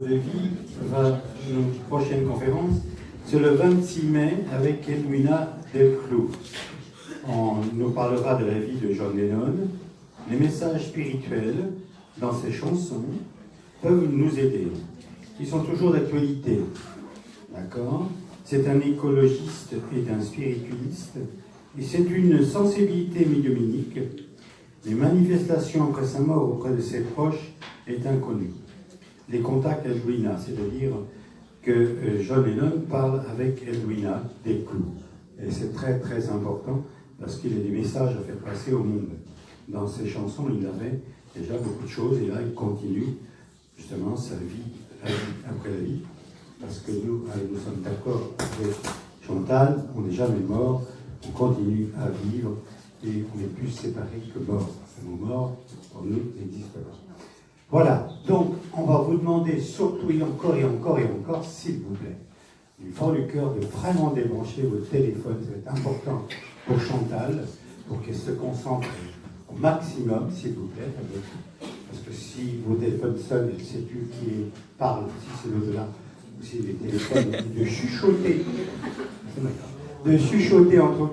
Lévy va notre prochaine conférence, c'est le 26 mai avec Edwina Delclou. On nous parlera de la vie de John Lennon. Les messages spirituels dans ses chansons peuvent nous aider. Ils sont toujours d'actualité. D'accord ? C'est un écologiste et un spiritualiste. Et c'est une sensibilité médiumnique. Les manifestations après sa mort auprès de ses proches est inconnue. Les contacts Edwina, c'est-à-dire que John Lennon parle avec Edwina Delclou. Et c'est très très important parce qu'il a des messages à faire passer au monde. Dans ses chansons, il avait déjà beaucoup de choses et là il continue justement sa vie, la vie après la vie. Parce que nous sommes d'accord avec Chantal, on n'est jamais mort, on continue à vivre et on est plus séparés que mort. Le mot mort, pour nous, n'existe pas. Voilà, donc on va vous demander surtout et encore et encore et encore, s'il vous plaît, du fond du cœur, de vraiment débrancher votre téléphone. Ça va être important pour Chantal, pour qu'elle se concentre au maximum, s'il vous plaît. Parce que si vos téléphones sonnent, c'est lui qui parle, si c'est l'au-delà, ou si les téléphones, de chuchoter entre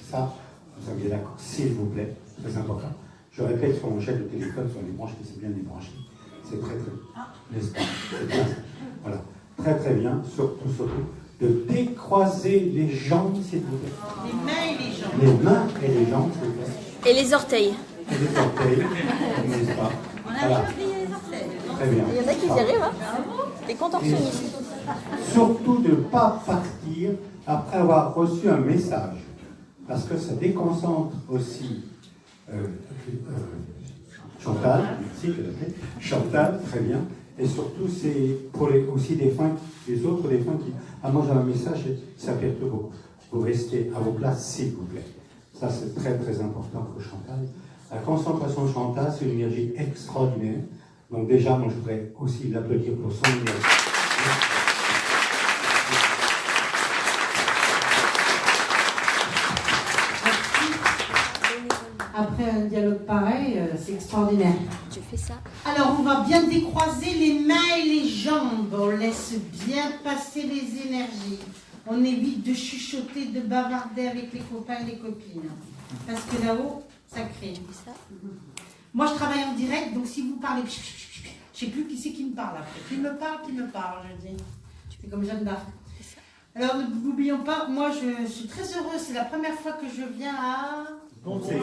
ça, vous avez d'accord, s'il vous plaît, très important. Je répète sur mon chef de téléphone, sur les branches, que c'est bien débranché. C'est très très bien. N'est-ce pas ? C'est bien. Voilà. Très très bien. Surtout, de décroiser les jambes, s'il vous plaît. Les mains et les jambes. Les mains et les jambes, s'il vous plaît. Et les orteils. Et les orteils, n'est-ce pas ? On a Voilà. oublié les orteils. Très bien. Il y en a qui y arrivent, hein. Les contorsionnistes. Surtout de ne pas partir après avoir reçu un message. Parce que ça déconcentre aussi Chantal, merci, Chantal, très bien. Et surtout, c'est pour aussi les autres défunts qui. Ah, moi j'ai un message, ça perturbe beaucoup. Vous restez à vos places, s'il vous plaît. Ça, c'est très très important pour Chantal. La concentration de Chantal, c'est une énergie extraordinaire. Donc, déjà, moi je voudrais aussi l'applaudir pour son énergie. Après un dialogue pareil, c'est extraordinaire. Tu fais ça. Alors, on va bien décroiser les mains et les jambes. On laisse bien passer les énergies. On évite de chuchoter, de bavarder avec les copains et les copines. Parce que là-haut, ça crée. Ça. Moi, je travaille en direct, donc si vous parlez... Je ne sais plus qui c'est qui me parle après. Qui me parle, je dis. C'est comme Jeanne d'Arc. Alors, n'oublions pas, moi, je suis très heureuse. C'est la première fois que je viens à... Poncer.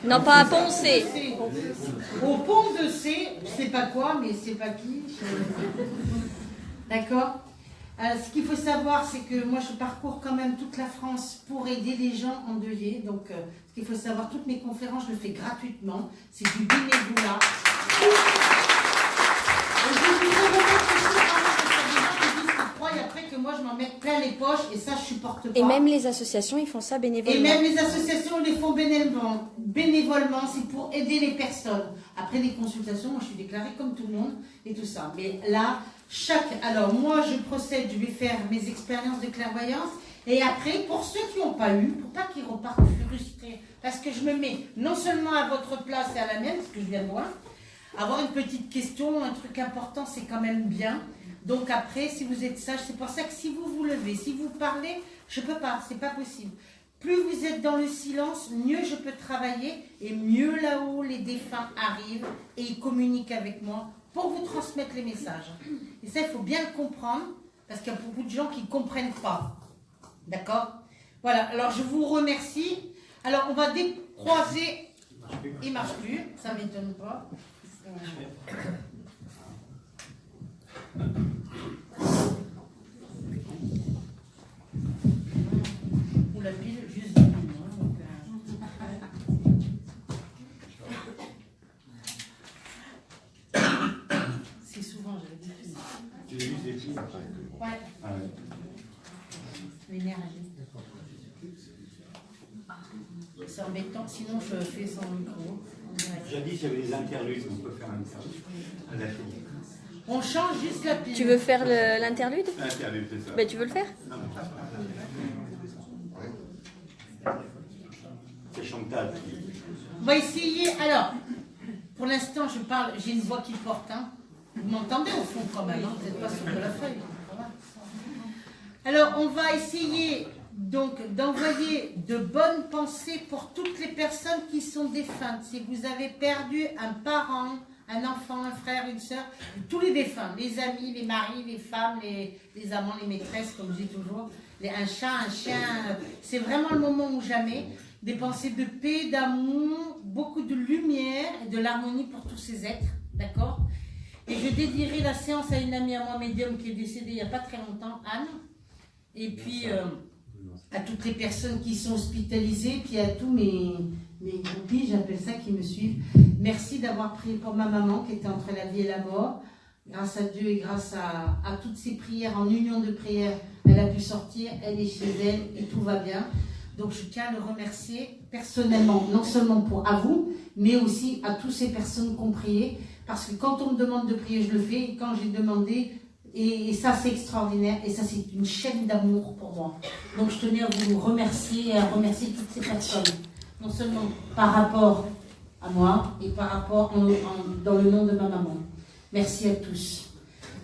Non, pas à poncer. Au pont de C, je sais pas quoi, mais c'est pas qui. D'accord. Ce qu'il faut savoir, c'est que moi, je parcours quand même toute la France pour aider les gens endeuillés. Donc, ce qu'il faut savoir, toutes mes conférences, je le fais gratuitement. C'est du bénévolat. Et je voudrais remettre aussi et après que moi je m'en mette plein les poches et ça je supporte pas. Et même les associations, ils font ça bénévolement. Et même les associations les font bénévolement, c'est pour aider les personnes. Après les consultations, moi je suis déclarée comme tout le monde et tout ça. Mais là, alors moi je procède, je vais faire mes expériences de clairvoyance et après pour ceux qui n'ont pas eu, pour pas qu'ils repartent frustrés, parce que je me mets non seulement à votre place et à la mienne, parce que je viens de loin, avoir une petite question, un truc important, c'est quand même bien. Donc après, si vous êtes sage, c'est pour ça que si vous vous levez, si vous parlez, je ne peux pas, c'est pas possible. Plus vous êtes dans le silence, mieux je peux travailler et mieux là-haut les défunts arrivent et ils communiquent avec moi pour vous transmettre les messages. Et ça, il faut bien le comprendre parce qu'il y a beaucoup de gens qui ne comprennent pas. D'accord ? Voilà, alors je vous remercie. Alors on va décroiser. Il ne marche plus, ça ne m'étonne pas. Ou la pile, juste 10 minutes. C'est souvent, j'avais dit. Tu as vu des filles après ? Ouais. Ah ouais. L'énergie. C'est embêtant, sinon je fais sans micro. Jadis, il y avait des interludes, on peut faire un interlude à la fin. On change juste la pile. Tu veux faire l'interlude ? Interlude, c'est ça. Ben, tu veux le faire ? Non, mais c'est Chantal. On va essayer, alors, pour l'instant, je parle, j'ai une voix qui porte. Hein. Vous m'entendez au fond quand même, hein, vous n'êtes pas sur de la feuille. Alors, on va essayer donc d'envoyer de bonnes pensées pour toutes les personnes qui sont défuntes. Si vous avez perdu un parent, un enfant, un frère, une sœur, tous les défunts, les amis, les maris, les femmes, les amants, les maîtresses, comme je dis toujours, un chat, un chien, c'est vraiment le moment ou jamais. Des pensées de paix, d'amour, beaucoup de lumière et de l'harmonie pour tous ces êtres, d'accord? Et je dédierai la séance à une amie à moi, médium, qui est décédée il n'y a pas très longtemps, Anne. Et puis à toutes les personnes qui sont hospitalisées, puis à tous mes groupies, j'appelle ça, qui me suivent. Merci d'avoir prié pour ma maman qui était entre la vie et la mort. Grâce à Dieu et grâce à toutes ces prières, en union de prière, elle a pu sortir, elle est chez elle et tout va bien. Donc je tiens à le remercier personnellement, non seulement à vous, mais aussi à toutes ces personnes qui ont prié. Parce que quand on me demande de prier, je le fais. Et quand j'ai demandé, et ça c'est extraordinaire, et ça c'est une chaîne d'amour pour moi. Donc je tenais à vous remercier et à remercier toutes ces personnes. Non seulement par rapport à moi, et par rapport dans le nom de ma maman. Merci à tous.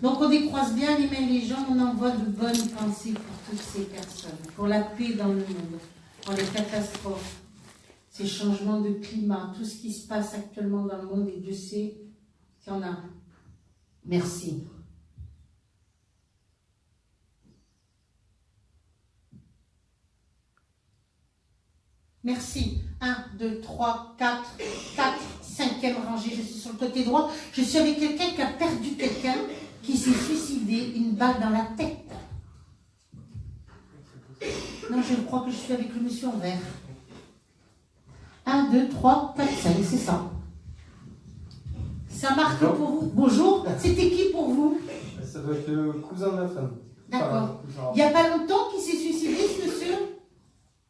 Donc on décroise bien les mains des gens, on envoie de bonnes pensées pour toutes ces personnes, pour la paix dans le monde, pour les catastrophes, ces changements de climat, tout ce qui se passe actuellement dans le monde, et Dieu sait qu'il y en a. Merci. Merci. 1, 2, 3, 4, 5e rangée, je suis sur le côté droit. Je suis avec quelqu'un qui a perdu quelqu'un, qui s'est suicidé, une balle dans la tête. Non, je crois que je suis avec le monsieur en vert. 1, 2, 3, 4, 5, c'est ça. Ça marque pour vous. Bonjour, c'était qui pour vous? Ça doit être le cousin de ma femme. D'accord. Il n'y a pas longtemps qu'il s'est suicidé, ce monsieur?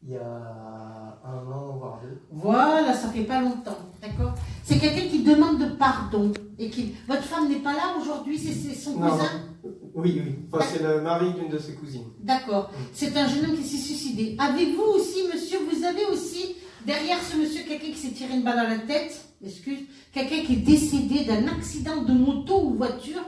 Il y a 1 an, voire 2. Voilà, ça fait pas longtemps, d'accord? C'est quelqu'un qui demande pardon. Et qui... Votre femme n'est pas là aujourd'hui, c'est son cousin? Oui. Enfin, c'est le mari d'une de ses cousines. D'accord. C'est un jeune homme qui s'est suicidé. Avez-vous aussi, monsieur, vous avez aussi, derrière ce monsieur, quelqu'un qui s'est tiré une balle dans la tête, quelqu'un qui est décédé d'un accident de moto ou voiture?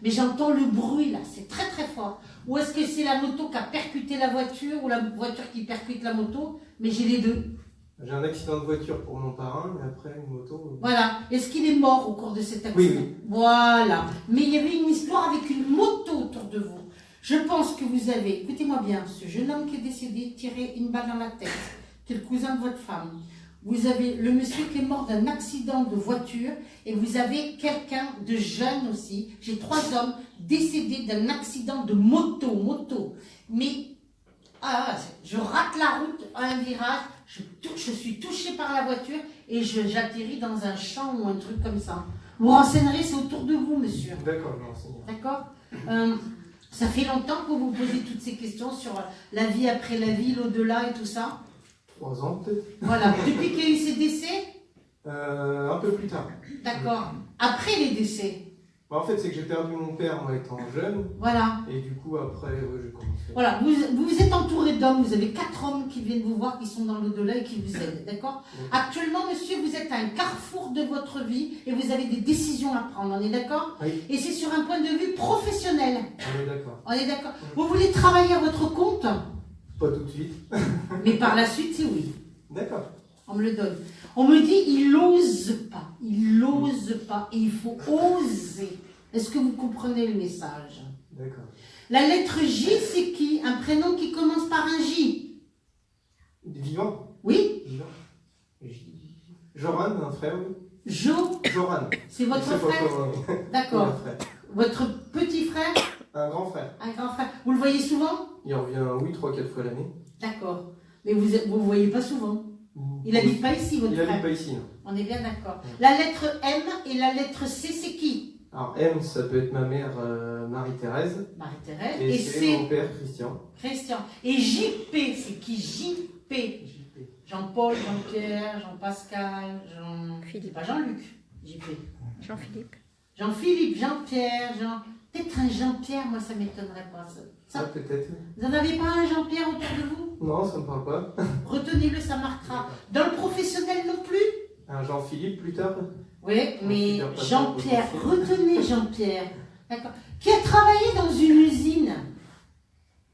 Mais j'entends le bruit là, c'est très très fort. Ou est-ce que c'est la moto qui a percuté la voiture ou la voiture qui percute la moto? Mais j'ai les deux. J'ai un accident de voiture pour mon parrain, mais après une moto. Voilà. Est-ce qu'il est mort au cours de cet accident? Oui. Voilà. Mais il y avait une histoire avec une moto autour de vous. Je pense que vous avez, écoutez-moi bien, ce jeune homme qui est décédé, tiré une balle dans la tête, qui est le cousin de votre femme. Vous avez le monsieur qui est mort d'un accident de voiture et vous avez quelqu'un de jeune aussi. J'ai 3 hommes décédés d'un accident de moto. Mais je rate la route à un virage, je suis touchée par la voiture et j'atterris dans un champ ou un truc comme ça. Vous renseignerez, c'est autour de vous, monsieur. D'accord, je renseigne. D'accord. Ça fait longtemps que vous posez toutes ces questions sur la vie après la vie, l'au-delà et tout ça. 3 ans peut-être. Voilà. Depuis qu'il y a eu ces décès? Un peu plus tard. D'accord. Après les décès? En fait, c'est que j'ai perdu mon père, moi, étant jeune. Voilà. Et du coup, après, j'ai commencé. Voilà. Vous êtes entouré d'hommes. Vous avez 4 hommes qui viennent vous voir, qui sont dans l'au-delà et qui vous aident. D'accord? Oui. Actuellement, monsieur, vous êtes à un carrefour de votre vie et vous avez des décisions à prendre. On est d'accord? Oui. Et c'est sur un point de vue professionnel. On est d'accord. On est d'accord? Oui. Vous voulez travailler à votre compte? Pas tout de suite. Mais par la suite, c'est oui. D'accord. On me le donne. On me dit, il n'ose pas. Il n'ose pas. Et il faut oser. Est-ce que vous comprenez le message? D'accord. La lettre J, c'est qui? Un prénom qui commence par un J. Vivant? Oui? Vivant. Joran, un frère, oui. Joran. C'est votre C'est frère? votre D'accord. un frère. Votre petit frère? Un grand frère. Un grand frère. Vous le voyez souvent? Il revient, oui, 3-4 fois l'année. D'accord. Mais vous ne le voyez pas souvent. Il n'habite pas ici, votre Il frère? n'habite pas ici, non. On est bien d'accord. La lettre M et la lettre C, c'est qui? Alors, M, ça peut être ma mère Marie-Thérèse. Marie-Thérèse. Et Et c'est C? mon père Christian. Christian. Et JP, c'est qui? JP. Jean-Paul, Jean-Pierre, Jean-Pascal, Philippe. C'est pas Jean-Luc. JP. Jean-Philippe. Jean-Philippe, Jean-Pierre, Peut-être un Jean-Pierre, moi ça m'étonnerait pas. Ça, peut-être. Vous n'en avez pas un Jean-Pierre autour de vous? Non, ça me parle pas. Retenez-le, ça marquera. Dans le professionnel non plus? Un Jean-Philippe plus tard. Oui, On mais considère pas ça Jean-Pierre, potentiel. retenez Jean-Pierre, d'accord, qui a travaillé dans une usine.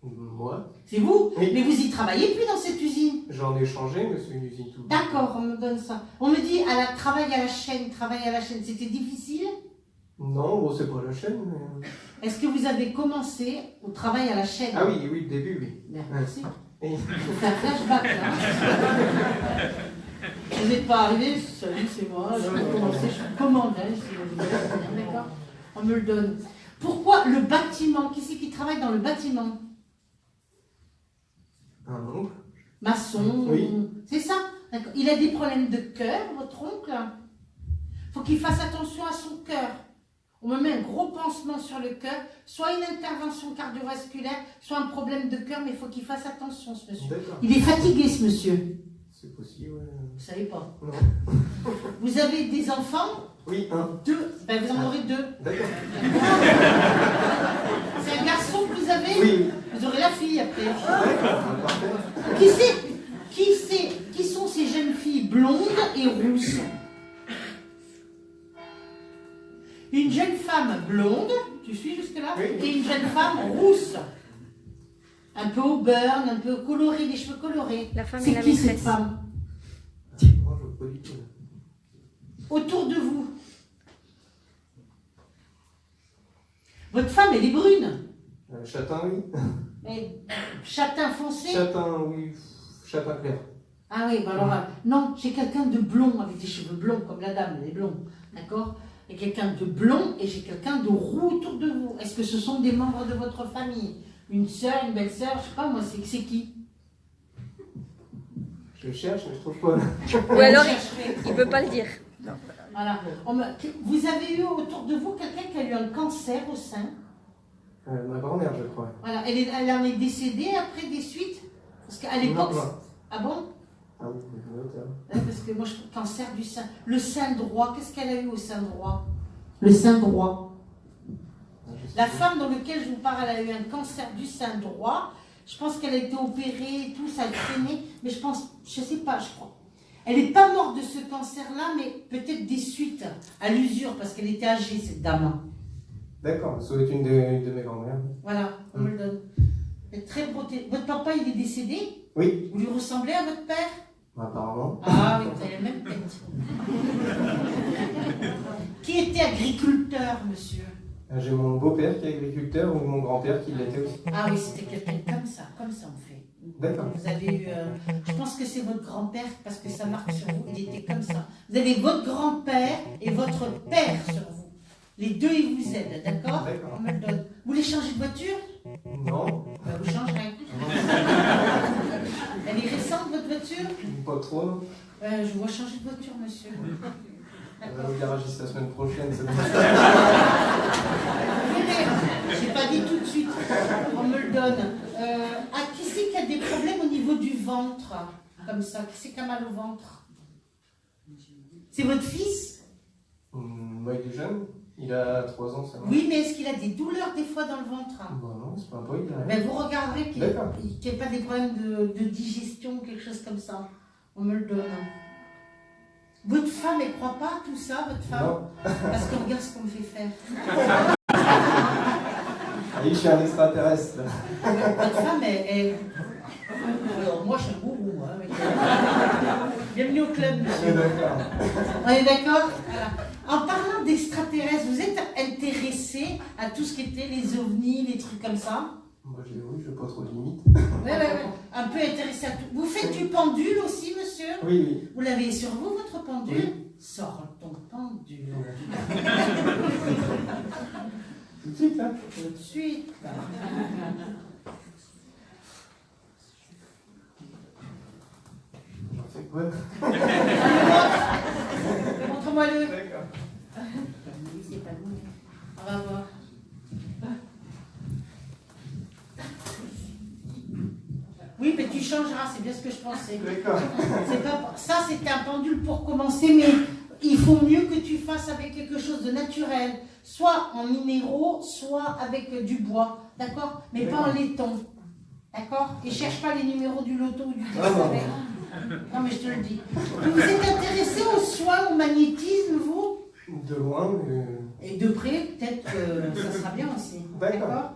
Moi, C'est vous? Oui. Mais vous y travaillez plus dans cette usine. j'en ai changé, mais c'est une usine tout. D'accord, on me donne ça. On me dit, travail à la chaîne, c'était difficile? Non, bon, c'est pas la chaîne, mais... Est-ce que vous avez commencé au travail à la chaîne? Ah oui, oui, le début, oui. Bien, merci. Et- Il faut faire flashback là. Vous n'êtes pas arrivé, salut, c'est moi, je vais commencer, je vous commande, hein, si vous voulez. D'accord? On me le donne. Pourquoi le bâtiment? Qui c'est qui travaille dans le bâtiment? Un oncle. Maçon? Oui. C'est ça? D'accord. Il a des problèmes de cœur, votre oncle? Faut qu'il fasse attention à son cœur. On me met un gros pansement sur le cœur, soit une intervention cardiovasculaire, soit un problème de cœur, mais il faut qu'il fasse attention, ce monsieur. D'accord. Il est fatigué, ce monsieur. C'est possible, ouais. Vous savez pas. Non. Vous avez des enfants? Oui, un. 2. Ben, vous en aurez 2. D'accord. C'est un garçon que vous avez? Oui. Vous aurez la fille après. D'accord, parfait. Qui sont ces jeunes filles blondes et rousses? Une jeune femme blonde, tu suis jusque-là? Oui. Et une jeune femme rousse. Un peu au burn, un peu colorée, les cheveux colorés. La femme et C'est la qui cette maîtresse. femme? Moi, je vois pas du tout. là. Autour de vous. Votre femme, elle est brune. Châtain, oui. Mais châtain foncé. Châtain, oui. Châtain clair. Ah oui, bah alors, non, j'ai quelqu'un de blond, avec des cheveux blonds, comme la dame, elle est blonde, d'accord? Et quelqu'un de blond, et j'ai quelqu'un de roux autour de vous. Est-ce que ce sont des membres de votre famille? Une sœur, une belle-sœur, je sais pas moi, c'est qui? Je cherche, mais je trouve pas. Ou alors, Chercherez. il ne peut pas le dire. Voilà. Vous avez eu autour de vous quelqu'un qui a eu un cancer au sein? Ma grand-mère, je crois. Voilà, elle en est décédée après des suites? Parce qu'à l'époque... Non, non. Ah bon? Ah oui, je note, hein. Parce que moi, cancer du sein. Le sein droit, qu'est-ce qu'elle a eu au sein droit? Le sein droit. Je sais La pas. femme dans laquelle je vous parle, elle a eu un cancer du sein droit. Je pense qu'elle a été opérée et tout, ça a traîné. Mais je pense, je sais pas, je crois. Elle n'est pas morte de ce cancer-là, mais peut-être des suites à l'usure, parce qu'elle était âgée, cette dame. D'accord, ça doit être une de mes grand-mères. Voilà, on me le donne. Elle est très protégée. Votre papa, il est décédé? Oui, Vous lui ressemblez à votre père? apparemment. Ah oui, vous avez la même tête. Qui était agriculteur, monsieur? J'ai mon beau-père qui est agriculteur ou mon grand-père qui l'était aussi. Ah oui, c'était quelqu'un comme ça on fait. D'accord. Vous avez eu, je pense que c'est votre grand-père, parce que ça marque sur vous, il était comme ça. Vous avez votre grand-père et votre père sur vous. Les deux, ils vous aident, d'accord? D'accord. On me le donne. Vous voulez changer de voiture? Non, Ben, vous changerez. Elle est récente, votre voiture? pas trop. Non. Je vois changer de voiture, monsieur. On va au garagiste la semaine prochaine. Ça J'ai pas dit tout de suite. On me le donne. Qui c'est qui a des problèmes au niveau du ventre? Comme ça. Qui c'est qui a mal au ventre? C'est votre fils? Bah, il est jeune. Il a 3 ans, ça va. Oui, mais est-ce qu'il a des douleurs des fois dans le ventre? Bah non, c'est pas un peu, il a rien. Ben, vous regarderez qu'il D'accord. n'y ait pas des problèmes de digestion ou quelque chose comme ça. On me le donne. Votre femme, elle croit pas à tout ça, votre femme? Non. Parce que regarde ce qu'on me fait faire. Ah oui, je suis un extraterrestre. Là. Votre femme, elle... Alors, moi, je suis un gourou, moi. Bienvenue au club, On est monsieur. d'accord. On est d'accord? Voilà. En parlant d'extraterrestres, vous êtes intéressé à tout ce qui était les ovnis, les trucs comme ça? Moi, je n'ai pas trop de limites. Oui. Un peu intéressé à tout. Vous faites du pendule aussi, monsieur? Oui, oui. Vous l'avez sur vous, votre pendule? Oui. Sors ton pendule. Tout de suite, hein. Tout de suite. J'en fais quoi? Montre-moi-le. D'accord. C'est pas bon. On va voir. Oui, mais tu changeras, c'est bien ce que je pensais. D'accord. C'est pas, ça, c'était un pendule pour commencer, mais il faut mieux que tu fasses avec quelque chose de naturel, soit en minéraux, soit avec du bois, d'accord? Mais pas en laiton, d'accord? Et cherche pas les numéros du loto ou du non. avec. Non, mais je te le dis. Vous êtes intéressé aux soins, au magnétisme, vous? De loin, mais... Et de près, peut-être que ça sera bien aussi. D'accord.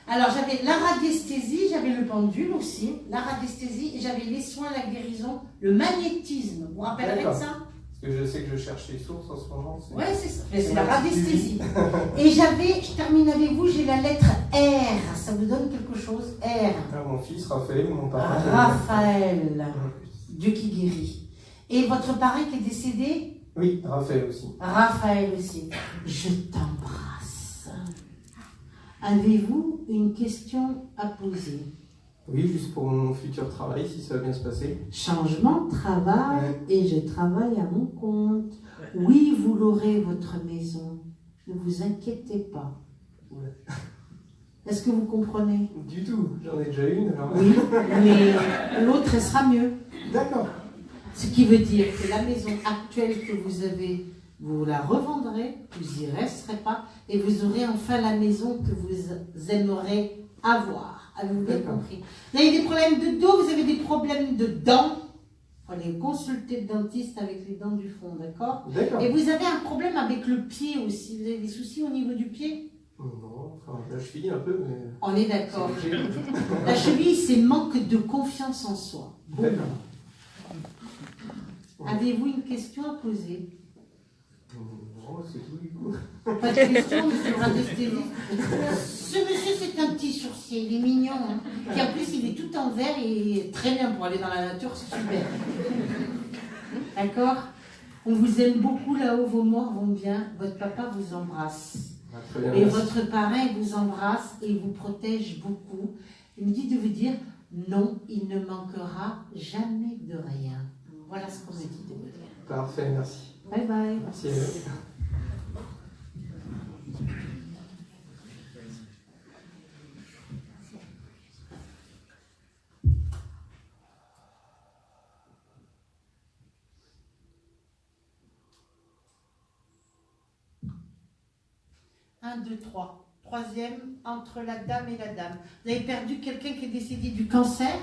Alors, j'avais la radiesthésie, j'avais le pendule aussi, la radiesthésie, et j'avais les soins, la guérison, le magnétisme. Vous vous rappellerez de D'accord. ça? Parce que je sais que je cherche les sources en ce moment. Oui, c'est ça. Mais c'est la radiesthésie. Et j'avais, je termine avec vous, j'ai la lettre R. Ça vous donne quelque chose? R. Alors, mon fils, Raphaël, mon parent. Raphaël. Dieu qui guérit. Et votre parrain qui est décédé? Oui, Raphaël aussi. Raphaël aussi. Je t'embrasse. Avez-vous une question à poser? Oui, juste pour mon futur travail, si ça va bien se passer. Changement de travail et je travaille à mon compte. Oui, vous l'aurez, votre maison. Ne vous inquiétez pas. Ouais. Est-ce que vous comprenez? Du tout, j'en ai déjà une alors. Oui, mais l'autre, elle sera mieux. D'accord. Ce qui veut dire que la maison actuelle que vous avez, vous la revendrez, vous n'y resterez pas, et vous aurez enfin la maison que vous aimerez avoir. Avez-vous bien compris? Vous avez des problèmes de dos, vous avez des problèmes de dents. Il faut aller consulter le dentiste avec les dents du fond, d'accord? D'accord. Et vous avez un problème avec le pied aussi. Vous avez des soucis au niveau du pied? Non, enfin, la cheville un peu, mais... On est d'accord. c'est léger. La cheville, c'est manque de confiance en soi. D'accord. Avez-vous une question à poser? Non, c'est tout du coup. Pas de question, monsieur le radiesthésiste. Ce monsieur, c'est un petit sourcier, il est mignon. Hein. Puis en plus, il est tout en vert et très bien pour aller dans la nature, c'est super. D'accord? On vous aime beaucoup là-haut, vos morts vont bien. Votre papa vous embrasse. Ah, très bien, Et merci. votre parrain vous embrasse et il vous protège beaucoup. Il me dit de vous dire, non, il ne manquera jamais de rien. Voilà ce qu'on me dit de vous dire. Parfait, merci. Bye bye. Merci. 1, 2, 3. Troisième, entre la dame et la dame. Vous avez perdu quelqu'un qui est décédé du cancer?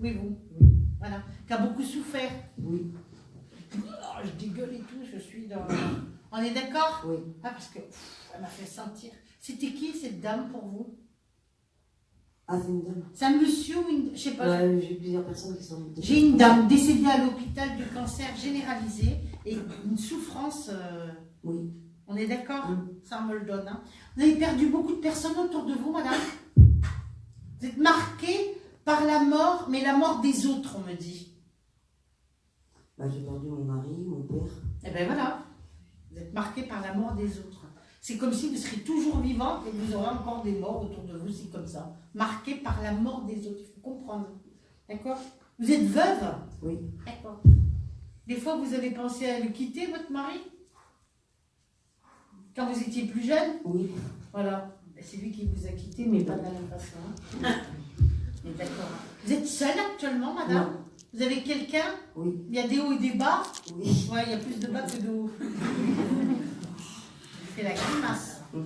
Oui, vous. Oui. Voilà. Qui a beaucoup souffert? Oui. Oh, je dégueule et tout, je suis dans... On est d'accord? Oui. Ah, parce que elle m'a fait sentir. C'était qui cette dame pour vous? Ah, c'est une dame. C'est un monsieur ou une... Je sais pas. J'ai plusieurs personnes qui sont... J'ai une dame décédée à l'hôpital du cancer généralisé et une souffrance... Oui. On est d'accord? Oui. Ça me le donne. Hein. Vous avez perdu beaucoup de personnes autour de vous, madame? Vous êtes marquée par la mort, mais la mort des autres, on me dit. Bah, j'ai perdu mon mari, mon père. Eh bien voilà. Vous êtes marquée par la mort des autres. C'est comme si vous seriez toujours vivante et vous aurez encore des morts autour de vous, c'est comme ça. Marquée par la mort des autres, il faut comprendre. D'accord? Vous êtes veuve? Oui. D'accord. Des fois, vous avez pensé à le quitter, votre mari? Quand vous étiez plus jeune? Oui. Voilà. C'est lui qui vous a quitté, mais pas de la même façon. Hein. Mais d'accord. Vous êtes seule actuellement, madame? Non. Vous avez quelqu'un? Oui. Il y a des hauts et des bas? Oui. Ouais, il y a plus de bas que de hauts. C'est la grimace. Vous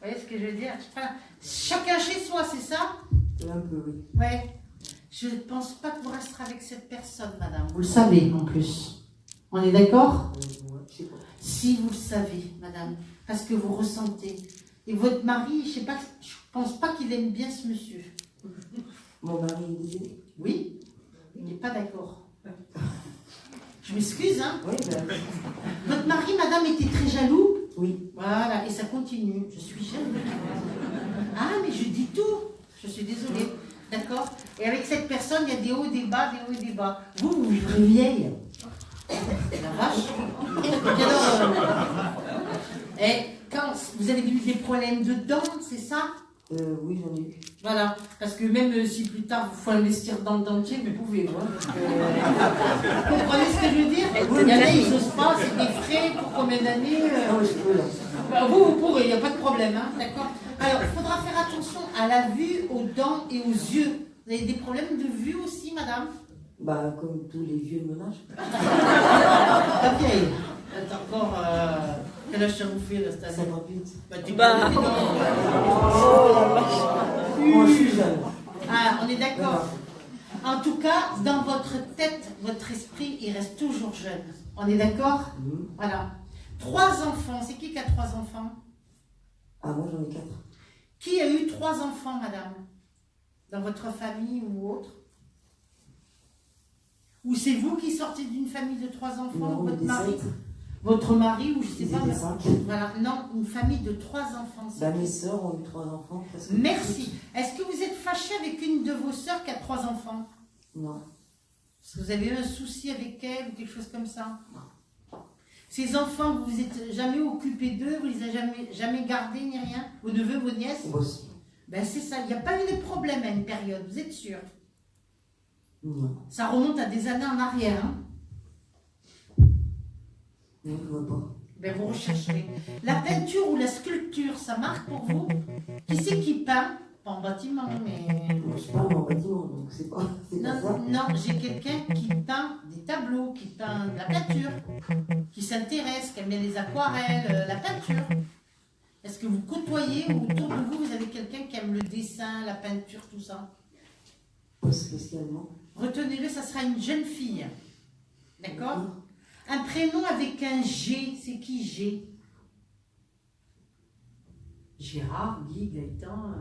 voyez ce que je veux dire? Enfin, chacun chez soi, c'est ça? Un peu, oui. Ouais. Je ne pense pas que vous resterez avec cette personne, madame. Vous le savez, en plus. On est d'accord? Ouais, je sais pas. Si vous le savez, madame, parce que vous ressentez. Et votre mari, je sais pas, je pense pas qu'il aime bien ce monsieur. Mon mari est décédé. Oui, il n'est pas d'accord. Je m'excuse, hein. Oui, ben... Votre mari, madame, était très jaloux. Oui. Voilà, et ça continue. Je suis jaloux. Ah, mais je dis tout. Je suis désolée. D'accord? Et avec cette personne, il y a des hauts et des bas, des hauts et des bas. Vous, vous vivrez vieille. La vache. Et alors, quand vous avez eu des problèmes de dents, c'est ça? Oui, j'en ai eu. Voilà, parce que même si plus tard il faut investir dans le dentier, vous pouvez. Hein, vous comprenez ce que je veux dire? Il y en a, ils n'osent pas, c'est des frais pour combien d'années? Non, je peux, là. Bah, vous pourrez, il n'y a pas de problème, hein, d'accord? Alors, il faudra faire attention à la vue, aux dents et aux yeux. Vous avez des problèmes de vue aussi, madame? Bah, comme tous les vieux de mon âge. La vieille. T'as encore... Quel âge ça vous fait, là, cette année? 58. Bah, tu parles des dents. Moi, je suis jeune. Ah, on est d'accord. En tout cas, dans votre tête, votre esprit, il reste toujours jeune. On est d'accord? Voilà. 3 enfants. C'est qui a 3 enfants? Ah, moi j'en ai 4. Qui a eu 3 enfants, madame? Dans votre famille ou autre? Ou c'est vous qui sortez d'une famille de 3 enfants? Non, ou votre on est mari? 7. Votre mari, ou je sais Ils pas. étaient mais- 5. Voilà, non, une famille de 3 enfants. c'est Bah, qui? mes sœurs ont eu 3 enfants. Parce que Merci. Est-ce que vous êtes fâché avec une de vos sœurs qui a 3 enfants? Non. Est-ce que vous avez eu un souci avec elle ou quelque chose comme ça? Ces enfants, vous vous êtes jamais occupé d'eux, vous les avez jamais gardés ni rien? Vos neveux, vos nièces? Moi aussi. Ben c'est ça, il n'y a pas eu de problème à une période, vous êtes sûr? Non. Ça remonte à des années en arrière. Hein? Non, je vois pas. Ben vous rechercherez. La peinture ou la sculpture, ça marque pour vous? Qui c'est qui peint? Pas en bâtiment, mais... Moi, je parle en bâtiment, donc c'est pas ça. Non, non, j'ai quelqu'un qui peint des tableaux, qui peint de la peinture, qui s'intéresse, qui aime bien les aquarelles, la peinture. Est-ce que vous côtoyez ou autour de vous, vous avez quelqu'un qui aime le dessin, la peinture, tout ça? Pas spécialement. Retenez-le, ça sera une jeune fille. D'accord? Un prénom avec un G, c'est qui G? Gérard, Guy, Gaëtan,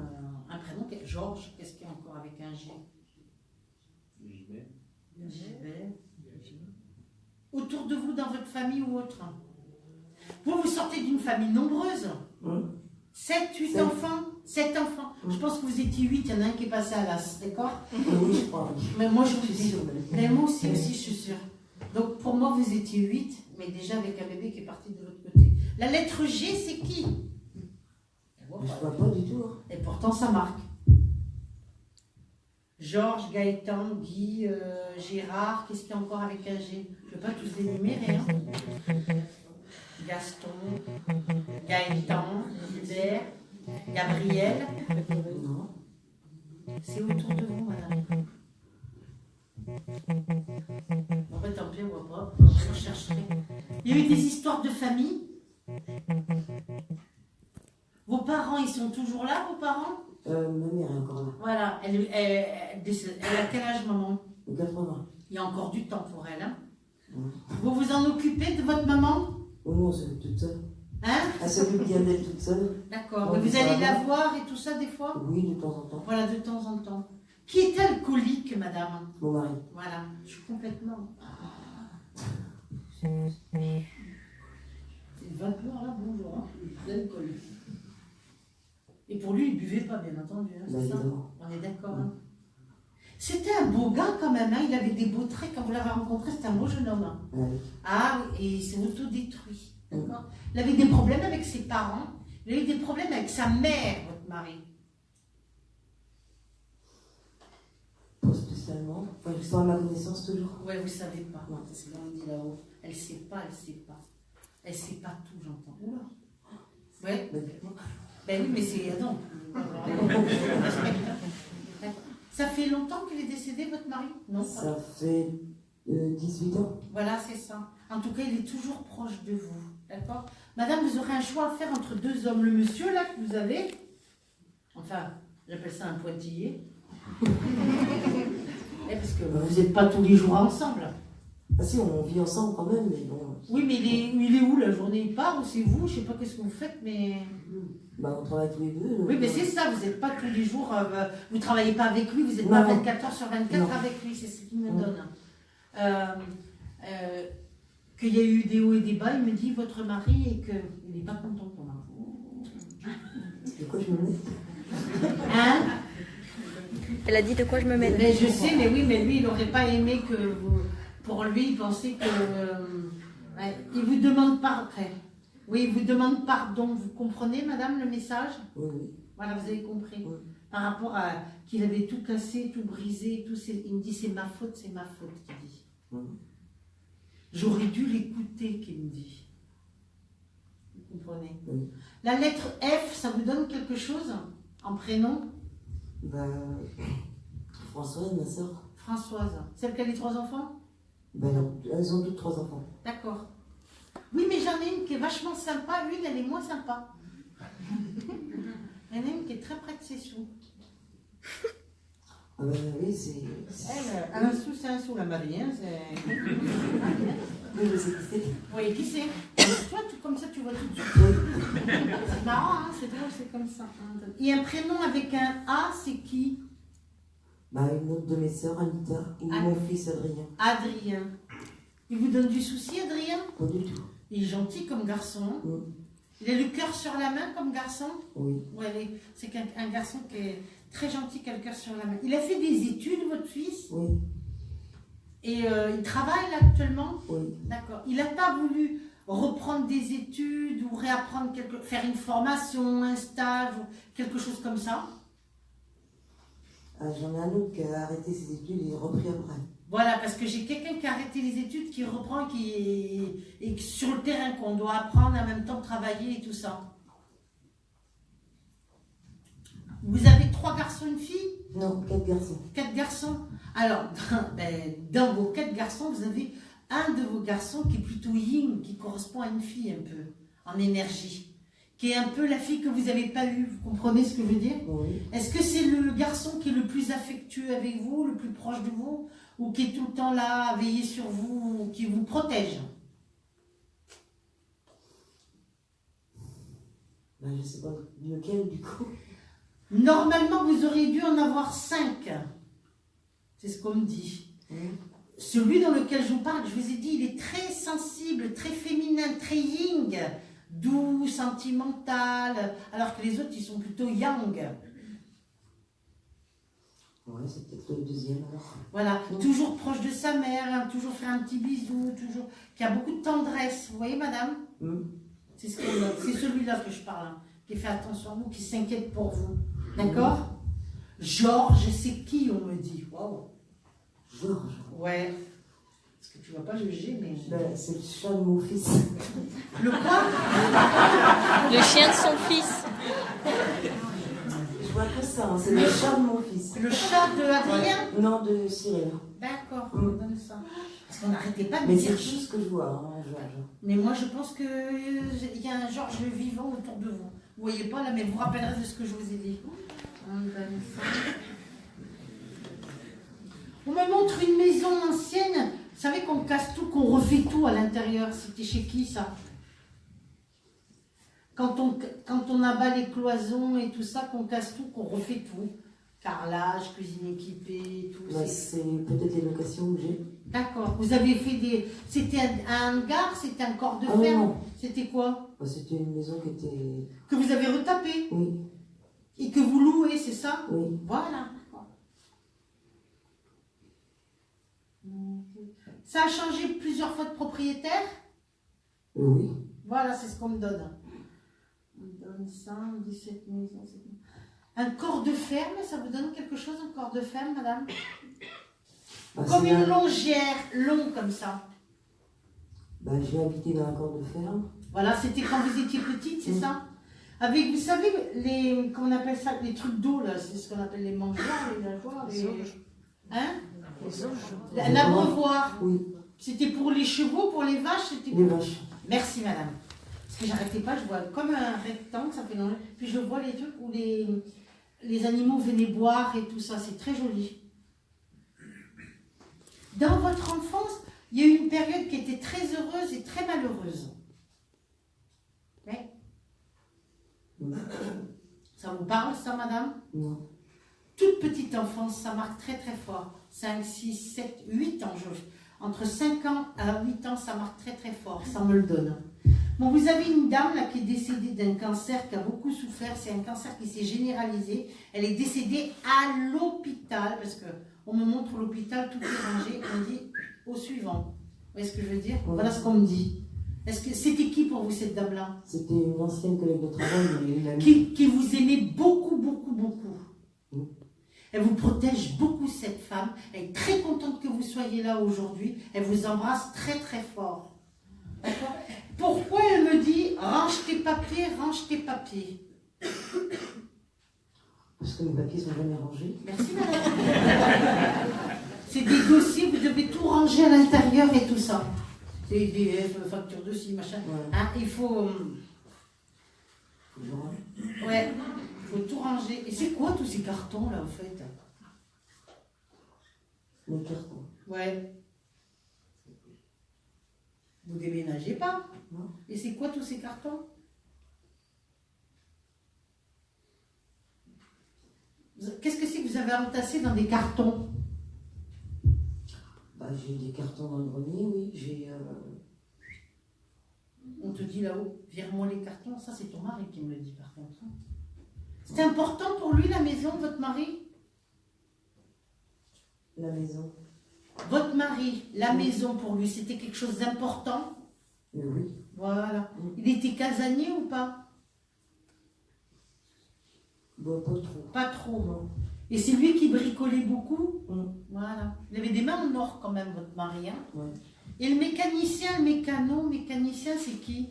un prénom, Georges, qu'est-ce qu'il y a encore avec un G? Gilbert. Autour de vous, dans votre famille ou autre? Vous sortez d'une famille nombreuse. 7, 8 Sept. enfants? 7 enfants. Je pense que vous étiez 8, il y en a un qui est passé à l'as, d'accord? Oui, je crois. Mais moi, je vous Je suis dis. sûre. Mais moi aussi, je suis sûre. Donc pour moi, vous étiez 8, mais déjà avec un bébé qui est parti de l'autre côté. La lettre G, c'est qui? Je vois pas du tout. Hein. Et pourtant, ça marque. Georges, Gaëtan, Guy, Gérard, qu'est-ce qu'il y a encore avec un G? Je ne vais pas tous les énumérer. Hein. Gaston, Gaëtan, Gilbert, Gabriel. Non. C'est autour de vous, madame. En fait, tant pis, on voit pas. Je rechercherai. Il y a eu des histoires de famille. Vos parents, ils sont toujours là, vos parents? Ma mère est encore là. Voilà. Elle a quel âge, maman? 80. Il y a encore du temps pour elle. Hein? Ouais. Vous vous en occupez de votre maman? Oh non, c'est toute seule. Hein? Elle s'occupe bien d'elle toute seule. D'accord. Ouais, Mais vous ça allez va la bien. voir et tout ça des fois? Oui, de temps en temps. Voilà, de temps en temps. Qui est alcoolique, madame? Mon mari. Voilà. Je suis complètement... C'est le vapeur là, bonjour. Hein. L'alcool. Et pour lui, il buvait pas, bien entendu. Hein, Bah, c'est ça? évidemment. On est d'accord. Hein. C'était un beau gars quand même. Hein. Il avait des beaux traits. Quand vous l'avez rencontré, c'était un beau jeune homme. Hein. Ouais. Ah oui, et il s'est autodétruit. D'accord. Il avait des problèmes avec ses parents. Il a eu des problèmes avec sa mère, votre mari. Pas spécialement. Enfin, je sens à ma connaissance toujours. Ouais, vous savez pas. Non. C'est ce qu'on dit là-haut. Elle sait pas, elle sait pas. Elle sait pas tout, j'entends. Oula. Ouais. Bah, dites-moi. Ben oui, mais c'est... Ah non. Ça fait longtemps qu'il est décédé, votre mari? Non, pas. Ça fait 18 ans. Voilà, c'est ça. En tout cas, il est toujours proche de vous. D'accord? Madame, vous aurez un choix à faire entre 2 hommes. Le monsieur, là, que vous avez, enfin, j'appelle ça un pointillé. Parce que vous n'êtes pas tous les jours ensemble. Ah si, on vit ensemble quand même, mais bon. Oui, mais il est où la journée? Il part ou c'est vous? Je sais pas qu'est-ce que vous faites, mais... Bah, on travaille tous les deux. Oui, mais c'est ça, vous n'êtes pas tous les jours... vous ne travaillez pas avec lui, vous n'êtes pas Non. 24 heures sur 24 Non. avec lui, c'est ce qu'il me donne. Qu'il y a eu des hauts et des bas, il me dit, votre mari, et qu'il n'est pas content pour moi. De quoi je me mets? Hein? Elle a dit de quoi je me mêle. Mais je sais, mais oui, mais lui, il n'aurait pas aimé que vous... Pour lui, il pensait que... ouais, il vous demande pardon. Oui, il vous demande pardon. Vous comprenez, madame, le message? Oui, oui. Voilà, vous avez compris. Oui. Par rapport à qu'il avait tout cassé, tout brisé, tout, il me dit, c'est ma faute, il dit. Oui. J'aurais dû l'écouter, qu'il me dit. Vous comprenez? Oui. La lettre F, ça vous donne quelque chose en prénom? Bah, Françoise, ma soeur. Françoise. Celle qui a les 3 enfants? Bah, elles ont toutes 3 enfants. D'accord. Oui, mais j'en ai une qui est vachement sympa, une, elle est moins sympa. Il y en a une qui est très près de ses sous. Ah bah oui, c'est... Elle, un sou, c'est un sou, la Marie. Hein, Oui, je sais qui c'est. oui, qui c'est? Toi, comme ça, tu vois tout de suite. C'est marrant, hein, c'est drôle, c'est comme ça. Et un prénom avec un A, c'est qui? Bah, une autre de mes sœurs, Anita, ou Ah. mon fils Adrien. Adrien. Il vous donne du souci, Adrien? Pas du tout. Il est gentil comme garçon. Mm. Il a le cœur sur la main comme garçon? Oui. Ouais, c'est un garçon qui est très gentil, qui a le cœur sur la main. Il a fait des études, votre fils? Oui. Et il travaille là actuellement? Oui. D'accord. Il n'a pas voulu reprendre des études ou réapprendre faire une formation, un stage ou quelque chose comme ça? Ah, j'en ai un autre qui a arrêté ses études et repris après. Voilà, parce que j'ai quelqu'un qui a arrêté les études, qui reprend, et sur le terrain qu'on doit apprendre en même temps travailler et tout ça. Vous avez 3 garçons, une fille? Non, 4 garçons. 4 garçons. Alors, dans vos 4 garçons, vous avez un de vos garçons qui est plutôt yin, qui correspond à une fille un peu, en énergie, qui est un peu la fille que vous n'avez pas eue. Vous comprenez ce que je veux dire? Oui. Est-ce que c'est le garçon qui est le plus affectueux avec vous, le plus proche de vous, ou qui est tout le temps là à veiller sur vous, ou qui vous protège? Bah, je sais pas lequel du coup. Normalement, vous auriez dû en avoir 5. C'est ce qu'on me dit. Celui dans lequel je vous parle, je vous ai dit, il est très sensible, très féminin, très yin, doux, sentimental, alors que les autres, ils sont plutôt yang. Ouais, c'est peut-être le deuxième alors. Voilà, toujours proche de sa mère, hein, toujours faire un petit bisou, toujours, qui a beaucoup de tendresse. Vous voyez, madame? C'est celui-là que je parle, hein, qui fait attention à vous, qui s'inquiète pour vous. D'accord? Georges, c'est qui, on me dit? Waouh! Georges. Ouais. Parce que tu vas pas juger, mais... Ben, c'est le chat de mon fils. Le quoi? Le chien de son fils. Je vois que ça, hein, c'est le chat de mon fils. Le chat de Adrien? Non, de Cyril. D'accord, on me donne ça. Parce qu'on n'arrêtait pas de Mais dire... c'est juste ce que je vois, hein, Georges. Mais moi, je pense qu'il y a un Georges vivant autour de vous. Vous voyez pas là, mais vous vous rappellerez de ce que je vous ai dit. On donne ça. On me montre une maison ancienne. Vous savez qu'on casse tout, qu'on refait tout à l'intérieur. C'était chez qui, ça? Quand on abat les cloisons et tout ça, qu'on casse tout, qu'on refait tout. Carrelage, cuisine équipée, tout. Bah, c'est peut-être les locations que j'ai. D'accord. Vous avez fait des... C'était un hangar? C'était un corps de Ah ferme? non. C'était quoi? Bah, c'était une maison qui était... Que vous avez retapé? Oui. Et que vous louez, c'est ça? Oui. Voilà. Ça a changé plusieurs fois de propriétaire? Oui. Voilà, c'est ce qu'on me donne. On me donne ça, on dit cette maison. Un corps de ferme, ça vous donne quelque chose, un corps de ferme, madame? Bah, Comme c'est une un- longère, long comme ça. Bah, j'ai habité dans un corps de ferme. Voilà, c'était quand vous étiez petite, c'est ça? Avec, vous savez, les, comment on appelle ça, les trucs d'eau, là, c'est ce qu'on appelle les mangeoires, les nageoires, les... Hein? Un abreuvoir. Oui. C'était pour les chevaux, pour les vaches, c'était... Les vaches. Merci, madame. Parce que j'arrêtais pas, je vois comme un rectangle, ça fait long. Puis je vois les trucs où les animaux venaient boire et tout ça, c'est très joli. Dans votre enfance, il y a eu une période qui était très heureuse et très malheureuse. Ouais. Ça vous parle, ça, madame? Non. Toute petite enfance, ça marque très très fort. 5, 6, 7, 8 ans. Entre 5 ans à 8 ans, ça marque très très fort. Ça me le donne. Bon, vous avez une dame là qui est décédée d'un cancer, qui a beaucoup souffert. C'est un cancer qui s'est généralisé. Elle est décédée à l'hôpital, parce qu'on me montre l'hôpital, tout est rangé. On dit au suivant. Vous voyez ce que je veux dire? Voilà ce qu'on me dit. Est-ce que c'était qui pour vous, cette dame-là? C'était une ancienne collègue de travail, mais une amie. Qui vous aimait beaucoup, beaucoup, beaucoup. Elle vous protège beaucoup, cette femme. Elle est très contente que vous soyez là aujourd'hui. Elle vous embrasse très, très fort. D'accord? Pourquoi elle me dit, range tes papiers, range tes papiers? Parce que mes papiers sont jamais rangés. Merci, madame. C'est des dossiers, vous devez tout ranger à l'intérieur et tout ça. C'est des factures de ci, machin. Ouais. Hein, il faut... Faut que je range. Ouais, il faut tout ranger. Et c'est quoi tous ces cartons, là, en fait? Mes cartons. Ouais. Vous déménagez pas? Non. Et c'est quoi tous ces cartons? Qu'est-ce que c'est que vous avez entassé dans des cartons? Bah, j'ai des cartons dans le grenier, oui. J'ai. On te dit là-haut, vire-moi les cartons. Ça, c'est ton mari qui me le dit par contre. C'est important pour lui, la maison, votre mari? La maison. Votre mari, la maison pour lui, c'était quelque chose d'important? Oui. Voilà. Il était casanier ou pas? Bon, pas trop. Pas trop. Non. Et c'est lui qui bricolait beaucoup? Mm. Voilà. Il avait des mains en or quand même, votre mari. Hein? Ouais. Et le mécanicien, mécanicien, c'est qui?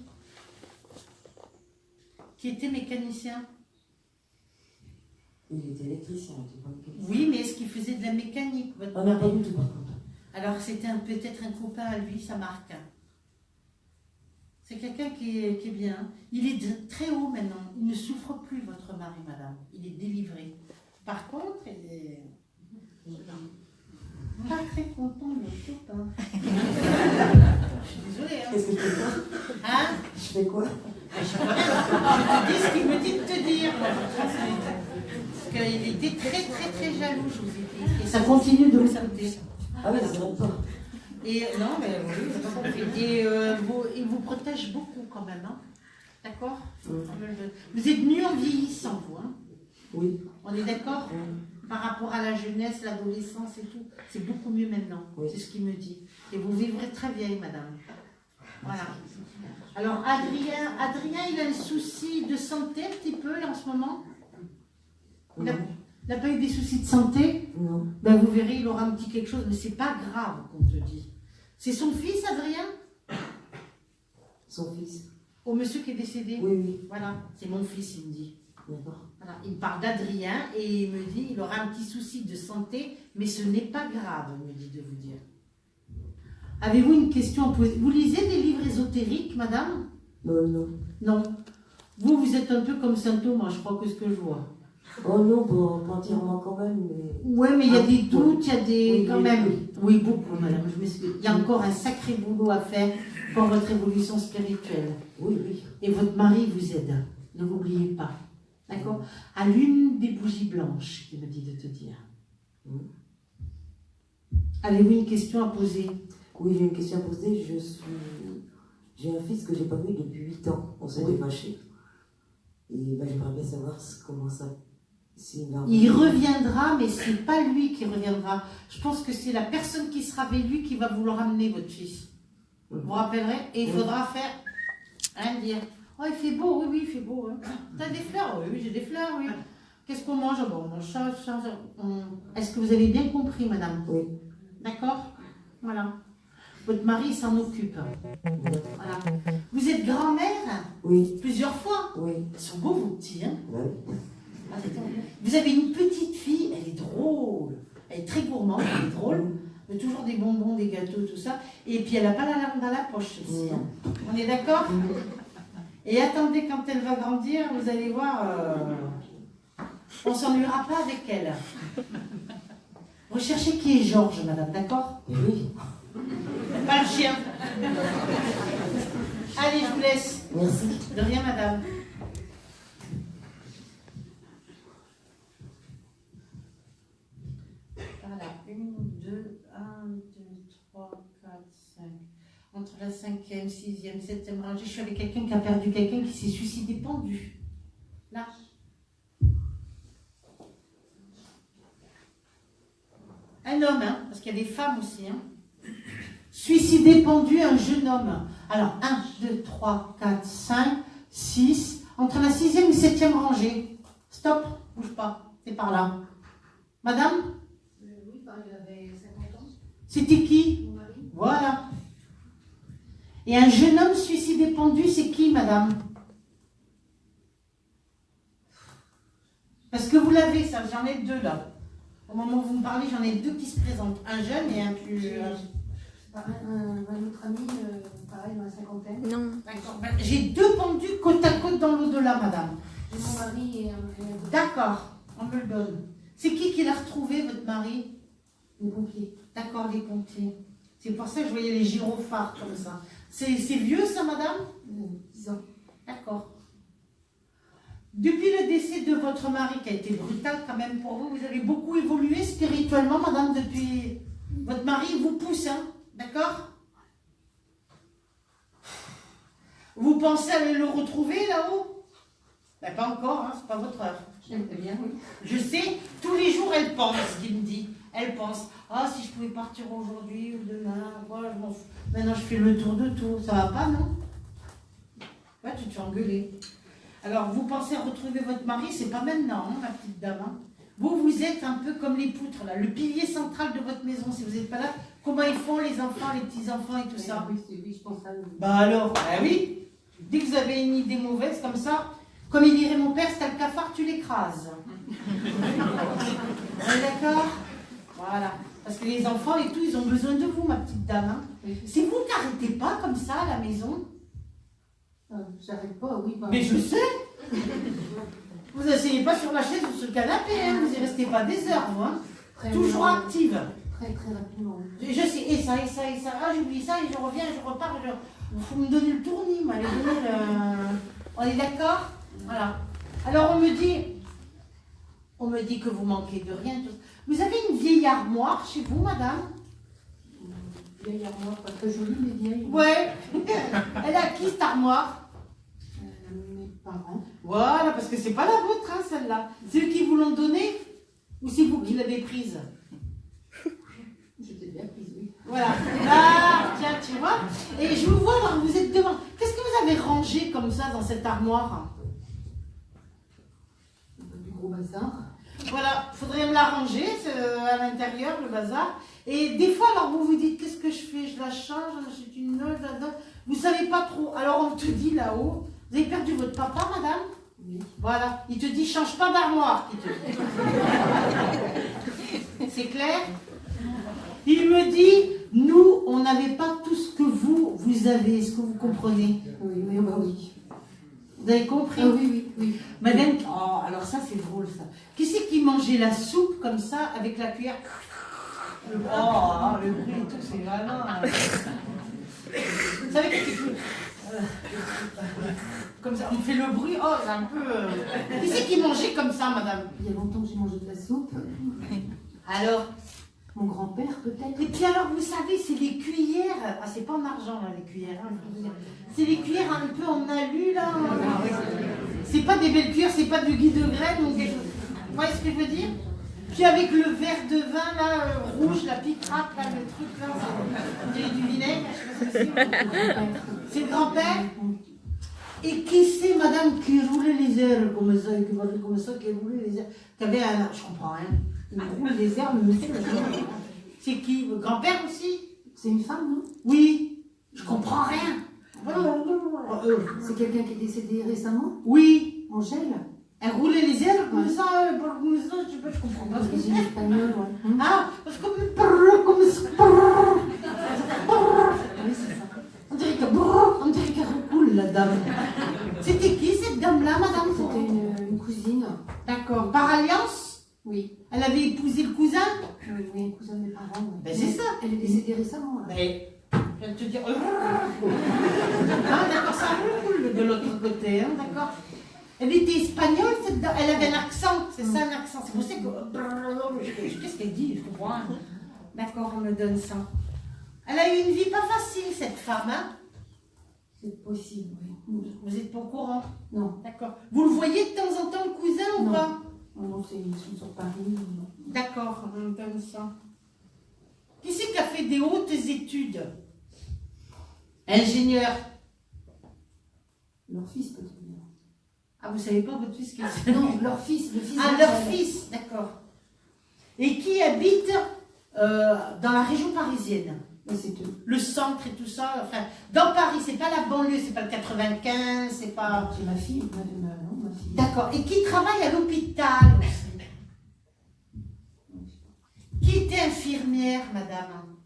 Qui était mécanicien? Il était électricien, il était pas mécanicien. Oui, mais est-ce qu'il faisait de la mécanique, votre Ah non, pas mari? du tout, par contre. Alors c'était peut-être un copain à lui, ça marque. C'est quelqu'un qui est bien. Il est très haut maintenant. Il ne souffre plus, votre mari, madame. Il est délivré. Par contre, il est pas très content de mon copain. Je suis désolée. Hein. Qu'est-ce que je fais quoi? Hein? Je fais quoi? Je te dis ce qu'il me dit de te dire. Parce qu'il était très jaloux, je vous ai dit. Et ça continue de le saluer. Ah oui, c'est vrai pas. Et non, mais oui, j'ai pas compris. Et il vous protège beaucoup quand même, hein. D'accord? Vous êtes venu en vieillissant, vous, hein? Oui. On est d'accord? Oui. Par rapport à la jeunesse, l'adolescence et tout, c'est beaucoup mieux maintenant. Oui. C'est ce qu'il me dit. Et vous vivrez très vieille, madame. Voilà. Alors, Adrien, il a un souci de santé un petit peu, là, en ce moment? Il n'a pas eu des soucis de santé? Non. Ben, vous verrez, il aura un petit quelque chose, mais c'est pas grave, qu'on te dit. C'est son fils, Adrien? Son fils. Au monsieur qui est décédé? Oui, oui. Voilà, c'est mon fils, il me dit. D'accord. Voilà. Il me parle d'Adrien et il me dit il aura un petit souci de santé, mais ce n'est pas grave, il me dit de vous dire. Avez-vous une question à poser? Vous lisez des livres ésotériques, madame? Non. Non. Vous êtes un peu comme Saint Thomas, je crois que ce que je vois. Oh non, pas entièrement quand même, mais... Oui, mais il y a des doutes, il y a des... Oui, quand oui, même. oui. Oui, beaucoup, madame, je m'excuse. Il y a encore un sacré boulot à faire pour votre évolution spirituelle. Oui, oui. Et votre mari vous aide. Ne l'oubliez pas. D'accord? À l'une des bougies blanches, il me dit de te dire. Avez-vous une question à poser? Oui, j'ai une question à poser. J'ai un fils que j'ai pas vu depuis 8 ans. On s'est défâchés. Et ben, j'aimerais bien savoir comment ça... Il reviendra, mais c'est pas lui qui reviendra. Je pense que c'est la personne qui sera avec lui qui va vous le ramener, votre fils. Vous vous rappellerez? Et il faudra faire... dire... Oh, il fait beau, oui, il fait beau. Hein. T'as des fleurs? Oui, j'ai des fleurs, oui. Qu'est-ce qu'on mange? Bon, on mange ça. Est-ce que vous avez bien compris, madame? Oui. D'accord? Voilà. Votre mari s'en occupe. Voilà. Vous êtes grand-mère? Oui. Plusieurs fois? Oui. Ils sont beaux, vos petits, hein? Oui. Vous avez une petite fille, elle est drôle. Elle est très gourmande, elle est drôle. Elle a toujours des bonbons, des gâteaux, tout ça. Et puis elle n'a pas la langue dans la poche, celle-ci. Hein. On est d'accord? Et attendez, quand elle va grandir, vous allez voir, on ne s'ennuiera pas avec elle. Recherchez qui est Georges, madame, d'accord? Oui. Pas le chien. Allez, je vous laisse. Merci. De rien, madame. Voilà, 1, 2, 3, 4, 5. Entre la 5e, 6e, 7e rangée, je suis avec quelqu'un qui a perdu quelqu'un qui s'est suicidé pendu. Là. Un homme, hein, parce qu'il y a des femmes aussi. Hein. Suicidé pendu, un jeune homme. Alors, 1, 2, 3, 4, 5, 6. Entre la 6e et 7e rangée. Stop, bouge pas. C'est par là. Madame? Oui, quand il avait 50 ans. C'était qui? Mon mari. Voilà. Et un jeune homme suicidé pendu, c'est qui, madame? Parce que vous l'avez, ça, j'en ai deux là. Au moment où vous me parlez, j'en ai deux qui se présentent. Un jeune et un plus... Un autre ami, pareil, dans la cinquantaine. Non. D'accord. Ben, j'ai deux pendus côte à côte dans l'au-delà, madame. Et mon mari et un D'accord, on me le donne. C'est qui l'a retrouvé, votre mari? les pompiers. D'accord, les pompiers. C'est pour ça que je voyais les gyrophares comme ça. C'est vieux ça, madame? 10 ans. D'accord. Depuis le décès de votre mari, qui a été brutal quand même pour vous, vous avez beaucoup évolué spirituellement, madame, depuis... Votre mari vous pousse, hein? D'accord? Vous pensez aller le retrouver là-haut? Ben pas encore, hein, c'est pas votre heure. J'aimerais bien, oui. Je sais, tous les jours elle pense, qu'il me dit. Elle pense, ah si je pouvais partir aujourd'hui ou demain, voilà, je m'en fous. Maintenant je fais le tour de tout, ça va pas, non? Ouais, tu te fais engueuler. Alors vous pensez retrouver votre mari, c'est pas maintenant, hein, ma petite dame. Hein. Vous êtes un peu comme les poutres, là, le pilier central de votre maison. Si vous n'êtes pas là, comment ils font les enfants, les petits-enfants et tout ça? Oui, je pense à eux. Bah alors, bah oui. Dès que vous avez une idée mauvaise comme ça, comme il dirait mon père, si t'as le cafard, tu l'écrases. On est d'accord? Voilà. Parce que les enfants et tout, ils ont besoin de vous, ma petite dame. Hein. Oui. C'est vous qui n'arrêtez pas comme ça à la maison? J'arrête pas, oui. Bah, Mais je sais. Vous n'asseyez pas sur la chaise ou sur le canapé, hein. Vous n'y restez pas des heures, vous. Hein. Toujours active. Très, très rapidement. Je sais, et ça. Ah, j'oublie ça, et je reviens, je repars. Il faut me donner le tournis, m'allez donner le... On est d'accord? Voilà. Alors on me dit que vous manquez de rien. Vous avez une vieille armoire chez vous, madame? Vieille armoire, pas très jolie, mais vieille. Ouais. Elle a qui cette armoire? Mes parents. Voilà, parce que c'est pas la vôtre, hein, celle-là. C'est eux qui vous l'ont donnée? Ou c'est vous qui l'avez prise? J'étais bien prise, oui. Voilà. Ah, tiens, tu vois. Et je vous vois, alors, vous êtes devant. Qu'est-ce que vous avez rangé comme ça dans cette armoire? Du gros bazar. Voilà, il faudrait me la ranger à l'intérieur, le bazar. Et des fois, alors vous vous dites, qu'est-ce que je fais? Je la change, j'en achète une autre, je la donne. Vous savez pas trop. Alors on te dit là-haut, vous avez perdu votre papa, madame? Oui. Voilà, il te dit, change pas d'armoire. Il te dit. C'est clair? Il me dit, nous, on n'avait pas tout ce que vous avez. Est-ce que vous comprenez? Oui, oui, bah oui. Vous avez compris? Ah oui, oui. Madame, oh, alors ça c'est drôle ça. Qui c'est qui mangeait la soupe comme ça avec la cuillère? Le bruit et tout, c'est vraiment... Vous savez que c'est comme ça, on fait le bruit, oh c'est un peu... Qui c'est qui mangeait comme ça, madame? Il y a longtemps que j'ai mangé de la soupe. Alors? Mon grand-père, peut-être. Et puis alors, vous savez, c'est les cuillères... Ah, c'est pas en argent, là, les cuillères. Hein, c'est les cuillères un peu en alu, là. C'est pas des belles cuillères, c'est pas du Guy de Graine ou quelque chose. Vous voyez ce que je veux dire? Puis avec le verre de vin, là, rouge, la picraque, là, le truc, là, on dirait du vinaigre, je sais pas ce que c'est. C'est le grand-père? Et qui c'est, madame, qui roulait les airs comme ça, qui parlait comme ça, qui roulait les airs? Qui avait un... Je comprends rien. Il roule les airs, mais monsieur, c'est qui? Votre grand-père aussi? C'est une femme, non? Oui. Je comprends rien. C'est quelqu'un qui est décédé récemment? Oui. Angèle? Elle roulait les airs comme ça, je comprends pas ce que D'origine c'est. espagnole, ouais. Ah, parce que comme ça. Oui, c'est ça. On dirait qu'elle roule, la dame. C'était qui cette dame-là, madame? C'était une cousine. D'accord. Par alliance? Oui. Elle avait épousé le cousin? Oui, oui, un cousin de mes parents. Ouais. Ben c'est ça. Elle est décédée récemment. Là. Mais, je viens de te dire... Ah, d'accord, ça roule de l'autre côté, hein, d'accord. Elle était espagnole, cette dame. Elle avait un accent, c'est ça un accent. C'est pour ça que... Qu'est-ce qu'elle dit? Je comprends rien. D'accord, on me donne ça. Elle a eu une vie pas facile, cette femme, hein? C'est possible, oui. Vous n'êtes pas au courant? Non. D'accord. Vous le voyez de temps en temps, le cousin, ou Non. pas? Non, ils sont sur Paris. Non. D'accord, on me donne ça. Qui c'est qui a fait des hautes études? Ingénieur. Leur fils, peut-être. Ah, vous savez pas votre fils qui est... Non, leur fils, le fils. Ah, de leur Angèle. fils, d'accord. Et qui habite dans la région parisienne? Mais c'est eux. Le centre et tout ça, enfin, dans Paris, c'est pas la banlieue, c'est pas le 95, c'est pas... C'est ma fille, ma fille. D'accord, et qui travaille à l'hôpital aussi? Qui était infirmière, madame?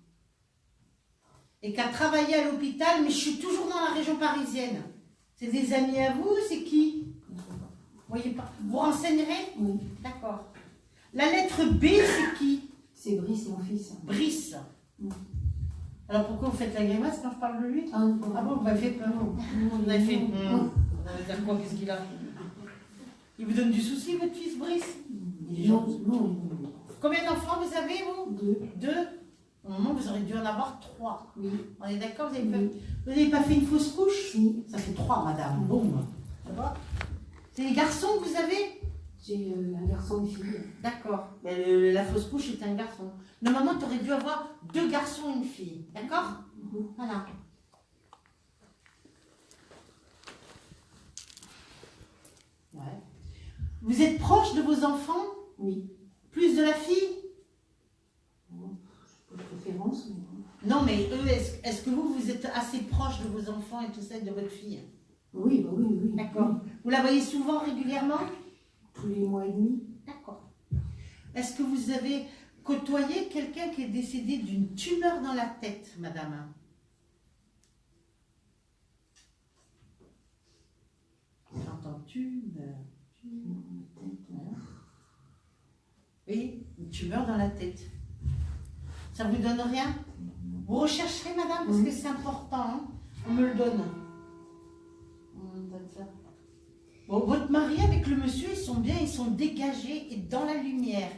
Et qui a travaillé à l'hôpital, mais je suis toujours dans la région parisienne. C'est des amis à vous, c'est qui? Vous voyez pas? Vous renseignerez? Oui. D'accord. La lettre B, c'est qui? C'est Brice, mon fils. Brice. Alors pourquoi vous faites la grimace quand je parle de lui? Ah bon, Vous m'avez fait peur. Vous avez fait. Vous allez dire quoi? Qu'est-ce qu'il a? Il vous donne du souci, votre fils Brice? Il est gentil. Non. Combien d'enfants vous avez, vous? 2. 2? Au moment, vous aurez dû en avoir 3. Oui. On est d'accord? Vous n'avez pas fait une fausse couche? Si. Ça fait 3, madame. Boum. Ça va? C'est les garçons que vous avez? J'ai un garçon et une fille. D'accord. Mais la fausse couche est un garçon. Normalement, tu aurais dû avoir 2 garçons et une fille. D'accord? Voilà. Ouais. Vous êtes proche de vos enfants? Oui. Plus de la fille? Pas de préférence, mais... Non, mais eux, est-ce que vous êtes assez proche de vos enfants et tout ça, et de votre fille? Oui, bah oui. D'accord. Vous la voyez souvent, régulièrement? Tous les mois et demi. D'accord. Est-ce que vous avez côtoyé quelqu'un qui est décédé d'une tumeur dans la tête, madame? J'entends tumeur. Oui, une tumeur dans la tête. Ça vous donne rien? Vous rechercherez, madame, parce que c'est important, hein? On me le donne. On me donne ça. Bon, votre mari avec le monsieur, ils sont bien, ils sont dégagés et dans la lumière.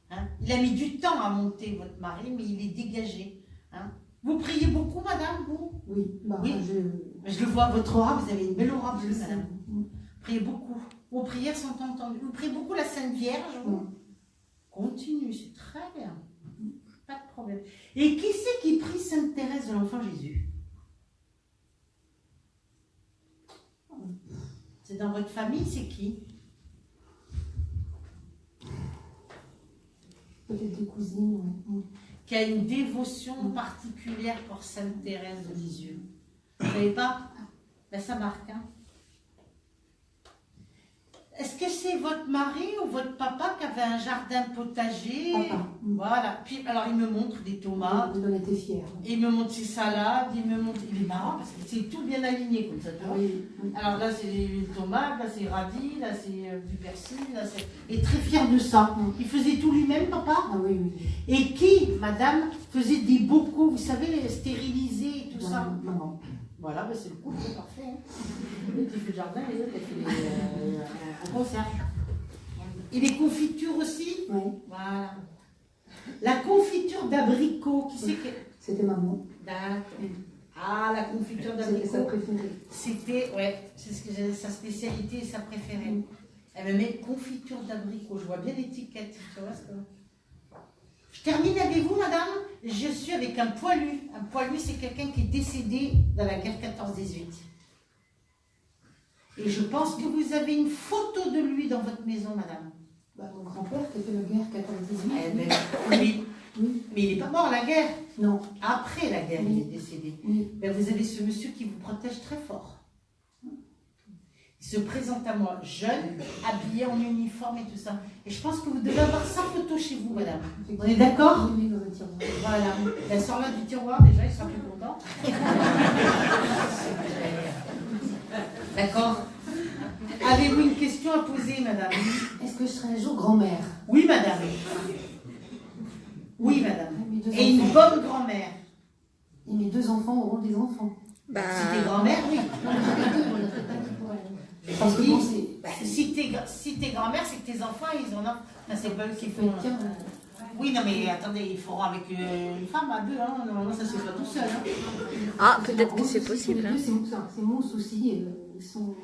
Hein? Il a mis du temps à monter, votre mari, mais il est dégagé. Hein? Vous priez beaucoup, madame, vous? Oui, bah Oui. Je le vois, votre aura, vous avez une belle aura bleue, madame. Vous priez beaucoup. Vos prières sont entendues. Vous priez beaucoup la Sainte Vierge, vous? Continue, c'est très bien. Pas de problème. Et qui c'est qui prie Sainte Thérèse de l'Enfant Jésus? C'est dans votre famille, c'est qui? Peut-être des cousines, ouais. Qui a une dévotion particulière pour Sainte Thérèse de Lisieux. Vous savez pas? Ben, ça marque, hein? Est-ce que c'est votre mari ou votre papa qui avait un jardin potager? Papa. Voilà. Puis, alors, il me montre des tomates, On en était fiers. il me montre ses salades, il me montre... Il est marrant parce que c'est tout bien aligné comme ça, tu vois. Oui. Alors là, c'est des tomates, là, c'est radis, là, c'est du persil, là, c'est... Et très fier de ça. Il faisait tout lui-même, papa? Ah oui. Et qui, madame, faisait des bocaux, vous savez, stérilisés et tout ça? Maman. Voilà, ben c'est le couple, c'est parfait. Hein. L'autre, il fait le jardin, et l'autre, elle fait en conserve. Et les confitures aussi? Oui. Voilà. La confiture d'abricot, qui c'est que... C'était maman. D'accord. Ah, la confiture C'était d'abricot. sa préférée. C'était, ouais, c'est ce que j'ai, sa spécialité et sa préférée. Elle me met confiture d'abricot. Je vois bien l'étiquette, tu vois ce que... Je termine avec vous, madame. Je suis avec un poilu. Un poilu, c'est quelqu'un qui est décédé dans la guerre 14-18. Et je pense que vous avez une photo de lui dans votre maison, madame. Bah, mon grand-père qui a fait la guerre 14-18. Eh ben, oui. Mais il n'est pas mort à la guerre. Non. Après la guerre, il est décédé. Oui. Ben, vous avez ce monsieur qui vous protège très fort. Il se présente à moi, jeune, habillé en uniforme et tout ça. Et je pense que vous devez avoir sa photo chez vous, madame. On est d'accord? Oui, dans un tiroir. Voilà. Elle sort là du tiroir, déjà, il sera plus content. D'accord. Avez-vous une question à poser, madame? Est-ce que je serai un jour grand-mère? Oui, madame. Oui, madame. Mes 2 Et une enfants. bonne grand-mère. Et mes 2 enfants auront des enfants. Bah, Si t'es grand-mère, oui. Non, mais les 2, on a fait pas qui pour elle. Parce que bon, c'est- bah, si t'es grand-mère, c'est que tes enfants, ils en ont. Enfin, c'est pas eux qui Il faut font. être tiens. Oui, non, mais attendez, ils feront avec une femme à 2, hein. Normalement, ça se fait pas tout seul. Hein. ah, peut-être que Gros c'est souci, possible. les Hein. deux, c'est mon souci. Ils sont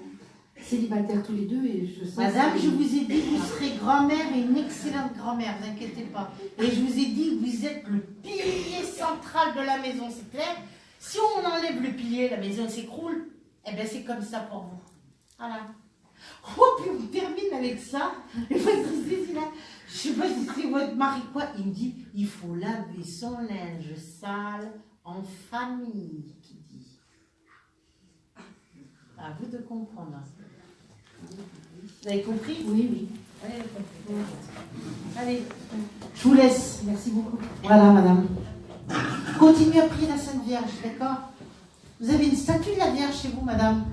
célibataires tous les deux et je sens Madame, que- je vous ai dit que vous serez grand-mère et une excellente grand-mère, ne vous inquiétez pas. Et je vous ai dit que vous êtes le pilier central de la maison, c'est clair? Si on enlève le pilier, la maison s'écroule. Eh bien, c'est comme ça pour vous. Voilà. Oh, puis on termine avec ça. Et votre tristesse, là, je sais pas si c'est votre mari quoi. Il me dit, il faut laver son linge sale en famille, qui dit. À vous de comprendre. Vous avez compris? Oui. Allez, allez, je vous laisse. Merci beaucoup. Voilà, madame. Continuez à prier la Sainte Vierge, d'accord? Vous avez une statue de la Vierge chez vous, madame?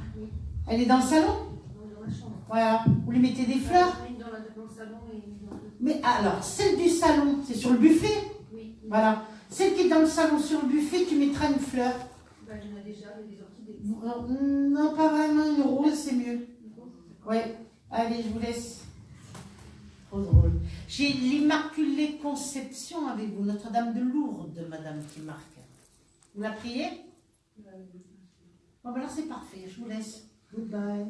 Elle est dans le salon? Dans la chambre. Voilà. Vous lui mettez des fleurs? Une dans le salon et une dans le... Mais alors, celle du salon, c'est sur le buffet? Oui. Voilà. Celle qui est dans le salon sur le buffet, tu mettras une fleur. Ben, j'en ai déjà, il y a des orchidées. Non, pas vraiment, une rose, c'est mieux. Ouais, allez, je vous laisse. Trop drôle. J'ai l'Immaculée Conception avec vous, Notre-Dame de Lourdes, madame qui marque. Vous la priez? Bon, ben alors c'est parfait, je vous laisse. Goodbye.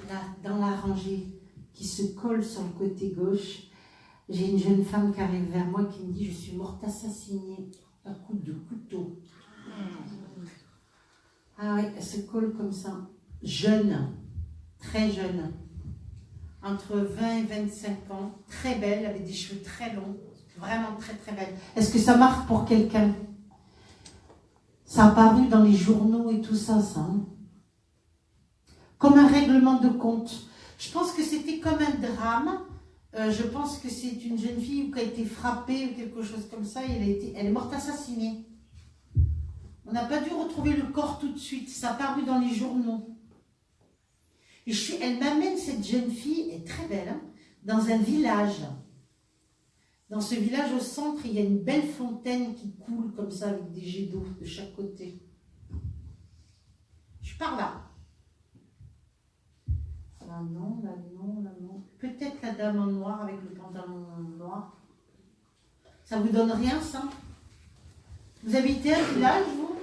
Là, dans la rangée qui se colle sur le côté gauche, j'ai une jeune femme qui arrive vers moi qui me dit « Je suis morte assassinée à coup de couteau. » Ah ouais, elle se colle comme ça. Jeune, très jeune, entre 20 et 25 ans, très belle, avec des cheveux très longs, vraiment très très belle. Est-ce que ça marque pour quelqu'un? Ça a apparu dans les journaux et tout ça, ça. Hein, comme un règlement de compte. Je pense que c'était comme un drame. Je pense que c'est une jeune fille qui a été frappée ou quelque chose comme ça. Et elle est morte assassinée. On n'a pas dû retrouver le corps tout de suite. Ça a apparu dans les journaux. Et elle m'amène, cette jeune fille, elle est très belle, hein, dans un village. Dans ce village, au centre, il y a une belle fontaine qui coule comme ça, avec des jets d'eau de chaque côté. Je suis par là. Là non, là non, là non. Peut-être la dame en noir avec le pantalon noir. Ça vous donne rien, ça? Vous habitez un village, vous?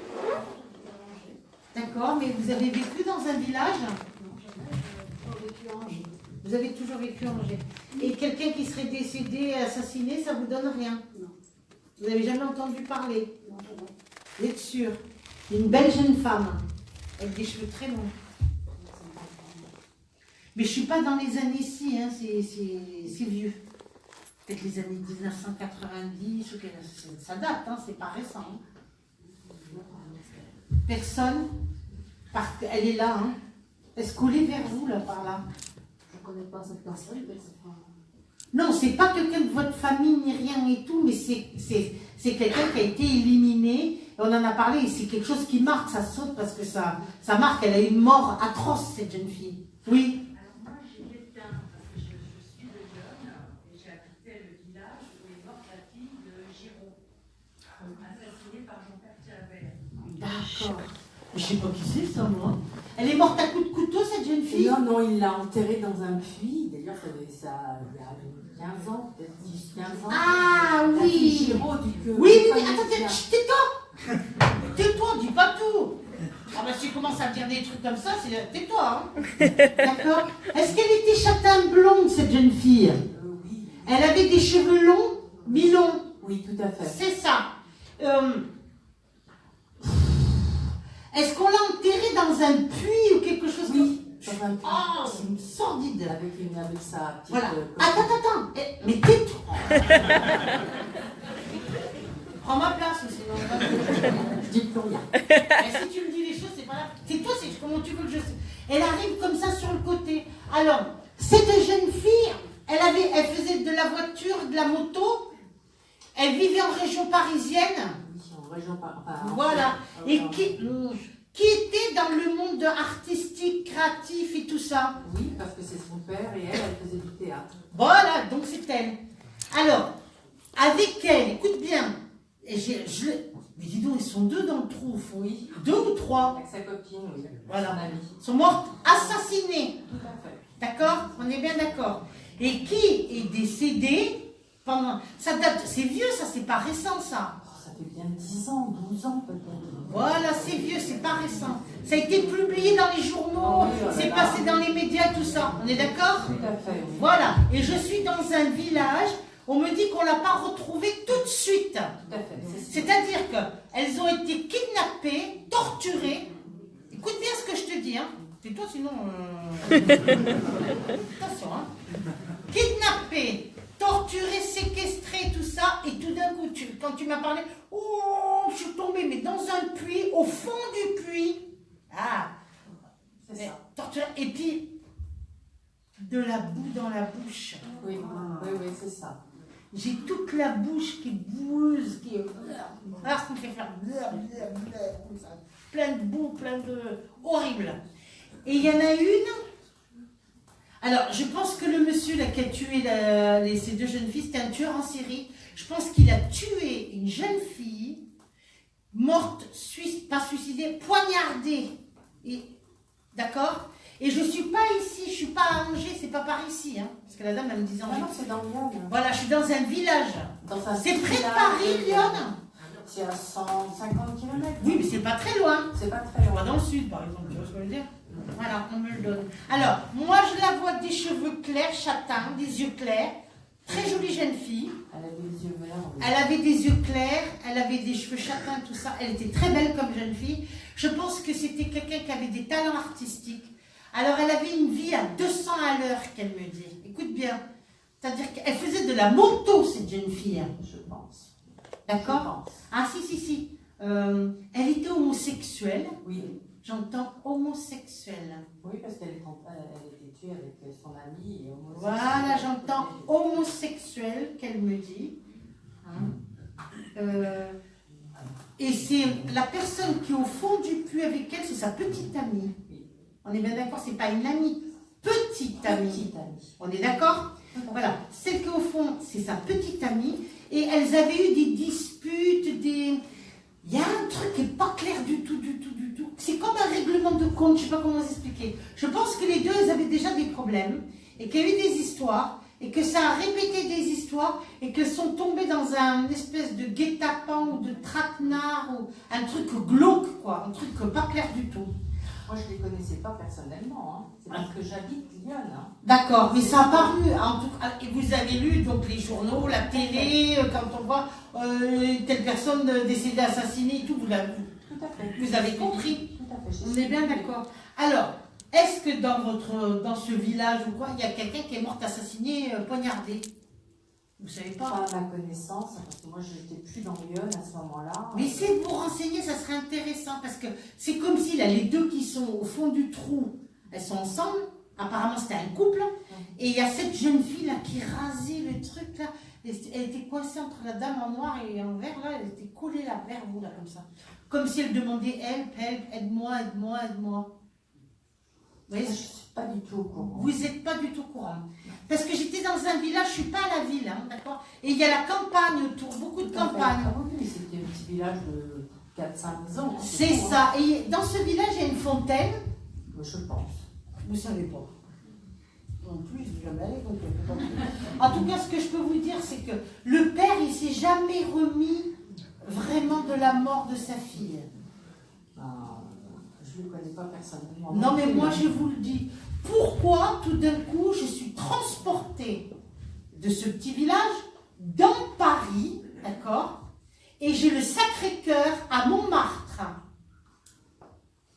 D'accord, mais vous avez vécu dans un village? Vous avez toujours vécu en Angers. Et quelqu'un qui serait décédé, assassiné, ça vous donne rien? Non. Vous n'avez jamais entendu parler? Non, jamais. Vous êtes sûr? Une belle jeune femme, avec des cheveux très longs. Mais je ne suis pas dans les années ci, hein, c'est vieux. Peut-être les années 1990, ou ça date, hein, c'est pas récent. Hein. Personne, elle est là, hein. Est-ce qu'on est vers vous, là, par là? Je ne connais pas cette personne, mais c'est pas... Non, c'est pas quelqu'un de votre famille, ni rien et tout, mais c'est quelqu'un qui a été éliminé. On en a parlé, et c'est quelque chose qui marque, ça saute, parce que ça marque, elle a une mort atroce, cette jeune fille. Oui. D'accord. Je ne sais pas qui c'est, ça, moi. Elle est morte à coups de couteau, cette jeune fille? Non, non, il l'a enterrée dans un puits. D'ailleurs, ça il y a 15 ans, peut-être 10, 15 ans. Ah La oui. fille Giraud, Oui, oui, attends, tais-toi. Tais-toi, dis pas tout. Ah bah si tu commences à me dire des trucs comme ça, c'est tais-toi. Hein. D'accord. Est-ce qu'elle était châtain blonde, cette jeune fille? Oui. Elle avait des cheveux longs, mi-longs. Oui, tout à fait. C'est ça. Est-ce qu'on l'a enterrée dans un puits ou quelque chose? Oui, dans un puits. Oh, c'est une sordide. Avec sa petite... Voilà. Attends. Mais tais-toi. Prends ma place, sinon... Je dis plus rien. Mais si tu me dis les choses, c'est pas là. C'est toi, c'est comment tu veux que je sais. Elle arrive comme ça sur le côté. Alors, cette jeune fille, elle faisait de la voiture, de la moto. Elle vivait en région parisienne. En région parisienne. Voilà. Et qui était dans le monde artistique, créatif et tout ça. Oui, parce que c'est son père et elle faisait du théâtre. Voilà, donc c'est elle. Alors, avec elle, écoute bien. Et mais dis donc, ils sont deux dans le trou. Oui. 2 ou 3. Avec sa copine, oui. Voilà. Son amie. Ils sont mortes assassinées. Tout à fait. D'accord? On est bien d'accord. Et qui est décédé pendant... Ça date... C'est vieux, ça, c'est pas récent, ça. Oh, ça fait bien 10 ans, 12 ans peut-être. Voilà, c'est vieux, c'est pas récent. Ça a été publié dans les journaux, c'est passé dans les médias, tout ça. On est d'accord? Tout à fait, oui. Voilà. Et je suis dans un village, on me dit qu'on l'a pas retrouvée tout de suite. Tout à fait. C'est-à-dire qu'elles ont été kidnappées, torturées. Écoute bien ce que je te dis, hein. Tais-toi, sinon... Attention, hein. Kidnappées, torturées, séquestrées, tout ça. Et tout d'un coup, quand tu m'as parlé... Oh, je suis tombée, mais dans un puits, au fond du puits. Ah, C'est ça. torturée. Et puis, de la boue dans la bouche. Oui, oui, c'est ça. J'ai toute la bouche qui est boueuse, qui est... Ah, ça me fait faire... comme ça. Plein de boue, plein de... Horrible. Et il y en a une... Alors, je pense que le monsieur là, qui a tué ces deux jeunes filles, c'était un tueur en série. Je pense qu'il a tué une jeune fille, morte, pas suicidée, poignardée. D'accord? Et je ne suis pas ici, je ne suis pas à Angers, c'est pas par ici. Hein, parce que la dame, elle me disait Angers. Non, c'est dans Lyon. Voilà, je suis dans un village. C'est près de Paris, Lyon. C'est à 150 km. Oui, mais c'est pas très loin. C'est pas très loin. Pas dans le sud, par exemple, tu vois ce que je veux dire? Voilà, on me le donne. Alors, moi, je la vois des cheveux clairs, châtains, des yeux clairs. Très jolie jeune fille. Elle avait les yeux verts. Oui. Elle avait des yeux clairs, elle avait des cheveux châtains, tout ça. Elle était très belle comme jeune fille. Je pense que c'était quelqu'un qui avait des talents artistiques. Alors, elle avait une vie à 200 à l'heure, qu'elle me dit. Écoute bien. C'est-à-dire qu'elle faisait de la moto, cette jeune fille. Je pense. D'accord? Ah, si. Elle était homosexuelle. Oui. J'entends homosexuelle. Oui, parce qu'elle était tuée avec son ami et homosexuelle. Voilà, j'entends homosexuelle qu'elle me dit. Hein. Et c'est la personne qui est au fond du puits avec elle, c'est sa petite amie. On est bien d'accord, c'est pas une amie, petite amie. On est d'accord? Voilà, celle qui est au fond, c'est sa petite amie. Et elles avaient eu des disputes, des... Il y a un truc qui n'est pas clair du tout. C'est comme un règlement de compte, je ne sais pas comment vous expliquer. Je pense que les deux, elles avaient déjà des problèmes, et qu'il y a eu des histoires, et que ça a répété des histoires, et qu'elles sont tombées dans un espèce de guet-apens ou de traquenard, ou un truc glauque, quoi, un truc pas clair du tout. Moi, je ne les connaissais pas personnellement, hein. C'est parce que j'habite Lyon. Hein. D'accord, mais ça a paru, en tout cas, et vous avez lu donc les journaux, la télé, quand on voit telle personne décédée, assassinée et tout, vous l'avez vu. Tout à fait. Vous avez compris. Tout à fait. On est bien d'accord. Alors, est-ce que dans ce village ou quoi, il y a quelqu'un qui est mort assassiné, poignardé? Vous savez pas? Pas à ma connaissance, parce que moi, je n'étais plus dans Lyon à ce moment-là. Mais essayez de vous renseigner, ça serait intéressant, parce que c'est comme si là, les deux qui sont au fond du trou, elles sont ensemble. Apparemment, c'était un couple. Et il y a cette jeune fille là qui rasait le truc là. Elle était coincée entre la dame en noir et en vert là. Elle était collée là vers vous là comme ça. Comme si elle demandait help, aide-moi. Vous voyez, Je ne suis pas du tout au courant. vous n'êtes pas du tout au courant. Parce que j'étais dans un village, je ne suis pas à la ville, hein, d'accord? Et il y a la campagne autour, beaucoup de campagne. Ah oui, c'était un petit village de 4-5 maisons. C'est ça. Et dans ce village, il y a une fontaine. Je pense. Vous ne savez pas. En plus, je suis jamais allée, donc je peux pas. En tout cas, ce que je peux vous dire, c'est que le père, il ne s'est jamais remis vraiment de la mort de sa fille. Je ne le connais pas personnellement. Non, mais moi, je vous le dis. Pourquoi, tout d'un coup, je suis transportée de ce petit village dans Paris, d'accord? Et j'ai le Sacré-Cœur à Montmartre.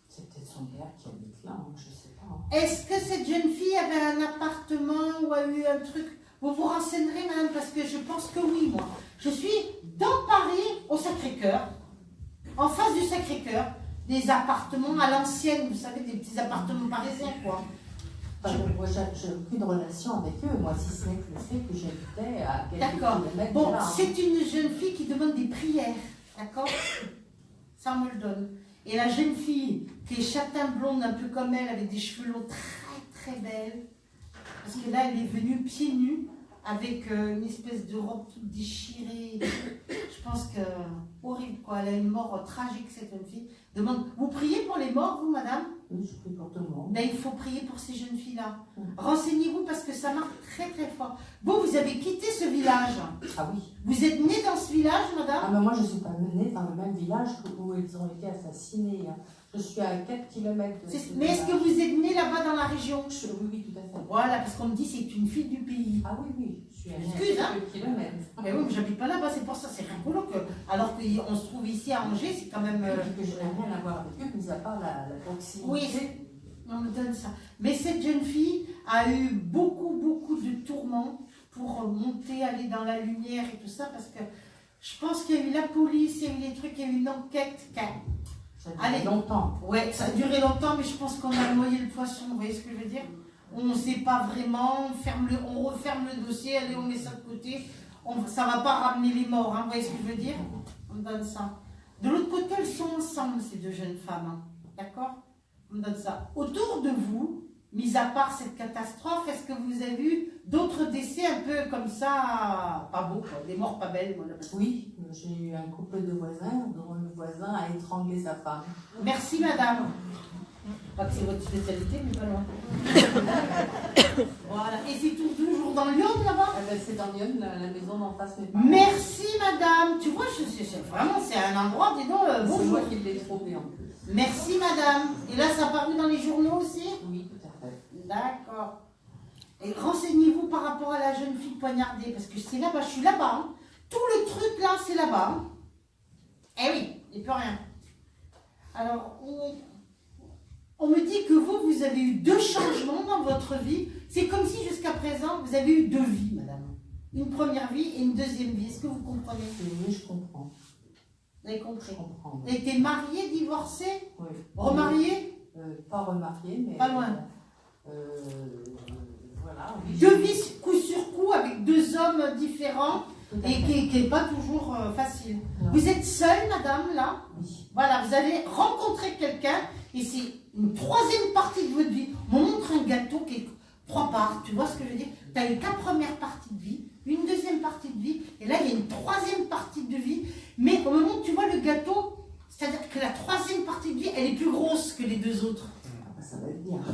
C'est peut-être son père qui habite là, hein, je ne sais pas. Hein. Est-ce que cette jeune fille avait un appartement ou a eu un truc? Vous vous renseignerez, madame, parce que je pense que oui, moi. Je suis dans Paris, au Sacré-Cœur, en face du Sacré-Cœur, des appartements à l'ancienne, vous savez, des petits appartements parisiens, quoi. Enfin, moi, je n'ai aucune relation avec eux, moi, si ce n'est que le fait que j'habitais à quelques D'accord. kilomètres Bon, de là. Hein. c'est une jeune fille qui demande des prières, d'accord? Ça, on me le donne. Et la jeune fille, qui est châtain blonde, un peu comme elle, avec des cheveux longs très très belle, parce que là, elle est venue pieds nus, avec une espèce de robe toute déchirée. Je pense que, horrible, quoi. Elle a une mort tragique, cette jeune fille. Demande, vous priez pour les morts, vous, madame? Oui, je prie pour tout le monde. Ben, il faut prier pour ces jeunes filles-là. Renseignez-vous parce que ça marque très très fort. Vous avez quitté ce village. Ah oui. Vous êtes née dans ce village, Ah, madame? mais moi, je ne suis pas née dans le même village où ils ont été assassinés. Hein. Je suis à 4 kilomètres de ce Mais est-ce que village. vous êtes née là-bas dans la région? Oui, oui, tout à fait. Voilà, parce qu'on me dit c'est une fille du pays. Ah oui, oui, je suis à Excuse, hein. quelques kilomètres. Mais oui, mais j'habite pas là-bas, c'est pour ça, c'est rigolo que. Alors qu'on se trouve ici à Angers, c'est quand même. Que je n'ai rien à voir avec eux, mis à part la proximité. Oui, on me donne ça. Mais cette jeune fille a eu beaucoup de tourments pour monter, aller dans la lumière et tout ça, parce que je pense qu'il y a eu la police, il y a eu des trucs, il y a eu une enquête. Ça a duré longtemps. Ouais, ça a duré longtemps, mais je pense qu'on a noyé le poisson, vous voyez ce que je veux dire? On ne sait pas vraiment, on referme le dossier, allez, on met ça de côté. ça va pas ramener les morts, hein, vous voyez ce que je veux dire? On me donne ça. De l'autre côté, elles sont ensemble, ces deux jeunes femmes. Hein. D'accord? On me donne ça. Autour de vous, mis à part cette catastrophe, est-ce que vous avez eu d'autres décès un peu comme ça, pas beaux, quoi, des morts pas belles? Moi, Oui, j'ai eu un couple de voisins dont le voisin a étranglé sa femme. merci, madame. Pas que c'est votre spécialité, mais pas loin. Voilà. Et c'est toujours dans Lyon, là-bas? C'est dans Lyon, la maison d'en face mes parents. Merci, madame. Tu vois, vraiment, c'est un endroit, dis donc, C'est bonjour. moi qui l'ai trouvé en plus. Merci, madame. Et là, ça a paru dans les journaux aussi? Oui, tout à fait. D'accord. Et renseignez-vous par rapport à la jeune fille poignardée, parce que c'est là-bas, je suis là-bas. Hein. Tout le truc là, c'est là-bas. Hein. Eh oui, il n'y a plus rien. Alors, on me dit que vous avez eu 2 changements dans votre vie. C'est comme si jusqu'à présent, vous avez eu 2 vies, madame. Une première vie et une deuxième vie. Est-ce que vous comprenez? Oui, je comprends. Vous avez compris? Je comprends. Vous avez été mariée, divorcée? Oui. Remariée? Pas remariée, mais... Pas loin. Voilà. Oui, 2 vies coup sur coup avec 2 hommes différents. tout à Et fait. qui n'est pas toujours facile. Non. Vous êtes seule, madame, là? Oui. Voilà, vous allez rencontrer quelqu'un et c'est une 3e partie de votre vie. On montre un gâteau qui est 3 parts, tu vois ce que je veux dire? Tu as eu 4 premières parties de vie, une 2e partie de vie, et là il y a une 3e partie de vie. Mais au moment où tu vois le gâteau, c'est-à-dire que la 3e partie de vie, elle est plus grosse que les 2 autres. Ah bah, ça va être bien. Donc,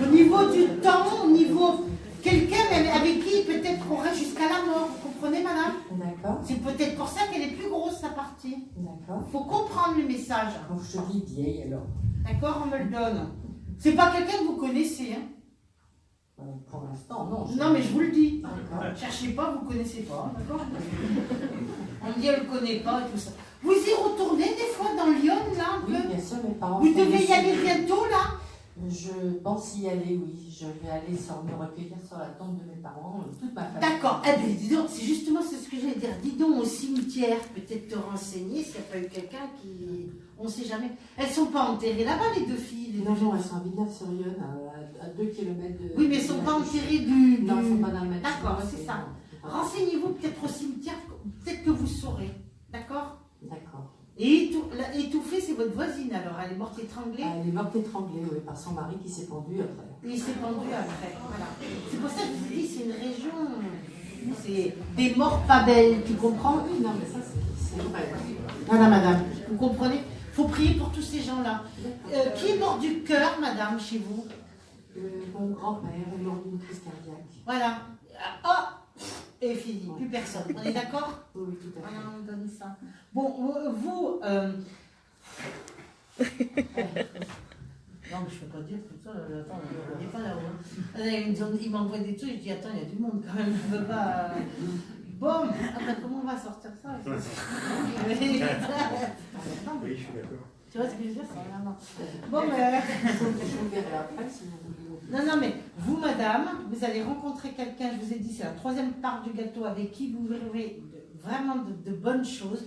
au niveau du temps, au niveau... Quelqu'un avec qui peut-être qu'on reste jusqu'à la mort, vous comprenez, madame? D'accord. C'est peut-être pour ça qu'elle est plus grosse, sa partie. D'accord. Il faut comprendre le message. Donc je vis vieille alors. D'accord, on me le donne. C'est pas quelqu'un que vous connaissez, hein? Pour l'instant, non. Non, mais je vous le dis. D'accord. Cherchez pas, vous connaissez pas, d'accord? On me dit, elle ne connaît pas et tout ça. Vous y retournez des fois dans Lyon, là, un Oui, peu? bien sûr, mes parents. Vous sont devez y décédés. aller bientôt, là? Je pense y aller, oui. Je vais aller me recueillir sur la tombe de mes parents, toute ma famille. D'accord. Eh bien, dis donc, c'est justement ce que j'allais dire. Dis donc au cimetière, peut-être te renseigner s'il n'y a pas eu quelqu'un qui... On ne sait jamais. Elles ne sont pas enterrées là-bas, les 2 filles. Les Non, deux non, elles jeunes sont à Villeneuve-sur-Yonne, à 2 km de... Oui, mais elles ne sont pas enterrées du... Non, elles ne sont pas dans le même D'accord, sens, c'est mais ça. non. Renseignez-vous peut-être au cimetière, peut-être que vous saurez. D'accord? D'accord. Et étouffée, c'est votre voisine alors, elle est morte étranglée. Elle est morte étranglée, oui, par son mari qui s'est pendu après. Et il s'est pendu après. Voilà. C'est pour ça que je vous dis, c'est une région. C'est des morts pas belles, tu comprends? Oui, non, mais ça, c'est vrai. Voilà, madame. Vous comprenez? Il faut prier pour tous ces gens-là. Qui est mort du cœur, madame, chez vous? Mon grand-père est mort d'une crise cardiaque. Voilà. Ah! Et fini, plus personne. On est d'accord? Oui, oui, tout à fait. Voilà, on donne ça. Bon, vous... Non, mais je ne peux pas dire tout ça. Attends, on n'est pas là-haut. Il m'envoie des trucs, je dis, attends, il y a du monde quand même. Je ne peux pas... Bon, attends, comment on va sortir ça? Oui, je suis d'accord. Tu vois ce que je veux dire? Bon, mais... Je vous verrai après si vous voulez. Non, mais vous, madame, vous allez rencontrer quelqu'un, je vous ai dit, c'est la 3e part du gâteau avec qui vous verrez vraiment de bonnes choses.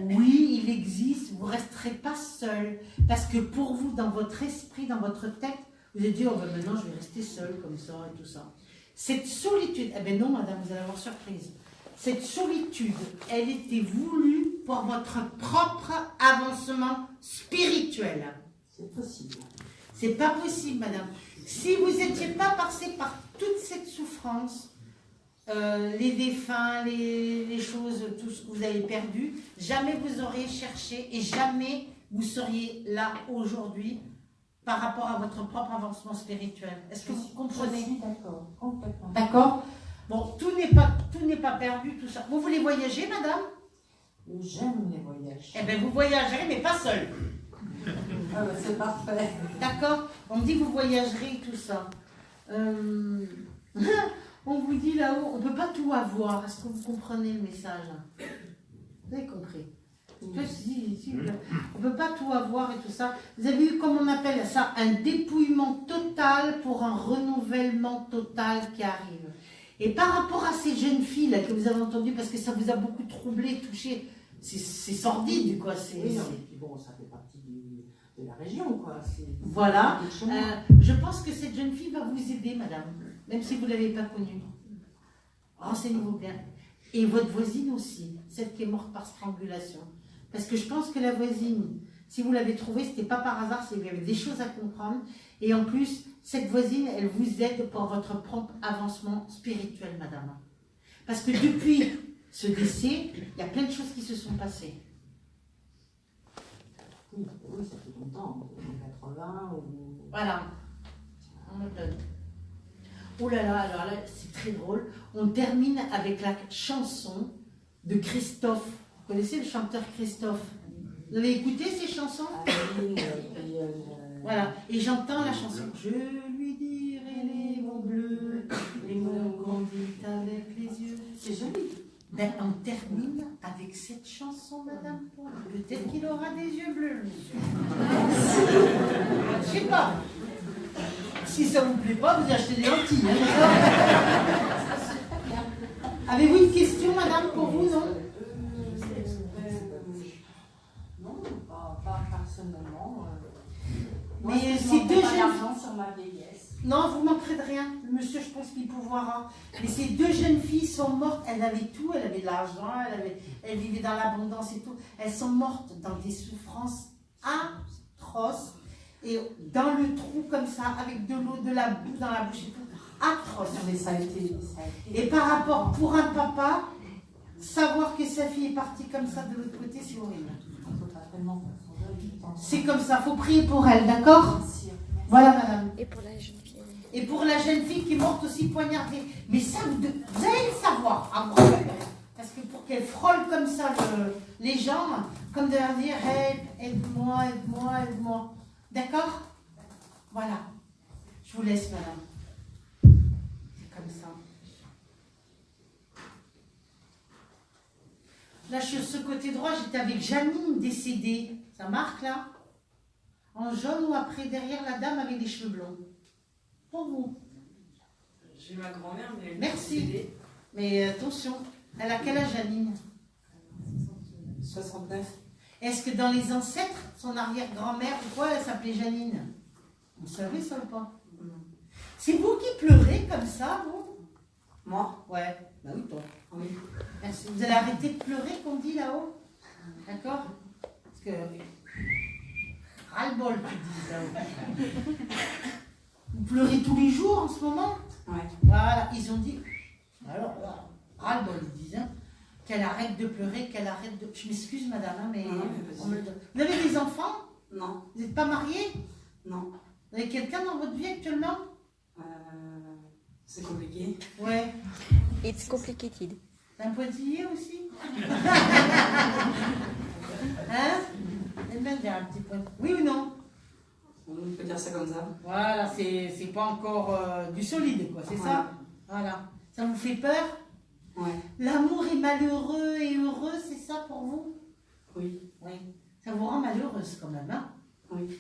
Oui, il existe, vous ne resterez pas seul. Parce que pour vous, dans votre esprit, dans votre tête, vous avez dit, oh ben maintenant je vais rester seul comme ça et tout ça. Cette solitude, eh bien non, madame, vous allez avoir surprise. Cette solitude, elle était voulue pour votre propre avancement spirituel. C'est possible. C'est pas possible, madame. Si vous n'étiez pas passé par toute cette souffrance, les défunts, les choses, tout ce que vous avez perdu, jamais vous auriez cherché et jamais vous seriez là aujourd'hui par rapport à votre propre avancement spirituel. Est-ce que vous comprenez? Je suis d'accord, complètement. D'accord? Bon, tout n'est pas perdu, tout ça. Vous voulez voyager, madame? J'aime les voyages. Eh bien, vous voyagerez, mais pas seul. Ah bah, c'est parfait. D'accord? On me dit que vous voyagerez et tout ça. On vous dit là-haut, on ne peut pas tout avoir. Est-ce que vous comprenez le message? Vous avez compris? Si, on ne peut pas tout avoir et tout ça. Vous avez eu, comme on appelle ça, un dépouillement total pour un renouvellement total qui arrive. Et par rapport à ces jeunes filles là que vous avez entendues, parce que ça vous a beaucoup troublé, touché, c'est sordide, quoi. Oui, non, et puis bon, ça fait partie de la région, quoi. Voilà. Je pense que cette jeune fille va vous aider, madame, même si vous ne l'avez pas connue. Renseignez-vous bien. Et votre voisine aussi, celle qui est morte par strangulation. Parce que je pense que la voisine, si vous l'avez trouvée, ce n'était pas par hasard, c'est qu'il y avait des choses à comprendre. Et en plus, cette voisine, elle vous aide pour votre propre avancement spirituel, madame. Parce que depuis ce décès, il y a plein de choses qui se sont passées. Oui, ça fait longtemps, en 80 ou... Voilà. On me donne. Oh là là, alors là, c'est très drôle. On termine avec la chanson de Christophe. Vous connaissez le chanteur Christophe? Vous avez écouté ces chansons? Voilà. Et j'entends la chanson. Je lui dirai les mots bleus, les mots qu'on dit avec les yeux. C'est joli. Ben, on termine avec cette chanson, madame. Peut-être qu'il aura des yeux bleus, monsieur. Je sais pas. Si ça vous plaît pas, vous achetez des lentilles. Hein, avez-vous une question, madame, pour vous, non? Non, pas personnellement. Mais ces deux jeunes... d'argent sur ma vieillesse. Non, vous manquerez de rien. Le monsieur, je pense qu'il pourra. Mais ces deux jeunes filles sont mortes. Elles avaient tout. Elles avaient de l'argent. Elles vivaient dans l'abondance et tout. Elles sont mortes dans des souffrances atroces. Et dans le trou comme ça, avec de l'eau, de la boue dans la bouche et tout. Atroce. Mais ça a été... Et par rapport, pour un papa, savoir que sa fille est partie comme ça de l'autre côté, c'est horrible. C'est comme ça. Il faut prier pour elle, d'accord? Voilà, madame. Et pour la jeune fille. Et pour la jeune fille qui est morte aussi poignardée. Mais ça, vous allez le savoir. Parce que pour qu'elle frôle comme ça les gens, comme de leur dire hey, aide-moi, aide-moi, aide-moi. D'accord? Voilà. Je vous laisse, madame. C'est comme ça. Là, sur ce côté droit, j'étais avec Janine décédée. Ça marque là? En jaune ou après, derrière la dame avec les cheveux blonds. Pour vous. J'ai ma grand-mère, mais elle est Merci. décédée. Mais attention, elle a quel âge, Janine? 69. Est-ce que dans les ancêtres, son arrière-grand-mère ou quoi, elle s'appelait Janine? Vous savez ça ou pas? C'est vous qui pleurez comme ça, vous? Moi? Ouais. Bah oui, toi. Oui. Merci. Vous allez arrêter de pleurer, qu'on dit là-haut? D'accord? Parce que... ras-le-bol, tu dis là-haut. Vous pleurez tous les jours en ce moment? Ouais. Voilà, ils ont dit... Alors, là, ras-le-bol, ils disent, hein, qu'elle arrête de pleurer, qu'elle arrête de... Je m'excuse, madame, hein, mais... on me le donne. Vous avez des enfants? Non. Vous n'êtes pas mariés? Non. Vous avez quelqu'un dans votre vie actuellement? C'est compliqué. Ouais. It's complicated. T'as un pointillé aussi? Hein? Elle m'a dit un petit point. Oui ou non? On peut dire ça comme ça. Voilà, c'est pas encore du solide, quoi, c'est ça? Voilà. Ça vous fait peur? Ouais. L'amour est malheureux et heureux, c'est ça pour vous? Oui. Oui. Ça vous rend malheureuse quand même, hein? Oui.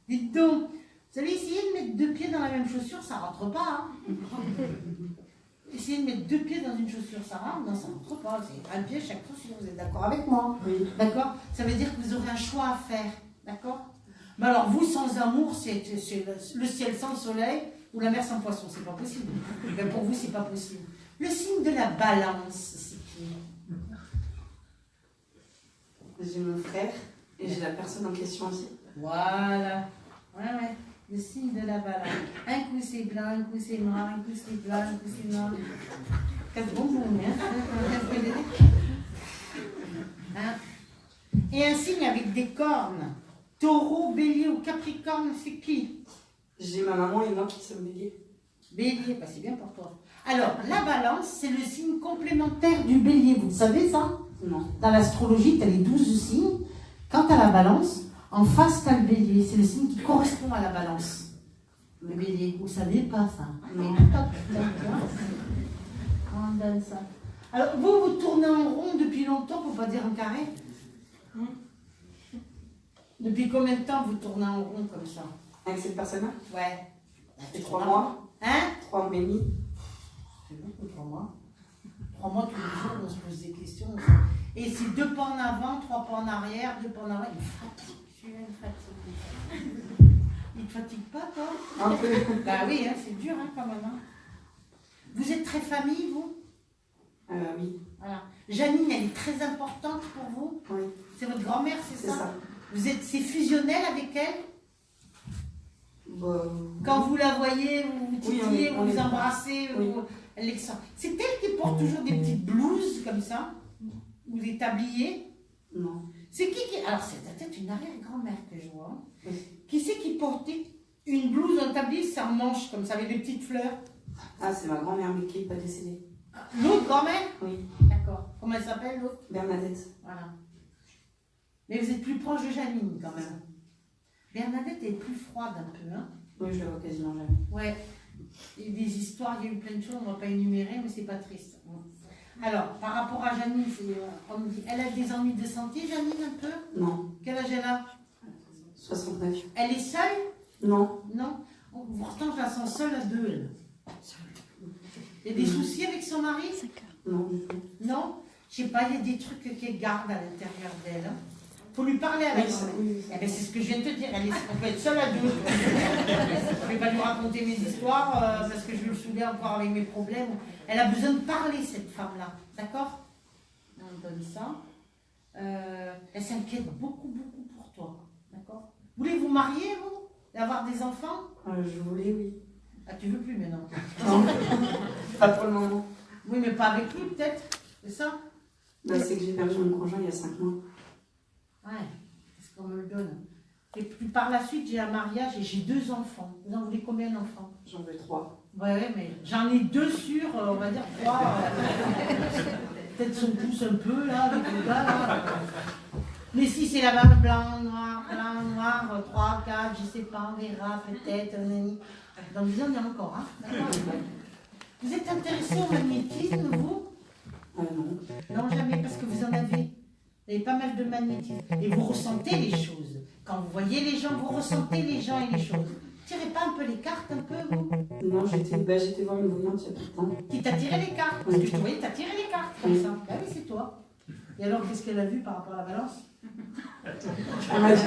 Dites donc, vous allez essayer de mettre deux pieds dans la même chaussure, ça rentre pas, hein? Essayez de mettre deux pieds dans une chaussure, ça rentre? Non, ça rentre pas. C'est un pied chaque chaussure, vous êtes d'accord avec moi? Oui. D'accord? Ça veut dire que vous aurez un choix à faire, d'accord? Mais alors vous, sans amour, c'est le ciel sans le soleil ou la mer sans poisson, c'est pas possible. Mais pour vous, c'est pas possible. Le signe de la balance, c'est qui? J'ai mon frère et j'ai la personne en question aussi. Voilà. Ouais. Le signe de la balance. Un coup c'est blanc, un coup c'est noir, un coup c'est blanc, un coup c'est noir. Quatre bonbons, hein? Et un signe avec des cornes. Taureau, bélier ou capricorne, c'est qui? J'ai ma maman et moi qui sommes béliers. Bélier, bah c'est bien pour toi. Alors, la balance, c'est le signe complémentaire du bélier. Vous le savez ça? Non. Dans l'astrologie, tu as les 12 signes. Quand tu as la balance, en face, tu as le bélier. C'est le signe qui correspond à la balance. Le bélier. Vous ne savez pas ça? Non. On donne ça. Alors, vous tournez en rond depuis longtemps, pour ne pas dire en carré? Depuis combien de temps vous tournez en rond comme ça? Avec cette personne-là? Ouais. Ça fait 3 mois. Hein? 3 mois et demi. C'est beaucoup, 3 mois. 3 mois tous les jours, on se pose des questions. Et c'est 2 pas en avant, 3 pas en arrière, 2 pas en avant. Il me fatigue. Je suis une fatigue. Il te fatigue pas, toi? Un peu. Bah oui, hein, c'est dur hein, quand même. Hein. Vous êtes très famille, vous? Oui. Voilà. Janine, elle est très importante pour vous. Oui. C'est votre grand-mère, c'est C'est ça, ça. C'est fusionnel avec elle? Bah, Quand vous la voyez, vous vous Oui, titillez, on vous est- vous embrassez, Oui. elle est... C'est elle qui porte toujours des petites blouses comme ça, ou des tabliers. non. C'est qui Alors, c'est peut-être une arrière-grand-mère que je vois. Oui. Qui c'est qui portait une blouse, un tablier sans manche, comme ça, avec des petites fleurs? Ah, c'est ma grand-mère, mais qui n'est pas décédée. L'autre grand-mère? Oui. D'accord. Comment elle s'appelle, l'autre? Bernadette. Voilà. Mais vous êtes plus proche de Janine, quand même. Bernadette est plus froide un peu, hein? Oui, je la vois quasiment jamais. Ouais. Il y a des histoires, il y a eu plein de choses, on ne va pas énumérer, mais c'est pas triste. Alors, par rapport à Janine, on me dit, elle a des ennuis de santé, Janine, un peu? Non. Quel âge elle a? 69. Elle est seule? Non. Non. Pourtant, je la sens seule à deux, elle. Il y a des soucis avec son mari? Non, du tout. Non? Je sais pas, il y a des trucs qu'elle garde à l'intérieur d'elle. Hein. Faut lui parler à la Oui, ça- grand-mère. oui, Eh ben, c'est ce que je viens de te dire, on peut être seule à deux. Je vais pas lui raconter mes histoires parce que je vais le saouler encore avec mes problèmes. Elle a besoin de parler, cette femme-là. D'accord? On donne ça. Elle s'inquiète beaucoup, beaucoup pour toi. D'accord? Voulez vous marier, vous? Et avoir des enfants? Je voulais, oui. Ah, tu veux plus maintenant? Non. Pas pour le moment. Oui, mais pas avec lui, peut-être? C'est ça? Bah, c'est que j'ai perdu mon conjoint il y a 5 mois. Ouais, c'est ce qu'on me le donne. Et puis par la suite, j'ai un mariage et j'ai 2 enfants. Vous en voulez combien d'enfants? J'en veux 3. Ouais, mais j'en ai 2 sur, on va dire 3. Peut-être son pouce un peu, là, avec le gars, là. Mais si c'est la bande blanc, noir, 3, 4, je sais pas, on verra, peut-être, nani. Dans 10 ans, il y en a encore, hein. D'accord. Vous êtes intéressé au magnétisme, vous? Non. Non, jamais, parce que vous en avez. Vous avez pas mal de magnétisme. Et vous ressentez les choses. Quand vous voyez les gens, vous ressentez les gens et les choses. Tirez pas un peu les cartes, un peu, vous? Non, j'étais voir une voyante il y a peu de temps. Qui t'a tiré les cartes? Parce que je te voyais, t'as tiré les cartes comme ça. Ah oui, c'est toi. Et alors, qu'est-ce qu'elle a vu par rapport à la balance? Elle m'a dit,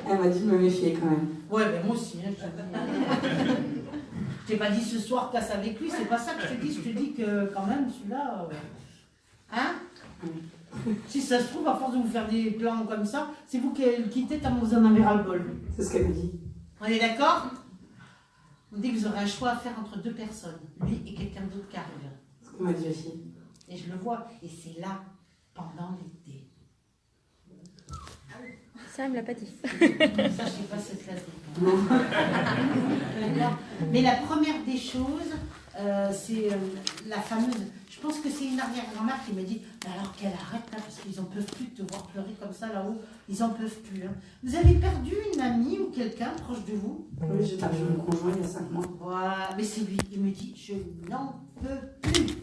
elle m'a dit de me méfier quand même. Ouais, ben moi aussi. Hein, je t'ai pas dit ce soir casse avec lui, c'est pas ça que je te dis. Je te dis que quand même, celui-là. Hein? Si ça se trouve, à force de vous faire des plans comme ça, c'est vous qui le quittez, tellement vous en avez ras-le-bol. C'est ce qu'elle m'a dit. On est d'accord? On dit que vous aurez un choix à faire entre 2 personnes, lui et quelqu'un d'autre qui arrive. C'est ce qu'elle m'a dit aussi. Et je le vois, et c'est là, pendant l'été. Ça, elle me l'a pas dit. Ça, je sais pas si c'est classe. D'accord. Mais la première des choses, c'est la fameuse. Je pense que c'est une arrière-grand-mère qui me dit alors qu'elle arrête là, parce qu'ils en peuvent plus de te voir pleurer comme ça là-haut. Ils en peuvent plus. Hein. Vous avez perdu une amie ou quelqu'un proche de vous? Oui, j'ai perdu mon conjoint il y a 5 mois. Voilà, mais c'est lui. Il me dit je n'en peux plus.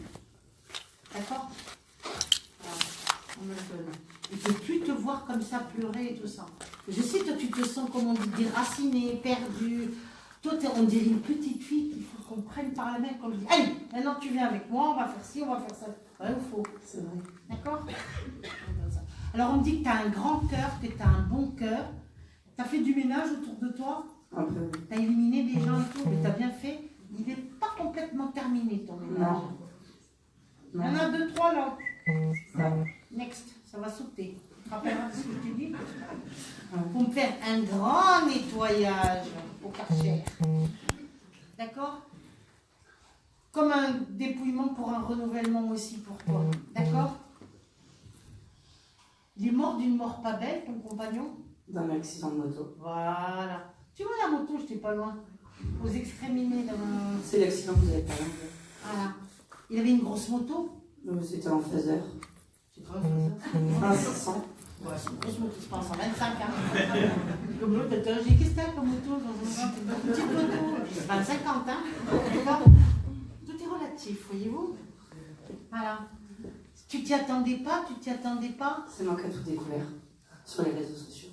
D'accord? Voilà, on me le donne. Il ne peut plus te voir comme ça pleurer et tout ça. Je sais, toi, tu te sens, comme on dit, déraciné, perdu. Toi, on dirait une petite fille qu'il faut qu'on prenne par la main, qu'on lui dit allez, maintenant tu viens avec moi, on va faire ci, on va faire ça. Ouais, il faut. C'est vrai. D'accord? Alors, on me dit que tu as un grand cœur, que tu as un bon cœur. Tu as fait du ménage autour de toi? Un peu, oui. Tu as éliminé des gens et tout, mais tu as bien fait. Il n'est pas complètement terminé, ton ménage. Il y en a 2, 3 là. Next, ça va sauter. Tu te rappelleras de ce que je t'ai dit? Pour me faire un grand nettoyage au Karcher. D'accord? Comme un dépouillement pour un renouvellement aussi pour toi. D'accord? Il est mort d'une mort pas belle, ton compagnon? D'un accident de moto. Voilà. Tu vois la moto, j'étais pas loin. Aux extrémités dans un... C'est l'accident que vous avez parlé. Voilà. Il avait une grosse moto? C'était en phaser. C'est pas ça. Un 600. Ouais, c'est une grosse moto, je pense, en 25 hein. Comme l'autre, j'ai dit, qu'est-ce que t'as comme moto dans une petite moto? 25 ans, hein. D'accord? Tout est relatif, voyez-vous? Voilà. Tu t'y attendais pas, tu t'y attendais pas? C'est moi qui ai tout découvert sur les réseaux sociaux.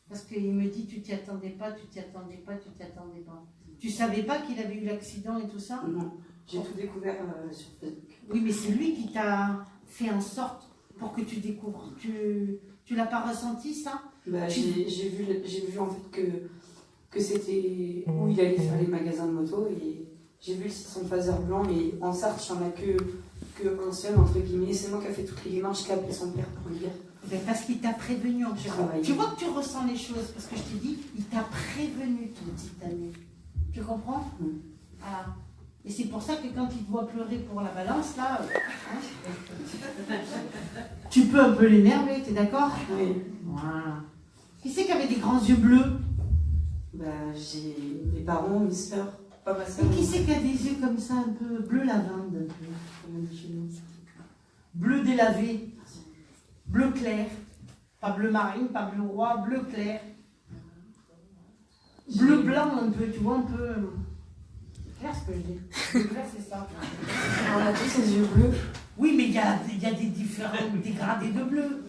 Parce qu'il me dit, tu t'y attendais pas, tu t'y attendais pas, tu t'y attendais pas. Tu savais pas qu'il avait eu l'accident et tout ça? Non, j'ai tout découvert sur Facebook. Oui, mais c'est lui qui t'a fait en sorte pour que tu découvres. Tu l'as pas ressenti, ça? Bah, j'ai vu en fait que c'était où il allait faire les magasins de moto et J'ai vu son phaser blanc, mais en Sarthe, il n'y en a que un seul, entre guillemets. C'est moi qui ai fait toutes les démarches, qui a appelé son père pour lui dire. Ben, parce qu'il t'a prévenu. Je travaille. Tu vois que tu ressens les choses, parce que je t'ai dit, il t'a prévenu, ton petit ami. Tu comprends? Voilà. Et c'est pour ça que quand il te voit pleurer pour la balance, là, tu peux un peu l'énerver, t'es d'accord? Oui. Voilà. Qui c'est qui avait des grands yeux bleus? Bah, j'ai mes parents, mes soeurs, pas ma soeur. Et qui c'est qui a des yeux comme ça, un peu bleu lavande, un peu, comme un chez nous? Bleu délavé, bleu clair, pas bleu marine, pas bleu roi, bleu clair, bleu blanc un peu, tu vois, un peu clair ce que je dis. Bleu clair, c'est ça. On a tous ses yeux bleus. Oui, mais il y a des différents dégradés de bleu.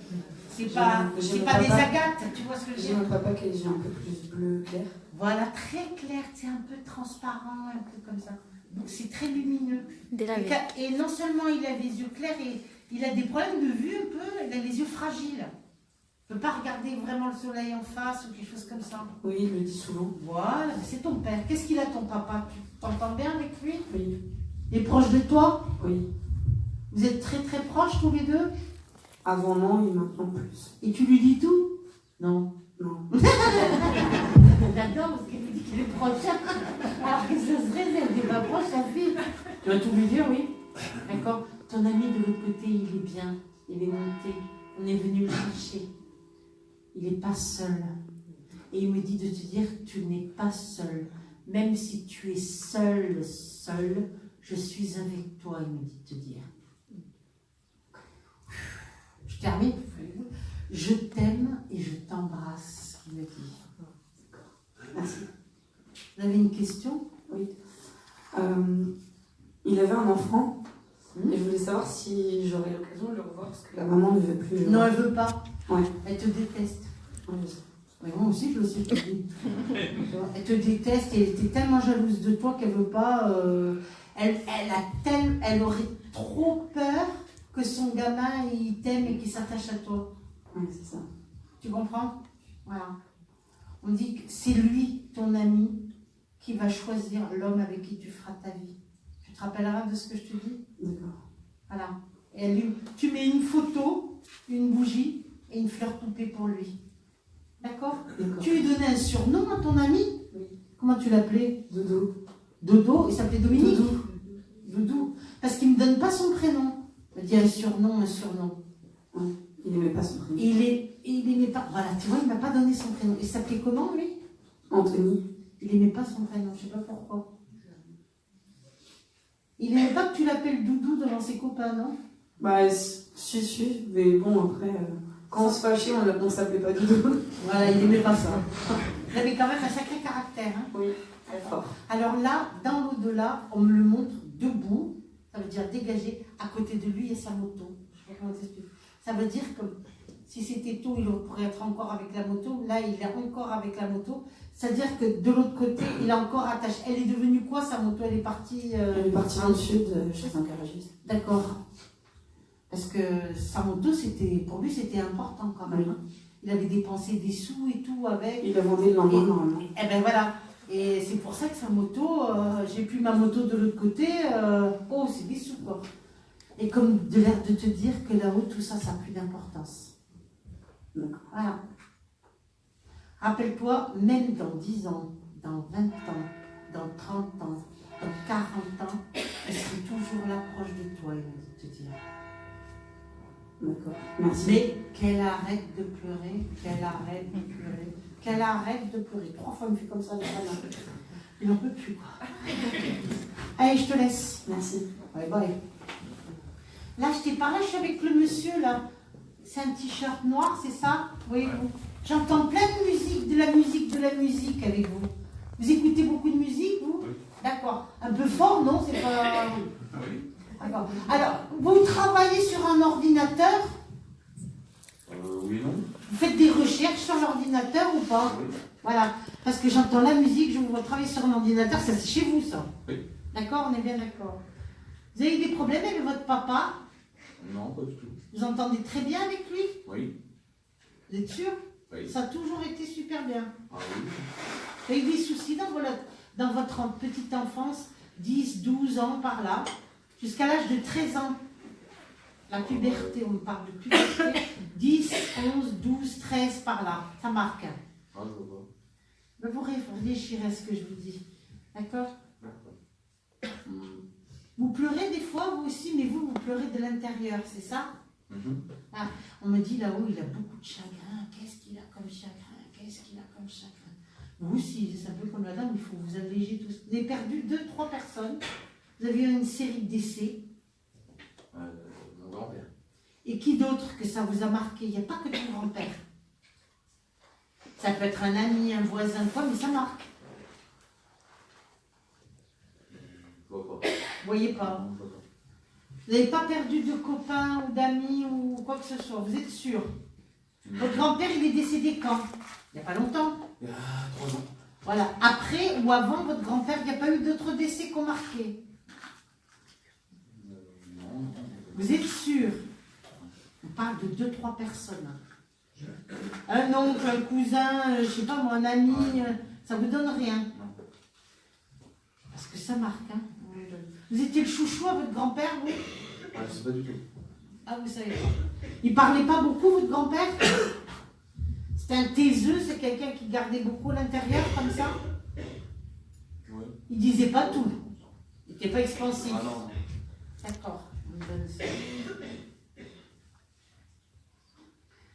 C'est pas J'ai mon des papa. agates, tu vois ce que je veux J'ai dire? mon papa qui a les yeux un peu plus bleu clair. Voilà, très clair, c'est un peu transparent, un peu comme ça. Donc c'est très lumineux. Délavé. Et non seulement il a les yeux clairs, et il a des problèmes de vue un peu, il a les yeux fragiles. Il ne peut pas regarder vraiment le soleil en face ou quelque chose comme ça. Oui, il le dit souvent. Voilà, c'est ton père. Qu'est-ce qu'il a ton papa? Tu t'entends bien avec lui? Oui. Il est proche de toi? Oui. Vous êtes très très proches tous les deux? Avant non et maintenant plus. Et tu lui dis tout? Non. Non. J'adore parce qu'elle me dit qu'il est proche. Alors que ça serait, elle n'est pas proche, sa fille. Tu vas tout lui dire, oui? D'accord. Ton ami de l'autre côté, il est bien. Il est monté. On est venu le chercher. Il n'est pas seul. Et il me dit de te dire, tu n'es pas seul. Même si tu es seul, je suis avec toi, il me dit de te dire. Je termine. Je t'aime et je t'embrasse, il me dit. Merci. Vous avez une question? Oui. Il avait un enfant. Et je voulais savoir si j'aurais l'occasion de le revoir parce que la maman ne veut plus. Le Non, voir. elle veut pas. Ouais. Elle te déteste. Ouais, je sais. Mais moi aussi, je le sais. Elle te déteste et elle était tellement jalouse de toi qu'elle veut pas. Elle aurait trop peur que son gamin il t'aime et qu'il s'attache à toi. Ouais, c'est ça. Tu comprends? Voilà. On dit que c'est lui, ton ami, qui va choisir l'homme avec qui tu feras ta vie. Tu te rappelleras de ce que je te dis? D'accord. Voilà. Et tu mets une photo, une bougie et une fleur poupée pour lui. D'accord? D'accord. Tu lui donnais un surnom à ton ami? Oui. Comment tu l'appelais? Dodo. Dodo? Il s'appelait Dominique? Doudou. Doudou. Parce qu'il ne me donne pas son prénom. Il me dit un surnom, un surnom. Ouais. Il n'aimait pas son prénom. Il aimait pas. Voilà, tu vois, il ne m'a pas donné son prénom. Il s'appelait comment, lui? Anthony. Il n'aimait pas son prénom, je ne sais pas pourquoi. Il n'aimait pas que tu l'appelles Doudou devant ses copains, non? Bah, si. Mais bon, après, quand on se fâchait, on s'appelait pas Doudou. Voilà, il n'aimait pas ça. Il avait quand même un sacré caractère. Hein. Oui, très fort. Alors là, dans l'au-delà, on me le montre debout, ça veut dire dégagé, à côté de lui, il y a sa moto. Je sais pas comment t'expliquer. Ça veut dire que si c'était tôt, il pourrait être encore avec la moto. Là, il est encore avec la moto. C'est-à-dire que de l'autre côté, il est encore attaché. Elle est devenue quoi, sa moto? Elle est partie... Elle est partie dans le sud, chez un garagiste. D'accord. Parce que sa moto, pour lui, c'était important quand même. Oui. Il avait dépensé des sous et tout avec. Il a vendu le lendemain, normalement. Et ben voilà. Et c'est pour ça que sa moto, j'ai plus ma moto de l'autre côté. Oh, c'est des sous, quoi. Et comme de l'air de te dire que là-haut, tout ça, ça n'a plus d'importance. D'accord. Voilà. Rappelle-toi, même dans 10 ans, dans 20 ans, dans 30 ans, dans 40 ans, je serai toujours là proche de toi, il m'a dit de te dire. D'accord. Merci. Mais qu'elle arrête de pleurer, qu'elle arrête de pleurer, qu'elle arrête de pleurer. 3 fois, il me fait comme ça, il n'en peut plus, quoi. Allez, je te laisse. Merci. Bye bye. Là, je t'ai parlé, je suis avec le monsieur, là. C'est un t-shirt noir, c'est ça? Voyez-vous? J'entends plein de musique, de la musique avec vous. Vous écoutez beaucoup de musique, vous? Oui. D'accord. Un peu fort, non? C'est pas... Oui. D'accord. Alors, vous travaillez sur un ordinateur? Oui, non. Vous faites des recherches sur l'ordinateur ou pas? Oui. Voilà. Parce que j'entends la musique, je vous vois travailler sur un ordinateur, ça c'est chez vous, ça? Oui. D'accord, on est bien d'accord. Vous avez eu des problèmes avec votre papa? Non, pas du tout. Vous entendez très bien avec lui? Oui. Vous êtes sûr? Oui. Ça a toujours été super bien. Ah oui. Vous avez eu des soucis dans votre petite enfance 10, 12 ans par là, jusqu'à l'âge de 13 ans. La puberté, on parle de puberté. 10, 11, 12, 13 par là. Ça marque. Ah, je vois Ben, vous réfléchirez à ce que je vous dis. D'accord? pas. Vous pleurez des fois, vous aussi, mais vous pleurez de l'intérieur, c'est ça? Ah, on me dit là-haut, il a beaucoup de chagrin. Qu'est-ce qu'il a comme chagrin? Qu'est-ce qu'il a comme chagrin? Vous aussi, c'est un peu comme la dame, il faut vous alléger tous. Vous avez perdu 2-3 personnes. Vous avez eu une série de décès. Mon grand-père. Et qui d'autre que ça vous a marqué? Il n'y a pas que ton grand-père. Ça peut être un ami, un voisin, quoi, mais ça marque. Je vois pas. Vous voyez pas? Non, je vois pas. Vous n'avez pas perdu de copains ou d'amis ou quoi que ce soit, vous êtes sûr? Votre grand-père, il est décédé quand? Il n'y a pas longtemps. Il y a 3 ans. Voilà. Après ou avant votre grand-père, il n'y a pas eu d'autres décès qui ont marqué? Non. Vous êtes sûr? On parle de 2-3 personnes. Un oncle, un cousin, je sais pas moi, un ami, ça vous donne rien. Non. Parce que ça marque, hein. Vous étiez le chouchou à votre grand-père, vous? Je sais pas du tout. Ah, vous savez pas. Il parlait pas beaucoup, votre grand-père? C'était un taiseux, c'est quelqu'un qui gardait beaucoup à l'intérieur, comme ça? Oui. Il disait pas tout. Il n'était pas expansif. Ah non. D'accord. On me donne ça.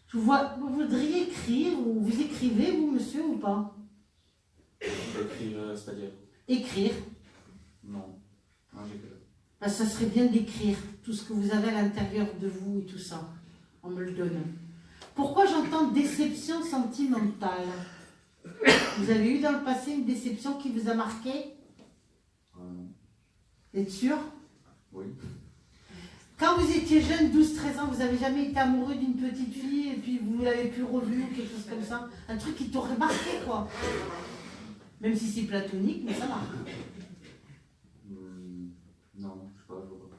Je vois, vous voudriez écrire, ou vous écrivez, vous, monsieur, ou pas? Écrire, c'est-à-dire? Écrire. Non. Non, j'ai que... Ben, ça serait bien d'écrire tout ce que vous avez à l'intérieur de vous et tout ça. On me le donne. Pourquoi j'entends déception sentimentale? Vous avez eu dans le passé une déception qui vous a marqué? Vous êtes sûr? Oui. Quand vous étiez jeune, 12-13 ans, vous n'avez jamais été amoureux d'une petite fille et puis vous ne l'avez plus revue ou quelque chose comme ça? Un truc qui t'aurait marqué, quoi. Même si c'est platonique, mais ça marque. Non, je sais pas, je vois pas.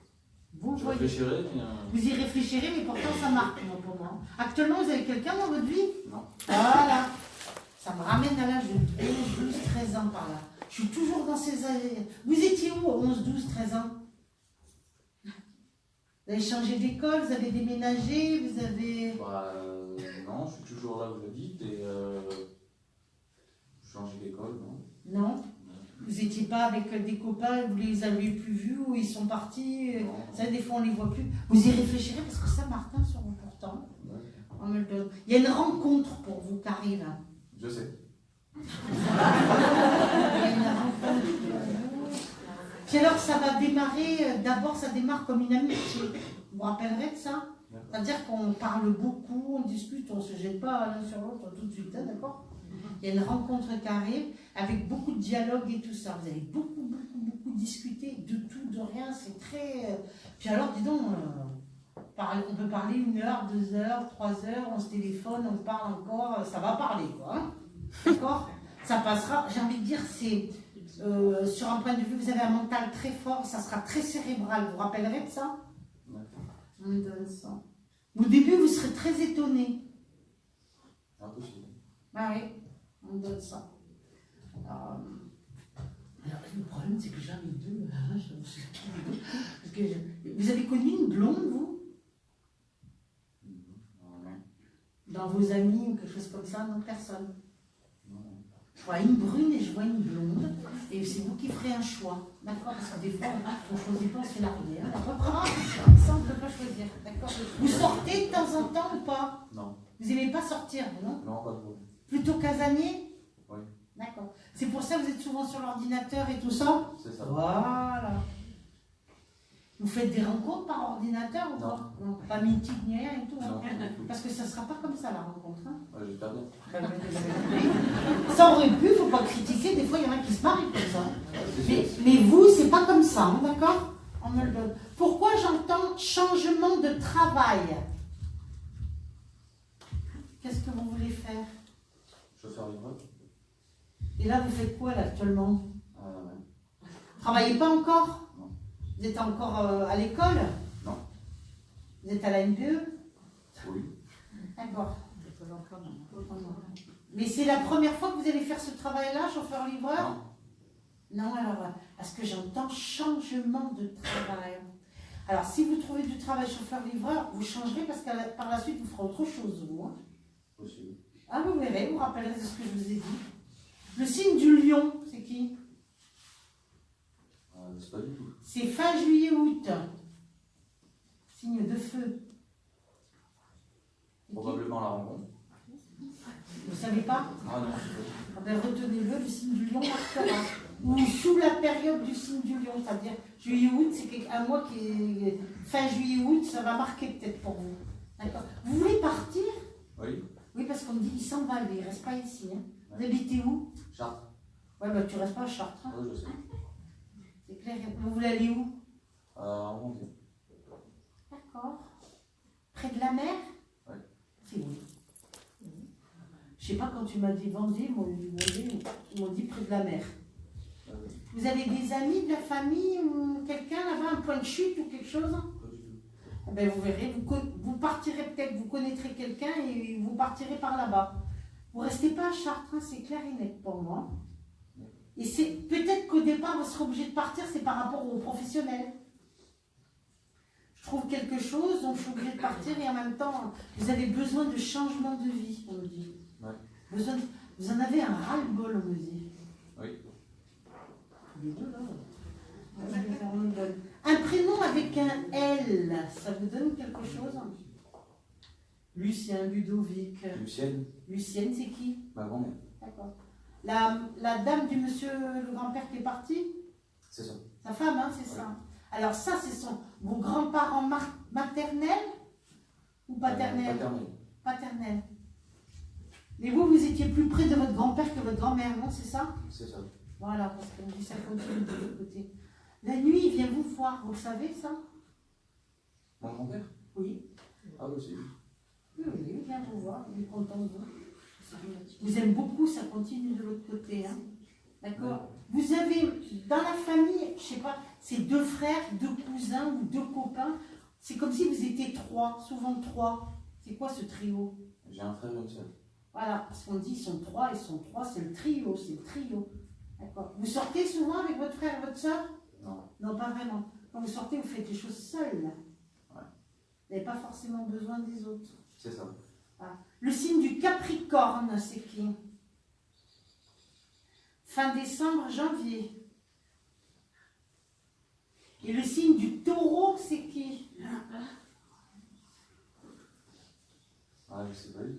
Vous Je voyez. réfléchirai, mais... Vous y réfléchirez, mais pourtant ça marque, moi, pour moi. Actuellement, vous avez quelqu'un dans votre vie? Non. Voilà. Ça me ramène à l'âge de 11, 12, 13 ans par là. Je suis toujours dans ces années. Vous étiez où à 11, 12, 13 ans? Vous avez changé d'école, vous avez déménagé, vous avez... Bah, non, je suis toujours là où j'habite et changer d'école, non. Non? Vous n'étiez pas avec des copains, vous les avez plus vus ou ils sont partis? Non. Ça, des fois, on ne les voit plus. Vous y réfléchirez parce que ça, Martin, sur mon pourtant. Ouais. On me le donne. Il y a une rencontre pour vous qui arrive. Je sais. Il y a une rencontre pour vous. Puis alors, ça va démarrer, d'abord, ça démarre comme une amitié. Vous vous rappellerez de ça? C'est-à-dire qu'on parle beaucoup, on discute, on ne se jette pas l'un sur l'autre tout de suite, hein, d'accord? Il y a une rencontre qui arrive avec beaucoup de dialogue et tout ça. Vous allez beaucoup discuter de tout, de rien. C'est très... Puis alors, dis donc, on peut parler 1 heure, 2 heures, 3 heures, on se téléphone, on parle encore, ça va parler, quoi. Hein, d'accord? Ça passera, j'ai envie de dire, c'est... sur un point de vue, vous avez un mental très fort, ça sera très cérébral. Vous vous rappellerez de ça? On me donne ça. Au début, vous serez très étonné. Impossible. Ah oui, on me donne ça. Alors, le problème, c'est que j'en ai 2. Parce que vous avez connu une blonde, vous? Dans vos amis ou quelque chose comme ça? Non, personne. Je vois une brune et je vois une blonde. Et c'est vous qui ferez un choix. D'accord? Parce que des fois, on ne choisit pas, on se fait larguer. Hein. Ça, on ne peut pas choisir. D'accord? Vous sortez de temps en temps ou pas? Non. Vous n'aimez pas sortir, vous, non? Non, pas trop. Plutôt casanier? Oui. D'accord. C'est pour ça que vous êtes souvent sur l'ordinateur et tout ça? C'est ça. Voilà. Vous faites des rencontres par ordinateur ou pas? Non. Pas mythique ni rien et tout. Non, Hein. pas du tout. Parce que ça ne sera pas comme ça la rencontre. Hein. Ouais, j'espère bien. Ça aurait pu, il ne faut pas critiquer. Des fois, il y en a qui se marient comme ça. Mais vous, c'est pas comme ça, hein, d'accord? On me le donne. Pourquoi j'entends changement de travail? Qu'est-ce que vous voulez faire? Chauffeur livreur. Et là, vous faites quoi, là, actuellement? Ouais. Travaillez pas encore? Non. Vous êtes encore à l'école? Non. Vous êtes à la NPE? Oui. D'accord. Mais c'est la première fois que vous allez faire ce travail-là, chauffeur-livreur? Non. Non, alors, parce que j'entends changement de travail. Alors, si vous trouvez du travail chauffeur-livreur, vous changerez parce que par la suite, vous ferez autre chose, vous. Hein. Possible. Ah, vous verrez, vous rappellerez de ce que je vous ai dit. Le signe du lion, c'est qui? C'est pas du tout. C'est fin juillet-août. Signe de feu. C'est qui? Probablement la rencontre. Vous savez pas? Ah non, je sais pas. Ah ben, retenez-le, le signe du lion marquera. Ou sous la période du signe du lion, c'est-à-dire juillet-août, c'est un mois qui est fin juillet-août, ça va marquer peut-être pour vous. D'accord. Vous voulez partir? Oui. Oui, parce qu'on me dit qu'il s'en va, lui, il ne reste pas ici. Hein. Ouais. Vous habitez où? Chartres. Ouais, bah tu restes pas à Chartres. Hein. Oui, je sais. C'est clair. Vous voulez aller où? En Vendée. D'accord. Près de la mer? Ouais. C'est où? Je sais pas, quand tu m'as dit Vendée, ils m'ont dit près de la mer. Vous avez des amis, de la famille, ou quelqu'un là-bas, un point de chute ou quelque chose? Pas du tout. Eh ben, vous verrez, vous partirez peut-être, vous connaîtrez quelqu'un et vous partirez par là-bas. Vous ne restez pas à Chartres, hein, c'est clair et net pour moi. Et c'est peut-être qu'au départ, vous serez obligé de partir, c'est par rapport aux professionnels. Je trouve quelque chose, donc je suis obligée de partir et en même temps, vous avez besoin de changement de vie, on me dit. Ouais. Vous en avez un ras-le-bol, on me dit. Oui. Les deux, là. Un prénom avec un L, ça vous donne quelque chose? Lucien, Ludovic. Lucienne, Lucienne, c'est qui? ma grand-mère. D'accord. La dame du monsieur, le grand-père qui est parti? C'est ça. Sa femme, hein, c'est ça. Alors ça, vos grands-parents maternels ou paternels? Paternelle. Paternels. Mais vous étiez plus près de votre grand-père que votre grand-mère, non, c'est ça? C'est ça. Voilà, parce qu'on dit ça continue de l'autre côté. La nuit, il vient vous voir, vous le savez ça? Mon grand-père? Oui. Ah oui, c'est lui. Oui, il vient vous voir, il est content de vous. Vous aimez beaucoup, ça continue de l'autre côté. Hein. D'accord. Vous avez, dans la famille, je sais pas, c'est 2 frères, 2 cousins ou 2 copains. C'est comme si vous étiez 3, souvent 3. C'est quoi ce trio? J'ai un frère et une sœur. Voilà, parce qu'on dit ils sont 3, c'est le trio, D'accord. Vous sortez souvent avec votre frère et votre soeur? Non. Non, pas vraiment. Quand vous sortez, vous faites des choses seules. Ouais. Vous n'avez pas forcément besoin des autres. C'est ça. Voilà. Le signe du Capricorne, c'est qui? Fin décembre, janvier. Et le signe du Taureau, c'est qui? Ah, je sais pas lui.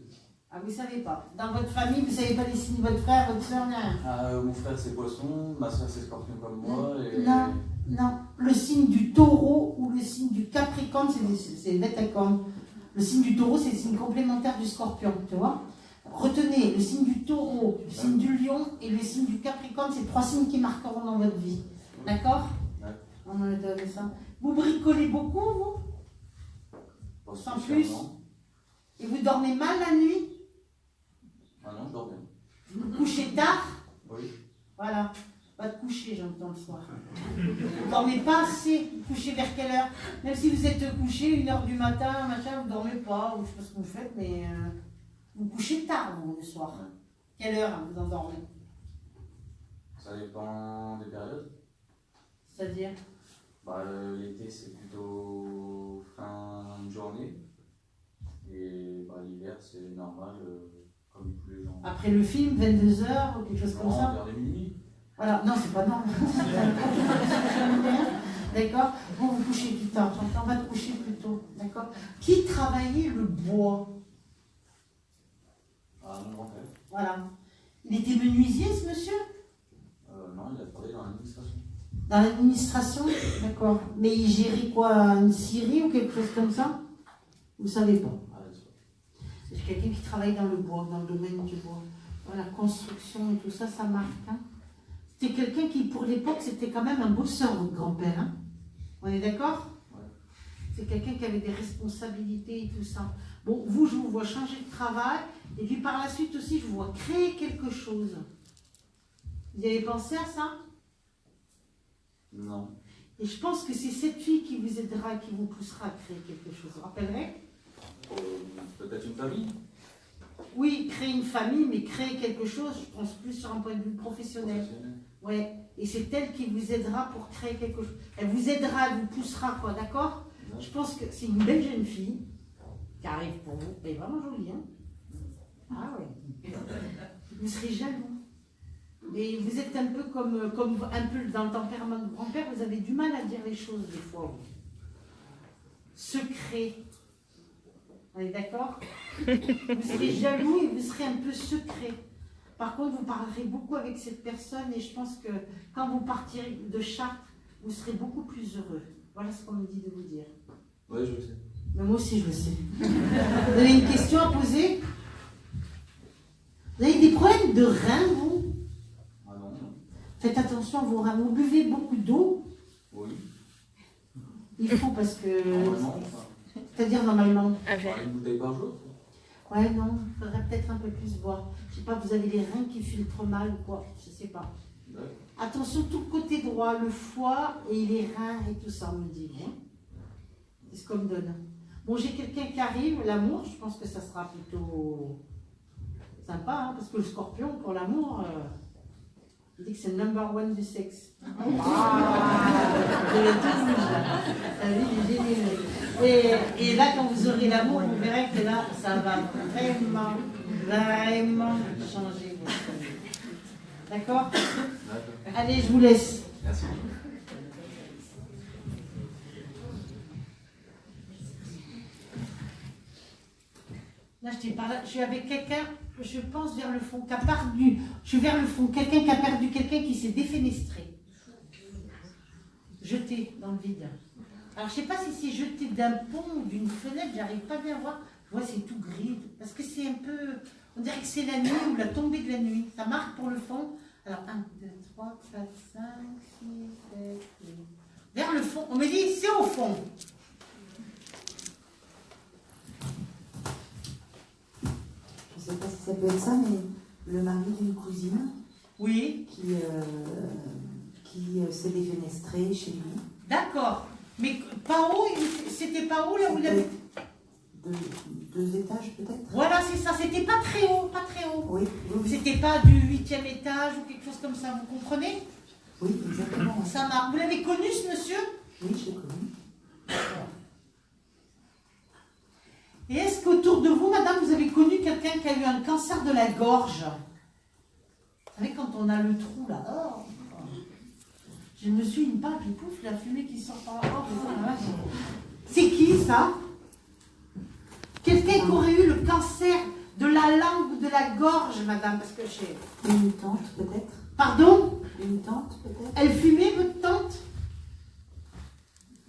Ah, vous ne savez pas. Dans votre famille, vous ne savez pas les signes de votre frère, votre soeur, rien. Mon frère c'est Poisson, ma soeur c'est Scorpion comme moi. Et... Non, non. Le signe du Taureau ou le signe du Capricorne, c'est bête à cornes. Le signe du Taureau, c'est le signe complémentaire du Scorpion, tu vois. Retenez, le signe du Taureau, le signe du Lion et le signe du Capricorne, c'est 3 signes qui marqueront dans votre vie. D'accord? Ouais. On en est avec ça. Vous bricolez beaucoup, vous? Pas Sans spécialement. Et vous dormez mal la nuit? Ah non, je dors bien. Vous vous couchez tard? Oui. Voilà. Pas de coucher, j'entends le soir. Vous dormez pas assez. Vous couchez vers quelle heure? Même si vous êtes couché 1h du matin, machin, vous dormez pas, ou je sais pas ce que vous faites, mais vous couchez tard, vous, le soir. Quelle heure hein, vous endormez? Ça dépend des périodes. C'est-à-dire? L'été c'est plutôt fin de journée. Et l'hiver c'est normal, comme tous les gens. Après le film, 22h ou quelque chose comme ça? Vers les minuit. Voilà, non, c'est pas normal. D'accord? Bon, vous couchez plus tard, j'entends, on va te coucher plus tôt. D'accord? Qui travaillait le bois? Ah, mon grand-père. Voilà. Il était menuisier, ce monsieur? Non, il a travaillé dans l'administration. Dans l'administration? D'accord. Mais il gérait quoi? Une scierie ou quelque chose comme ça? Vous savez pas. Ah, je sais pas. C'est quelqu'un qui travaille dans le bois, dans le domaine du bois. Voilà, construction et tout ça, ça marque. Hein. C'était quelqu'un qui, pour l'époque, c'était quand même un bosseur, votre grand-père. Hein. On est d'accord? Ouais. C'est quelqu'un qui avait des responsabilités et tout ça. Bon, vous, je vous vois changer de travail. Et puis par la suite aussi, je vous vois créer quelque chose. Vous avez pensé à ça? Non. Et je pense que c'est cette fille qui vous aidera, qui vous poussera à créer quelque chose. Vous vous rappellerez? Peut-être une famille. Oui, créer une famille, mais créer quelque chose, je pense plus sur un point de vue professionnel. Ouais, et c'est elle qui vous aidera pour créer quelque chose. Elle vous aidera, elle vous poussera, quoi, d'accord? Je pense que c'est une belle jeune fille qui arrive pour vous. Elle est vraiment jolie, hein? Ah ouais. Vous serez jaloux. Et vous êtes un peu comme un peu dans le tempérament de grand-père, vous avez du mal à dire les choses des fois. Vous. Secret. On est d'accord? Vous serez jaloux et vous serez un peu secret. Par contre, vous parlerez beaucoup avec cette personne et je pense que quand vous partirez de Chartres, vous serez beaucoup plus heureux. Voilà ce qu'on me dit de vous dire. Ouais, je le sais. Mais moi aussi, je le sais. Vous avez une question à poser? Vous avez des problèmes de reins, vous? Ah non. Faites attention à vos reins. Vous buvez beaucoup d'eau? Oui. Il faut parce que... Normalement, enfin, C'est-à-dire normalement. Un verre. une bouteille par jour. Ouais, non, il faudrait peut-être un peu plus boire. Je sais pas, vous avez les reins qui filtrent mal ou quoi? Je sais pas. D'accord. Attention, tout le côté droit, le foie et les reins et tout ça, on me dit. Hein, c'est ce qu'on me donne. Bon, j'ai quelqu'un qui arrive, l'amour, je pense que ça sera plutôt sympa, hein, parce que le scorpion, pour l'amour, il dit que c'est le number one du sexe. Vous avez tout vu, là. T'as vu, il est généreux. Et là, quand vous aurez l'amour, vous verrez que là, ça va vraiment, vraiment changer votre vie. D'accord? D'accord. Allez, je vous laisse. Merci. Là, je suis avec quelqu'un, je pense vers le fond, qui a perdu. Je suis vers le fond, quelqu'un qui a perdu, quelqu'un qui s'est défenestré. Jeté dans le vide. Alors, je ne sais pas si c'est jeté d'un pont ou d'une fenêtre, j'arrive pas bien à voir. Je vois, c'est tout gris, parce que c'est un peu... On dirait que c'est la nuit ou la tombée de la nuit. Ça marque pour le fond. Alors, 1, 2, 3, 4, 5, 6, 7, 8. Vers le fond. On me dit, c'est au fond. Je ne sais pas si ça peut être ça, mais le mari d'une cousine Oui. qui s'est défenestré chez lui. D'accord. Mais pas haut, c'était pas haut là où il avait... Deux étages peut-être. Voilà, c'est ça. C'était pas très haut, pas très haut. Oui, oui, C'était pas du 8e étage ou quelque chose comme ça, vous comprenez? oui, exactement. Oui. Ça marche. Vous l'avez connu, ce monsieur? Oui, je l'ai connu. Et est-ce qu'autour de vous, madame, vous avez connu quelqu'un qui a eu un cancer de la gorge? Vous savez, quand on a le trou là, oh, je me suis une pâte, et pouf, la fumée qui sort par la gorge. C'est qui ça? Quelqu'un qui aurait eu le cancer de la langue ou de la gorge, madame, parce que chez... Une tante peut-être. Pardon? Une tante peut-être. Elle fumait, votre tante?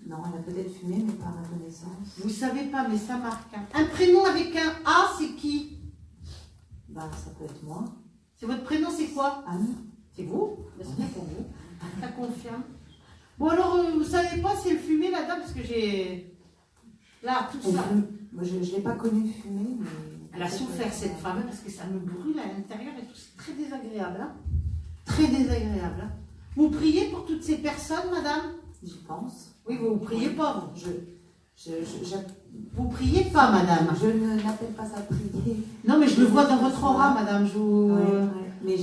Non, elle a peut-être fumé, mais pas à ma connaissance. Vous savez pas, mais ça marque. Hein. Un prénom avec un A, c'est qui? Bah, ça peut être moi. C'est votre prénom, c'est quoi? Anne. C'est vous? Ben, c'est bien pour vous. Ça confirme. Bon, alors, vous savez pas si elle fumait, la dame, parce que j'ai... Là, tout ça. Moi, je ne l'ai pas connue fumer, mais... Elle a souffert, cette femme, parce que ça me brûle à l'intérieur et tout. C'est très désagréable. Hein. Très désagréable. Hein. Vous priez pour toutes ces personnes, madame? J'y pense. Oui, vous ne priez pas, vous. Je Vous priez pas, madame. ne n'appelle pas ça prier. Non, mais je le vois dans votre aura, madame. Je vous... Ouais. Mais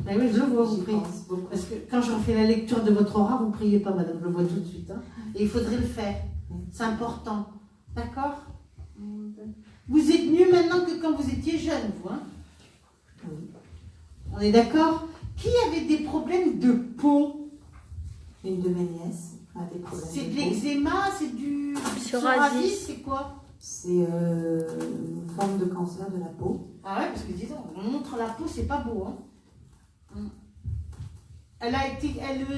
Mais oui, je le vois, vous j'y priez. pense beaucoup. Parce que quand je refais la lecture de votre aura, vous ne priez pas, madame. Je le vois tout de suite. Hein. Et il faudrait le faire. C'est important. D'accord? Vous êtes mieux maintenant que quand vous étiez jeune, vous. Hein? Oui. On est d'accord? Qui avait des problèmes de peau? Une de mes nièces a des problèmes. C'est de peau. l'eczéma, c'est du Psoriasis. c'est quoi? C'est une forme de cancer de la peau. Ah ouais, parce que disons, on montre la peau, c'est pas beau. Hein? Elle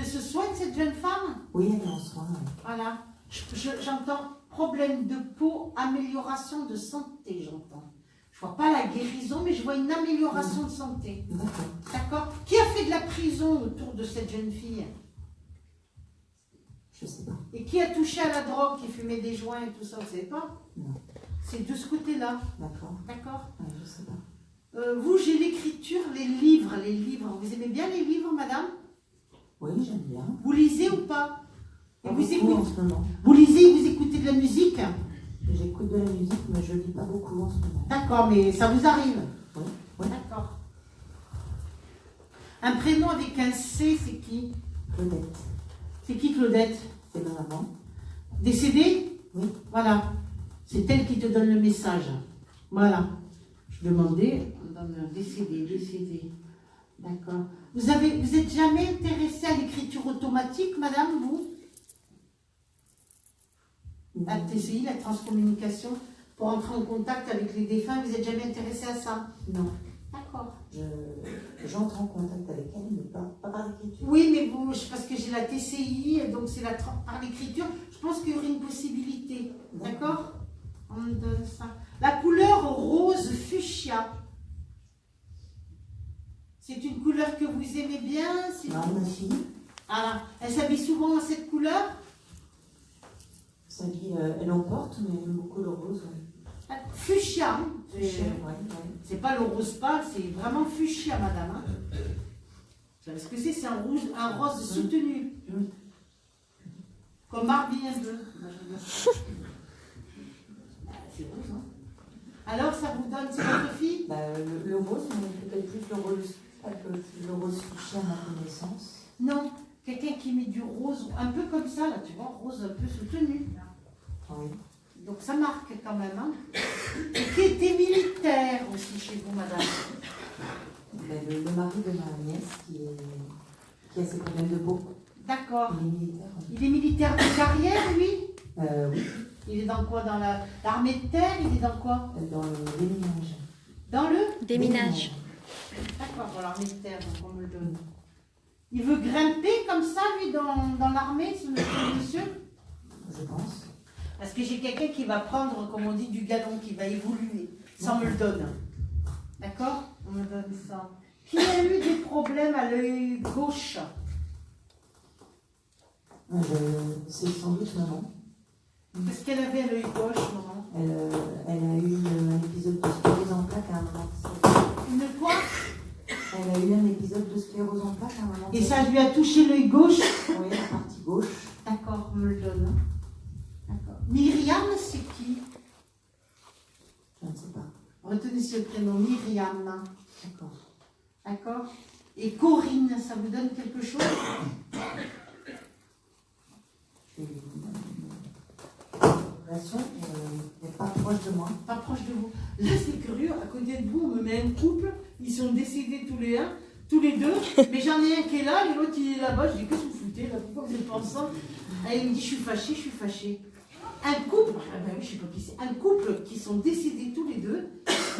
se soigne, cette jeune femme? Oui, elle est en soins. Oui. Voilà. J'entends problème de peau, amélioration de santé, j'entends. Je vois pas la guérison, mais je vois une amélioration de santé. D'accord. D'accord? Qui a fait de la prison autour de cette jeune fille? Je sais pas. Et qui a touché à la drogue, qui fumait des joints et tout ça, vous savez pas? Non. C'est de ce côté-là. D'accord. D'accord? Ouais, je sais pas. Vous, j'ai l'écriture, les livres. Vous aimez bien les livres, madame? Oui, j'aime bien. Vous lisez ou pas? Et Pas vous beaucoup écoutez, en ce moment. vous lisez et vous écoutez de la musique? J'écoute de la musique, mais je lis pas beaucoup en ce moment. D'accord, mais ça vous arrive? Oui. Oui. D'accord. Un prénom avec un C, c'est qui? Claudette. C'est qui Claudette? C'est ma maman. Décédée? Oui. Voilà. C'est elle qui te donne le message. Voilà. Je demandais, on donne décédé. D'accord. Vous êtes jamais intéressée à l'écriture automatique, madame, vous? La TCI, la transcommunication, pour entrer en contact avec les défunts, vous n'êtes jamais intéressée à ça? Non. D'accord. J'entre en contact avec elle, mais pas par l'écriture. Oui, mais vous, parce que j'ai la TCI, donc c'est par l'écriture, je pense qu'il y aurait une possibilité. D'accord? On me donne ça. La couleur rose fuchsia. C'est une couleur que vous aimez bien? Ma fille. Ah, elle s'habille souvent dans cette couleur? Sa vie, elle en porte, mais elle aime beaucoup le rose. Ouais. Fuchsia. Fuchsia, ouais. C'est pas le rose pâle, c'est vraiment fuchsia, madame. Hein. Vous savez ce que c'est? C'est un rose soutenu. Comme Barbie un peu. C'est rose, hein. Alors, ça vous donne, c'est votre fille? Le rose, mais peut-être plus le rose fuchsia à ma connaissance. Non, quelqu'un qui met du rose, un peu comme ça, là, tu vois, rose un peu soutenu. Oui. Donc ça marque quand même. Hein. Et qui était militaire aussi chez vous, madame? Le mari de ma nièce qui a ses problèmes de peau. D'accord. Il est militaire. Il est militaire de carrière, lui? Oui. Il est dans quoi? Dans l'armée de terre? Il est dans quoi? Dans le déminage. Dans le Déminage. D'accord, dans l'armée de terre, donc on me le donne. Il veut grimper comme ça, lui, dans l'armée, ce monsieur? Je pense. Parce que j'ai quelqu'un qui va prendre, comme on dit, du galon, qui va évoluer. Ça, on me le donne. D'accord? On me donne ça. Qui a eu des problèmes à l'œil gauche? C'est sans doute maman. Qu'est-ce qu'elle avait à l'œil gauche, maman? Elle a eu un épisode de sclérose en plaques à un moment. Une quoi? Elle a eu un épisode de sclérose en plaques à un moment. Et ça lui a touché l'œil gauche? Oui, la partie gauche. D'accord, on me le donne. D'accord. Myriam, c'est qui? Je ne sais pas. Retenez ce prénom, Myriam. D'accord. D'accord? Et Corinne, ça vous donne quelque chose? Une relation n'est pas proche de moi. Pas proche de vous. Là, c'est curieux, à côté de vous, on me met un couple, ils sont décédés tous les deux, mais j'en ai un qui est là, et l'autre il est là-bas, je dis, qu'est-ce que vous foutez là? Pourquoi vous êtes pas ensemble? Et il me dit, je suis fâchée. Un couple, je sais pas qui c'est, un couple qui sont décédés tous les deux,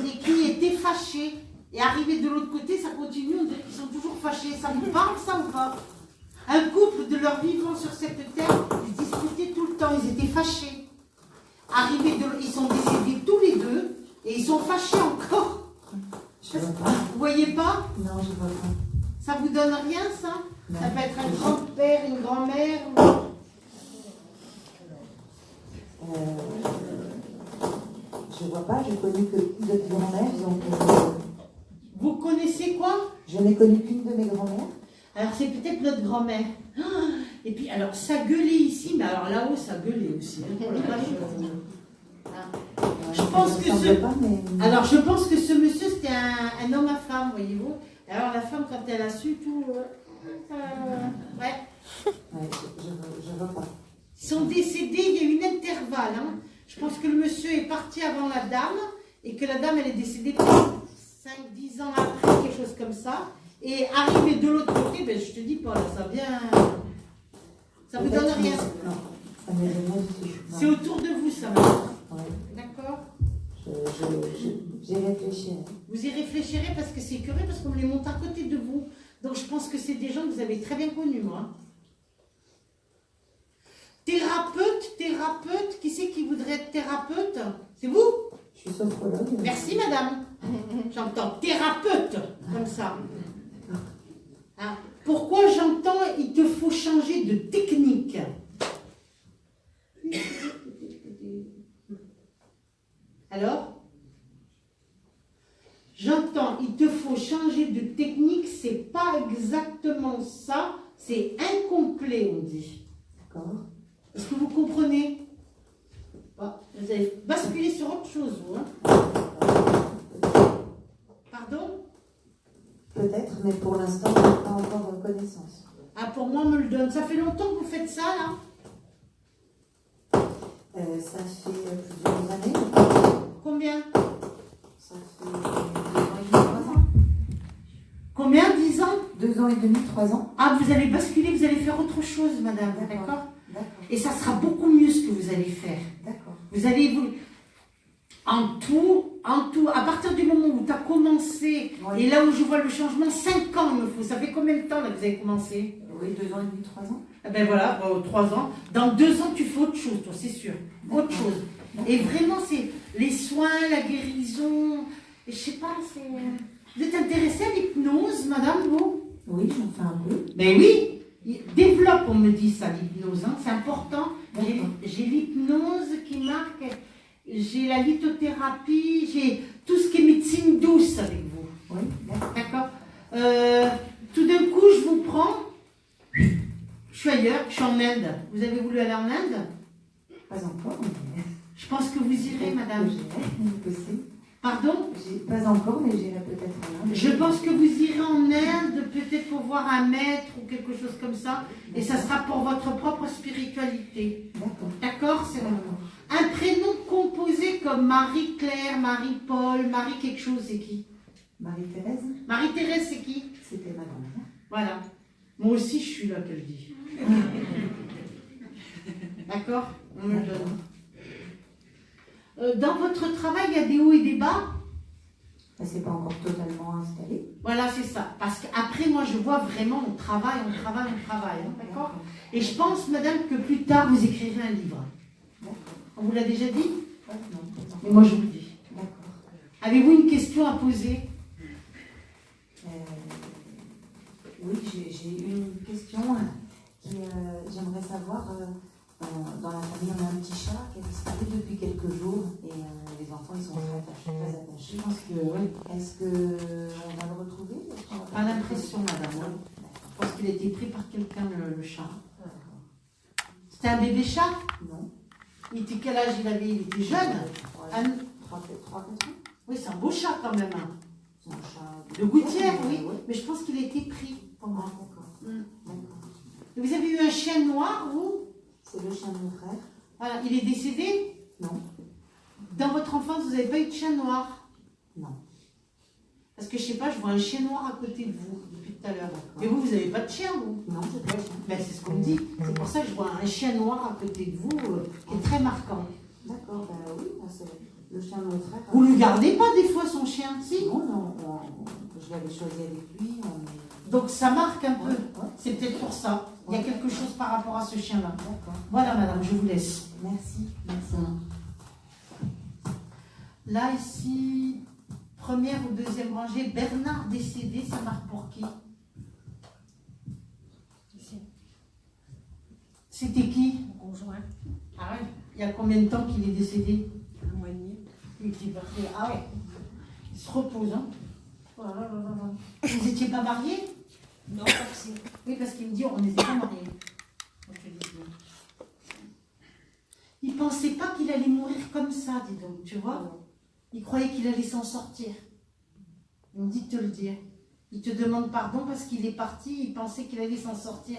et qui étaient fâchés, et arrivés de l'autre côté, ça continue, on dirait qu'ils sont toujours fâchés. Ça vous parle, ça ou pas? Un couple de leur vivant sur cette terre, ils disputaient tout le temps, ils étaient fâchés. Ils sont décédés tous les deux et ils sont fâchés encore. Je ne vois pas. Vous voyez pas? Non, je ne vois pas. Ça vous donne rien, ça? Non. Ça peut être un grand-père, une grand-mère. Je ne vois pas, j'ai connu que une de mes grand-mères. Donc, Vous connaissez quoi? je n'ai connu qu'une de mes grand-mères. Alors c'est peut-être notre grand-mère. Ah, et puis alors ça gueulait ici, mais alors là-haut ça gueulait aussi. Hein. Oh la vache, Je pense que Alors je pense que ce monsieur c'était un homme à femme, voyez-vous. Alors la femme quand elle a su tout, ouais. Ouais, je vois pas. Ils sont décédés, il y a eu un intervalle. Hein. Je pense que le monsieur est parti avant la dame et que la dame elle est décédée 5-10 ans après, quelque chose comme ça. Et arrivé de l'autre côté, ben, je te dis pas, là, ça vient. Ça vous donne rien. Non, ça ne me donne rien du tout. C'est autour de vous, ça va. Ouais. D'accord? J'y réfléchirai. Vous y réfléchirez parce que c'est curieux, parce qu'on me les monte à côté de vous. Donc je pense que c'est des gens que vous avez très bien connus, moi. Thérapeute, qui c'est qui voudrait être thérapeute? C'est vous? Je suis sophrologue. Merci, madame. J'entends thérapeute, comme ça. Hein? Pourquoi j'entends il te faut changer de technique? Alors? J'entends il te faut changer de technique, c'est pas exactement ça, c'est incomplet, on dit. D'accord. Est-ce que vous comprenez? Vous avez basculé sur autre chose, vous, hein? Pardon? peut-être, mais pour l'instant, je n'ai pas encore connaissance. Ah, pour moi, on me le donne. Ça fait longtemps que vous faites ça, là? Ça fait plusieurs années. Combien? Ça fait 2 ans et demi, 3 ans. Combien? 10 ans? 2 ans et demi, 3 ans. Ah, vous allez basculer, vous allez faire autre chose, madame, d'accord? Et ça sera beaucoup mieux ce que vous allez faire. D'accord. Vous allez évoluer. En tout, à partir du moment où tu as commencé, Oui. et là où je vois le changement, 5 ans il me faut. Ça fait combien de temps là que vous avez commencé? Oui, 2 ans et demi, 3 ans. Eh ben voilà, 3 ans. Dans 2 ans, tu fais autre chose, toi, c'est sûr. Autre chose. Et vraiment, c'est les soins, la guérison. Et je sais pas, c'est. Vous êtes intéressée à l'hypnose, madame, vous? Oui, j'en fais un peu. Ben oui, développe, on me dit ça, l'hypnose, hein, c'est important. J'ai l'hypnose qui marque, j'ai la lithothérapie, j'ai tout ce qui est médecine douce avec vous. Oui, D'accord. Tout d'un coup, je vous prends, je suis ailleurs, je suis en Inde. Vous avez voulu aller en Inde? pas encore, mais Je pense que vous irez, madame. possible. Pardon? Pas encore, mais j'irai peut-être en Inde. Je pense que vous irez en Inde, peut-être pour voir un maître ou quelque chose comme ça, et ça sera pour votre propre spiritualité. D'accord. D'accord? C'est un prénom composé comme Marie-Claire, Marie-Paul, Marie quelque chose, c'est qui? Marie-Thérèse, Marie-Thérèse, c'est qui? c'était ma grand-mère. Voilà. Moi aussi, je suis là, qu'elle dit. D'accord? On me le donne. Dans votre travail, il y a des hauts et des bas? C'est pas encore totalement installé. Voilà, c'est ça. Parce qu'après, moi, je vois vraiment, on travaille, hein, d'accord? Et je pense, madame, que plus tard, vous écrirez un livre. On vous l'a déjà dit? Non. Mais moi, je vous le dis. D'accord. Avez-vous une question à poser? Oui, j'ai une question qui j'aimerais savoir. Dans la famille, on a un petit chat qui a disparu depuis quelques jours et les enfants ils sont très attachés. Je pense que oui. Est-ce qu'on va le retrouver? Pas l'impression, madame. Hein. Je pense qu'il a été pris par quelqu'un, le chat. C'était un bébé chat? Non. Il était quel âge il avait? Il était jeune? 3-4 ans. Oui, c'est un beau chat quand même. Hein. C'est un chat De gouttière, oui. Mais je pense qu'il a été pris. D'accord. Et vous avez eu un chien noir, vous? C'est le chien de mon frère. Voilà. Il est décédé? Non. Dans votre enfance, vous n'avez pas eu de chien noir? Non. Parce que je sais pas, je vois un chien noir à côté de vous depuis tout à l'heure. Mais vous n'avez pas de chien, vous? Non, j'ai pas de chien. Ben, c'est ce qu'on me dit. C'est pour ça que je vois un chien noir à côté de vous qui est très marquant. D'accord, oui, c'est le chien de mon frère. Vous ne le gardez pas des fois, son chien, si? Non, je l'avais choisi avec lui. Donc ça marque un peu. Ouais. C'est peut-être pour ça. Il y a quelque chose par rapport à ce chien-là. D'accord. Voilà, madame, je vous laisse. Merci. Là, ici, première ou deuxième rangée, Bernard décédé, ça marque pour qui? C'était qui? Mon conjoint, Ah ouais. Il y a combien de temps qu'il est décédé? 1 mois et demi. Il était parti. Ah ouais. Il se repose, hein. Oh là là là là. Vous n'étiez pas mariés? Non, pas que c'est. Oui, parce qu'il me dit, on n'était pas mariés. Donc, je dis bien. Il ne pensait pas qu'il allait mourir comme ça, dis donc, tu vois. Il croyait qu'il allait s'en sortir. Il me dit de te le dire. Il te demande pardon parce qu'il est parti, il pensait qu'il allait s'en sortir.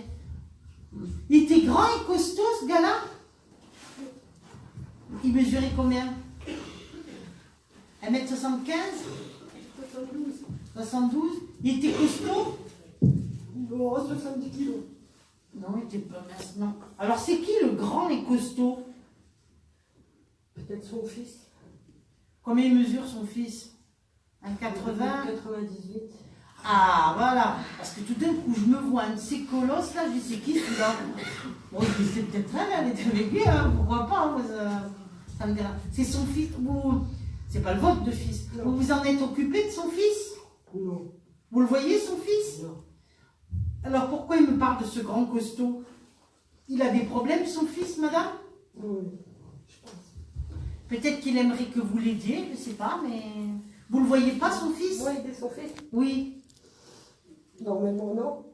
Il était grand et costaud, ce gars-là. Il mesurait combien? 1m75? 72. Il était costaud? Bon, 70 kilos. Non, il était pas mince, non. Alors, c'est qui le grand et costaud? Peut-être son fils. Combien il mesure son fils? 1,80? 98. Ah, voilà. Parce que tout d'un coup, je me vois un de ces colosses là, je dis, c'est qui celui-là? Bon, je dis, c'est peut-être elle était avec lui, hein, pourquoi pas, moi, ça me dira. C'est son fils, ou c'est pas le vôtre de fils. Non. Vous vous en êtes occupé de son fils? Non. Vous le voyez, son fils? Non. Alors pourquoi il me parle de ce grand costaud? Il a des problèmes, son fils, madame? Oui, je pense. Peut-être qu'il aimerait que vous l'aidiez, je sais pas, mais... Vous le voyez pas, son fils? Moi, aider son fils? Oui. Normalement, non.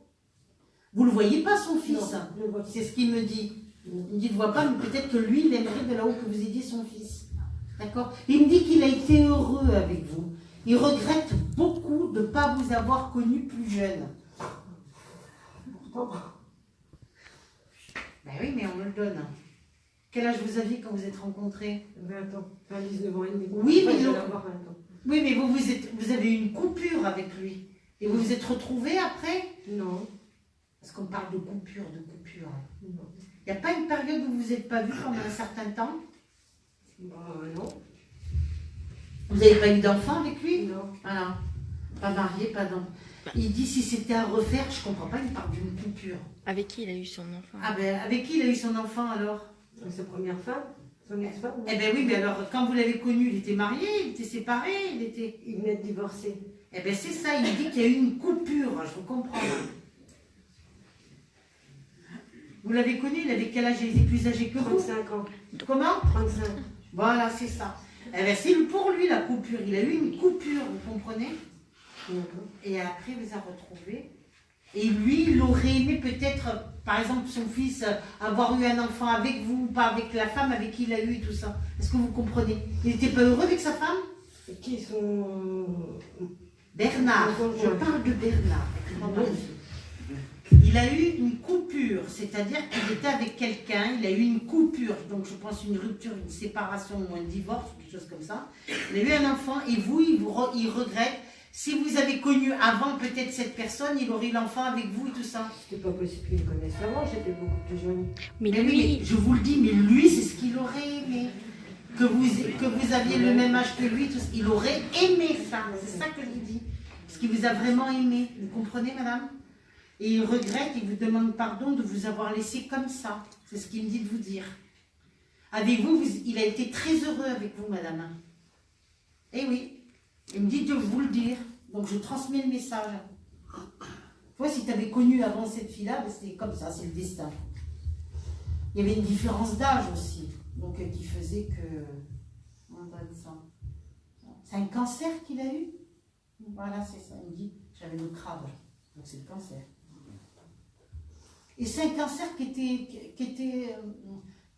Vous le voyez pas, son fils? Non, je le vois. C'est ce qu'il me dit. Il me dit, il ne voit pas, mais peut-être que lui, il aimerait de là-haut que vous aidiez son fils. D'accord? Il me dit qu'il a été heureux avec vous. Il regrette beaucoup de ne pas vous avoir connu plus jeune. Ben oui, mais on me le donne. Quel âge vous aviez quand vous êtes rencontrés? 20 ans. Enfin, 19 ans et demi. Oui, mais je non. vais avoir 20 ans. Oui, mais vous avez eu une coupure avec lui. Et vous vous êtes retrouvés après? Non. Parce qu'on parle de coupure, de coupure. Non. Il n'y a pas une période où vous n'êtes pas vus pendant un certain temps? Non. Vous n'avez pas eu d'enfant avec lui? Non. Voilà. Pas marié, pas d'enfant. Il dit si c'était à refaire, je comprends pas, il parle d'une coupure. Avec qui il a eu son enfant? Ah ben, avec qui il a eu son enfant alors? Sa première femme, son ex-femme. Eh ben oui, mais alors quand vous l'avez connu, il était marié, il était séparé, il était... Il venait de divorcer. Eh ben c'est ça, il dit qu'il y a eu une coupure, je vous comprends. Vous l'avez connu, il avait quel âge? Il était plus âgé que vous? 35 ans. Comment? 35. Voilà, c'est ça. Eh ben c'est pour lui la coupure, il a eu une coupure, vous comprenez? D'accord. Et après, il vous a retrouvé. Et lui, il aurait aimé peut-être, par exemple, son fils, avoir eu un enfant avec vous, pas avec la femme avec qui il a eu et tout ça. Est-ce que vous comprenez? Il n'était pas heureux avec sa femme? Et qui sont... Bernard, Mon je conjoint. parle de Bernard. Il a eu une coupure, c'est-à-dire qu'il était avec quelqu'un, il a eu une coupure, donc je pense une rupture, une séparation ou un divorce, quelque chose comme ça. Il a eu un enfant et vous, il regrette. Si vous avez connu avant peut-être cette personne, il aurait eu l'enfant avec vous et tout ça. C'était pas possible qu'ils me connaissent avant, j'étais beaucoup plus jeune. Mais Mais lui, oui, mais je vous le dis, mais lui, c'est ce qu'il aurait aimé. Que vous aviez le même âge que lui, tout ça. Il aurait aimé ça. C'est ça que je vous dis. Parce qu'il vous a vraiment aimé. Vous comprenez, madame? Et il regrette, il vous demande pardon de vous avoir laissé comme ça. C'est ce qu'il me dit de vous dire. Avec vous, il a été très heureux avec vous, madame. Eh oui. Il me dit de vous le dire. Donc je transmets le message. Toi, si tu avais connu avant cette fille-là, ben, c'était comme ça, c'est le destin. Il y avait une différence d'âge aussi. Donc qui faisait que... On donne ça. C'est un cancer qu'il a eu? Voilà, c'est ça. Il me dit, j'avais le crabe. Donc c'est le cancer. Et c'est un cancer qui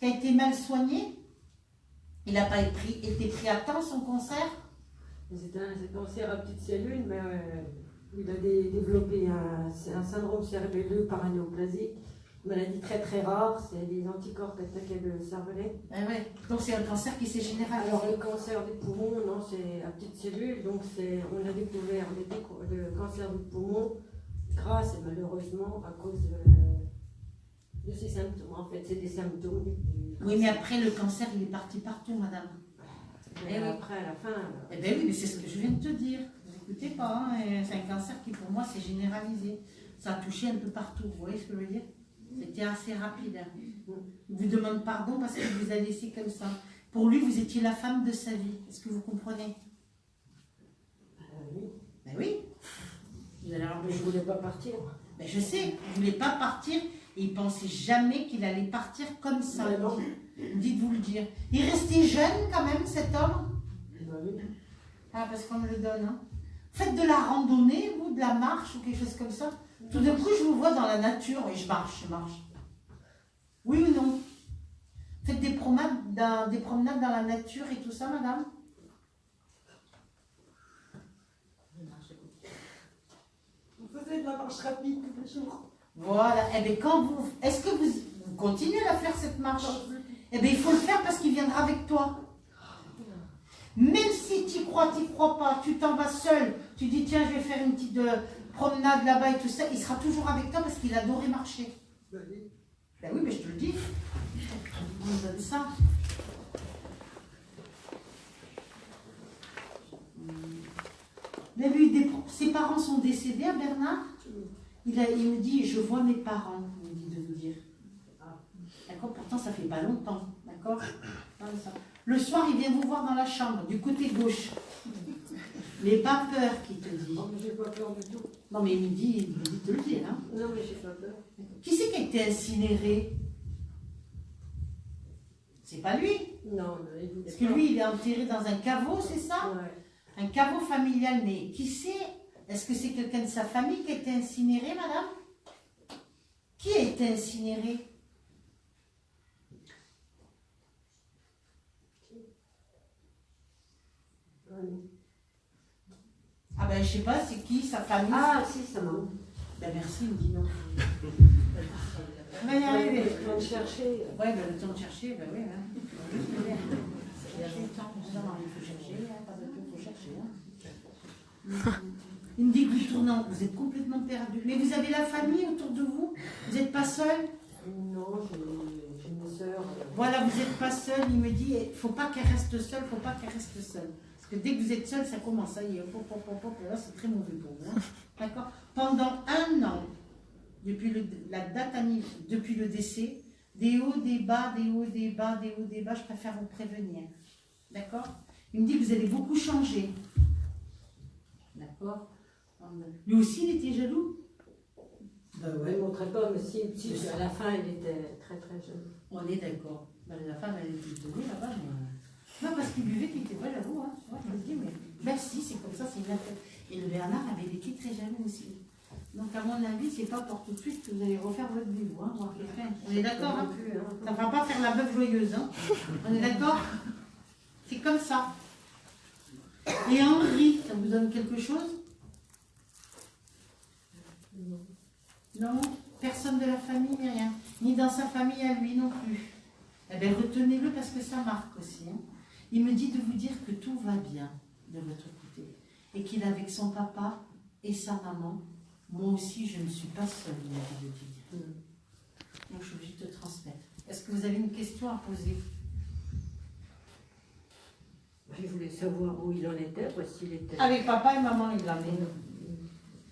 a été mal soigné. Il n'a pas été pris à temps, son cancer. C'était un cancer à petites cellules, mais il a développé un syndrome cérébelleux paranéoplasique, une maladie très très rare, c'est des anticorps qui attaquaient le cervelet. Ah ouais. Donc c'est un cancer qui s'est généralisé. Alors le cancer des poumons, non, c'est à petites cellules, donc on a découvert le cancer du poumon grâce et malheureusement à cause de ces symptômes. En fait, c'est des symptômes du Oui, mais après le cancer, il est parti partout, madame. Mais Eh oui. après, à la fin... Eh bien oui, mais c'est ce que je viens de te dire. Vous n'écoutez pas, hein, et c'est un cancer qui pour moi s'est généralisé. Ça a touché un peu partout, vous voyez ce que je veux dire? C'était assez rapide. Hein. Il vous demande pardon parce qu'il vous a laissé comme ça. Pour lui, vous étiez la femme de sa vie. Est-ce que vous comprenez? Oui. Ben oui. Vous allez avoir Mais je ne voulais pas partir. Ben je sais, vous ne voulez pas partir et il ne pensait jamais qu'il allait partir comme ça. Ben non. Dites-vous le dire. Il restait jeune quand même, cet homme? Ben oui. Ah, parce qu'on me le donne. Hein. Faites de la randonnée, vous, de la marche ou quelque chose comme ça. Tout d'un coup, je vous vois dans la nature et je marche. Oui ou non? Faites des promenades dans la nature et tout ça, madame? On faisait de la marche rapide tous les jours. Voilà. Eh bien, est-ce que vous continuez à faire cette marche? Eh bien, il faut le faire parce qu'il viendra avec toi. Même si tu crois pas, tu t'en vas seul, tu dis tiens, je vais faire une petite promenade là-bas et tout ça, il sera toujours avec toi parce qu'il adorait marcher. Ben oui. Ben oui, mais je te le dis. On me donne ça. Vous avez eu ses parents sont décédés à Bernard. Il me dit, je vois mes parents, il me dit de vous dire. D'accord? Pourtant, ça fait pas longtemps. D'accord? Comme ça. Le soir, il vient vous voir dans la chambre, du côté gauche. Mais pas peur, qui te dit. Non, mais j'ai pas peur du tout. Non, mais il me dit de le dire. Hein? Non, mais j'ai pas peur. Qui c'est qui a été incinéré? C'est pas lui. Non, il voulait Parce que pas. lui, il est enterré dans un caveau, c'est ça? Ouais. Un caveau familial. Mais qui c'est? Est-ce que c'est quelqu'un de sa famille qui a été incinéré, madame? Qui a été incinéré? Ben, je sais pas, c'est qui, sa famille? Ah, si, sa maman. Ben, merci, il me dit non. On va y arriver. Le temps de chercher. Ouais, ben, le temps de chercher, ben oui. Hein. Il y a longtemps, non, il faut chercher, hein, pas de tout, il faut chercher. Hein. Il me dit que vous tournez, vous êtes complètement perdu. Mais vous avez la famille autour de vous? Vous n'êtes pas seul? Non, j'ai une sœur. Voilà, vous n'êtes pas seul. Il me dit, il ne faut pas qu'elle reste seule, faut pas qu'elle reste seule. Parce que dès que vous êtes seul, ça commence, ça y est, pop, pop, pop, pop, là, c'est très mauvais pour vous. Hein. D'accord? Pendant 1 an, depuis la date depuis le décès, des hauts, des bas, des hauts, des bas, des hauts, des bas, je préfère vous prévenir. D'accord? Il me dit que vous allez beaucoup changer. D'accord? Lui aussi, il était jaloux? Ben Elle ne montrait pas, mais si, à la fin, il était très très jeune. On est d'accord. Ben, la femme, elle était donnée là-bas. Mais... Non, parce qu'il buvait, qu'il était pas jaloux. Hein. Ouais, je me dis, mais merci, c'est comme ça, c'est une affaire. Et le Bernard avait été très jaloux aussi. Donc, à mon avis, c'est pas pour tout de suite que vous allez refaire votre vie, hein, voir quelqu'un. On est d'accord, hein? Ça ne va pas faire la beuve joyeuse, hein? On est d'accord? C'est comme ça. Et Henri, ça vous donne quelque chose? Non, personne de la famille, ni rien. Ni dans sa famille à lui non plus. Eh bien, retenez-le parce que ça marque aussi. Hein. Il me dit de vous dire que tout va bien de votre côté. Et qu'il est avec son papa et sa maman. Moi aussi, je ne suis pas seule, il a dit de dire. Donc, je suis obligée de te transmettre. Est-ce que vous avez une question à poser? Je voulais savoir où il en était, s'il était... Avec papa et maman, il en est.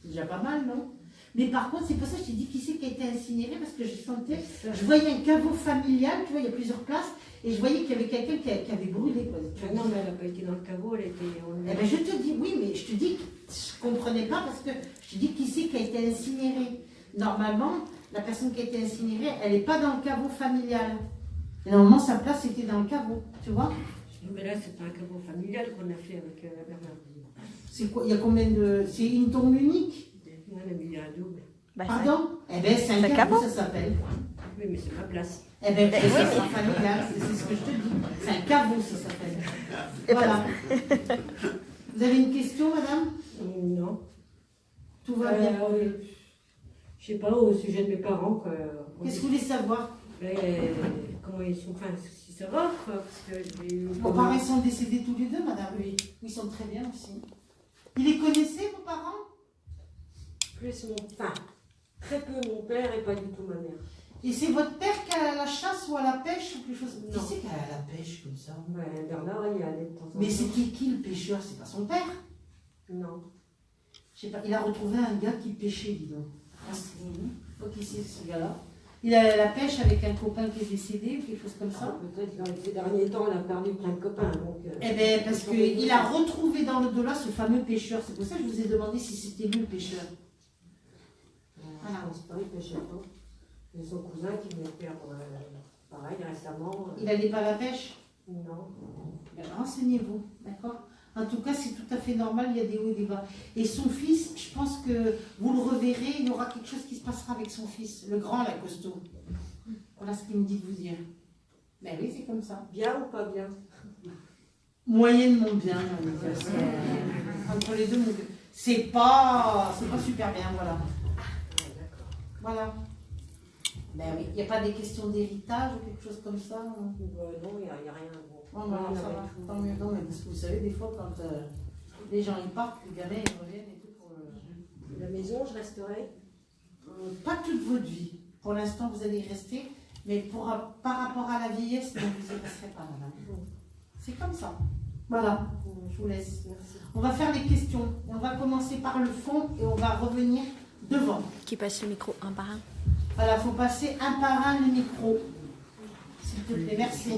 C'est déjà pas mal, non? Mais par contre, c'est pour ça que je t'ai dit qui c'est qui a été incinéré, parce que je voyais un caveau familial, tu vois, il y a plusieurs places, et je voyais qu'il y avait quelqu'un qui avait brûlé. Quoi. Non, mais elle n'a pas été dans le caveau, elle était... Eh ben, je te dis, oui, mais je te dis, je ne comprenais pas, parce que je te dis qui c'est qui a été incinéré. Normalement, la personne qui a été incinérée, elle n'est pas dans le caveau familial. Et normalement, sa place était dans le caveau, tu vois. Mais là, c'est pas un caveau familial qu'on a fait avec la Bernardine. C'est quoi? Il y a combien de... C'est une tombe unique? Non, il y a un double. Pardon? Eh bien, c'est un caveau, ça s'appelle. Oui, mais c'est ma place. Eh bien, c'est ça, familial, c'est ce que je te dis. C'est un caveau, ça s'appelle. Voilà. Vous avez une question, madame? Non. Tout va bien? Je sais pas, au sujet de mes parents. Qu'est-ce que vous voulez savoir? Comment ils sont, enfin, si ça va, quoi, parce que j'ai eu... Vos parents, ils sont décédés tous les deux, madame? Oui. Ils sont très bien aussi. Ils les connaissaient, vos parents? Plus enfin, très peu mon père et pas du tout ma mère. Et c'est votre père qui a la chasse ou à la pêche ou quelque chose? Non. Qui c'est qui a la pêche comme ça? Bernard, il y allait de temps en temps. Mais c'était qui le pêcheur? C'est pas son père? Non. Je sais pas, il a retrouvé un gars qui pêchait, dis donc. Ok, c'est ce gars-là. Il a la pêche avec un copain qui est décédé ou quelque chose comme ça? Peut-être que ces derniers temps, on a perdu plein de copains. Donc, eh bien, parce qu'il a retrouvé dans le Dola ce fameux pêcheur. C'est pour ça que je vous ai demandé si c'était lui le pêcheur. Voilà. Je pense pas, il pêchait pas. C'est son cousin qui venait faire pareil récemment. Il n'allait pas à la pêche? Non. Ben, renseignez-vous, d'accord? En tout cas, c'est tout à fait normal, il y a des hauts et des bas. Et son fils, je pense que vous le reverrez, il y aura quelque chose qui se passera avec son fils, le grand, la costaud. Voilà ce qu'il me dit de vous dire. Ben oui, c'est comme ça. Bien ou pas bien? Moyennement bien, entre les deux, c'est pas super bien, voilà. Voilà. Ben oui, il n'y a pas des questions d'héritage ou quelque chose comme ça? Non, il n'y a rien. Bon, non, ça va. Tant mieux. Non, mais parce que vous savez, des fois, quand les gens ils partent, les gamins ils reviennent et tout pour la maison, je resterai? Pas toute votre vie. Pour l'instant, vous allez y rester, mais par rapport à la vieillesse, non, vous n'y resterez pas, madame. C'est comme ça. Voilà, je vous laisse. Merci. On va faire les questions. On va commencer par le fond et on va revenir devant. Qui passe le micro un par un. Voilà, il faut passer un par un le micro. S'il te plaît, merci.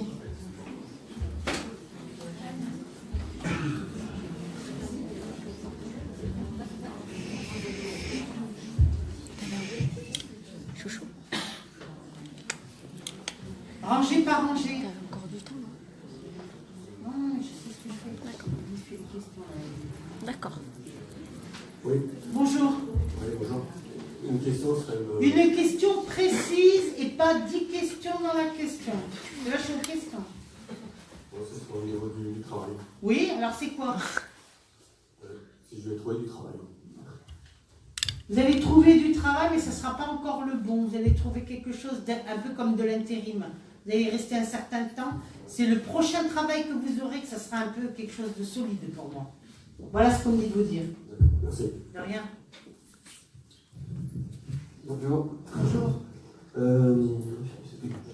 Chouchou. Rangée par rangée. T'avais encore du temps, non? Non, je sais ce que je fais. D'accord. Je fais les questions. D'accord. Oui. Bonjour. Oui, bonjour. Une question serait... Une question précise et pas 10 questions dans la question. Là, je suis aux questions. Bon, c'est au niveau du travail. Oui, alors c'est quoi? Si je vais trouver du travail. Vous allez trouver du travail, mais ce ne sera pas encore le bon. Vous allez trouver quelque chose un peu comme de l'intérim. Vous allez rester un certain temps. C'est le prochain travail que vous aurez que ça sera un peu quelque chose de solide pour moi. Voilà ce qu'on me dit de vous dire. Merci. De rien. Bonjour.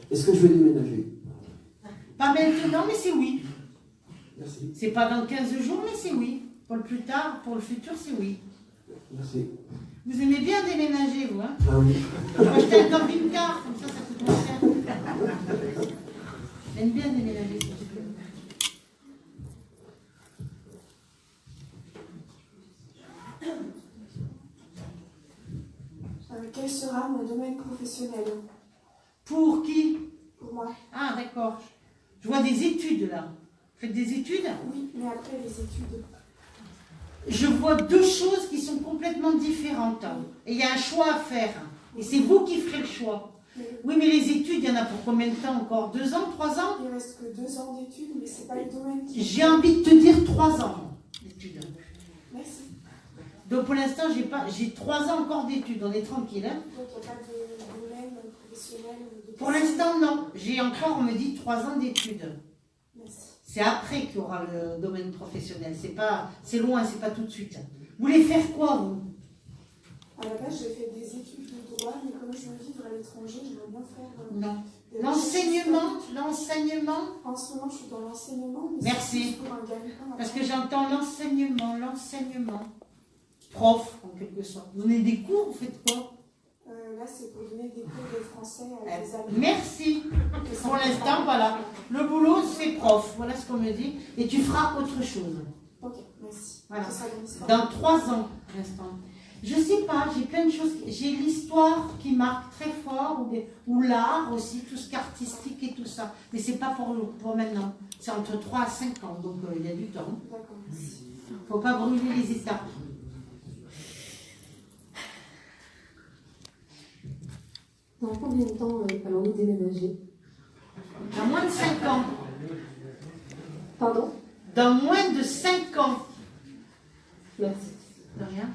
Est-ce que je vais déménager? Pas maintenant, mais c'est oui. Merci. C'est pas dans 15 jours, mais c'est oui. Pour le plus tard, pour le futur, c'est oui. Merci. Vous aimez bien déménager, vous, hein? Ah oui. Acheter un camping-car, comme ça coûte moins cher. J'aime bien déménager, s'il te plaît. Quel sera mon domaine professionnel? Pour qui? Pour moi. Ah, d'accord. Je vois des études, là. Vous faites des études? Oui, mais après les études. Je vois deux choses qui sont complètement différentes. Et il y a un choix à faire. Et c'est vous qui ferez le choix. Oui, mais les études, il y en a pour combien de temps encore? 2 ans, 3 ans? Il reste que 2 ans d'études, mais c'est pas le domaine qui... J'ai envie de te dire 3 ans d'études. Merci. Donc pour l'instant, j'ai 3 ans encore d'études. On est tranquille, hein? Donc il n'y a pas de domaine professionnel de... Pour l'instant, non. J'ai encore, on me dit, 3 ans d'études. Merci. C'est après qu'il y aura le domaine professionnel. C'est loin, c'est pas tout de suite. Vous voulez faire quoi, vous? À la base, j'ai fait des études de droit, mais comme je veux vivre à l'étranger, j'aimerais bien faire... Non. L'enseignement. En ce moment, je suis dans l'enseignement. Merci. Pour un gagne-pain. Parce que j'entends l'enseignement. Prof, en quelque sorte. Vous donnez des cours, vous faites quoi? Là, c'est pour donner des cours de français à des amis. Merci. Pour l'instant, voilà. Le boulot, c'est prof. Voilà ce qu'on me dit. Et tu feras autre chose. Ok, merci. Voilà. Dans Dans 3 ans, pour l'instant. Je sais pas, j'ai plein de choses. J'ai l'histoire qui marque très fort, ou l'art aussi, tout ce qui est artistique et tout ça. Mais c'est pas pour maintenant. C'est entre 3 à 5 ans, donc il y a du temps. D'accord, merci. Faut pas brûler les étapes. Dans combien de temps allons-nous déménager? Dans moins de 5 ans. Pardon? Dans moins de 5 ans. Merci. De rien.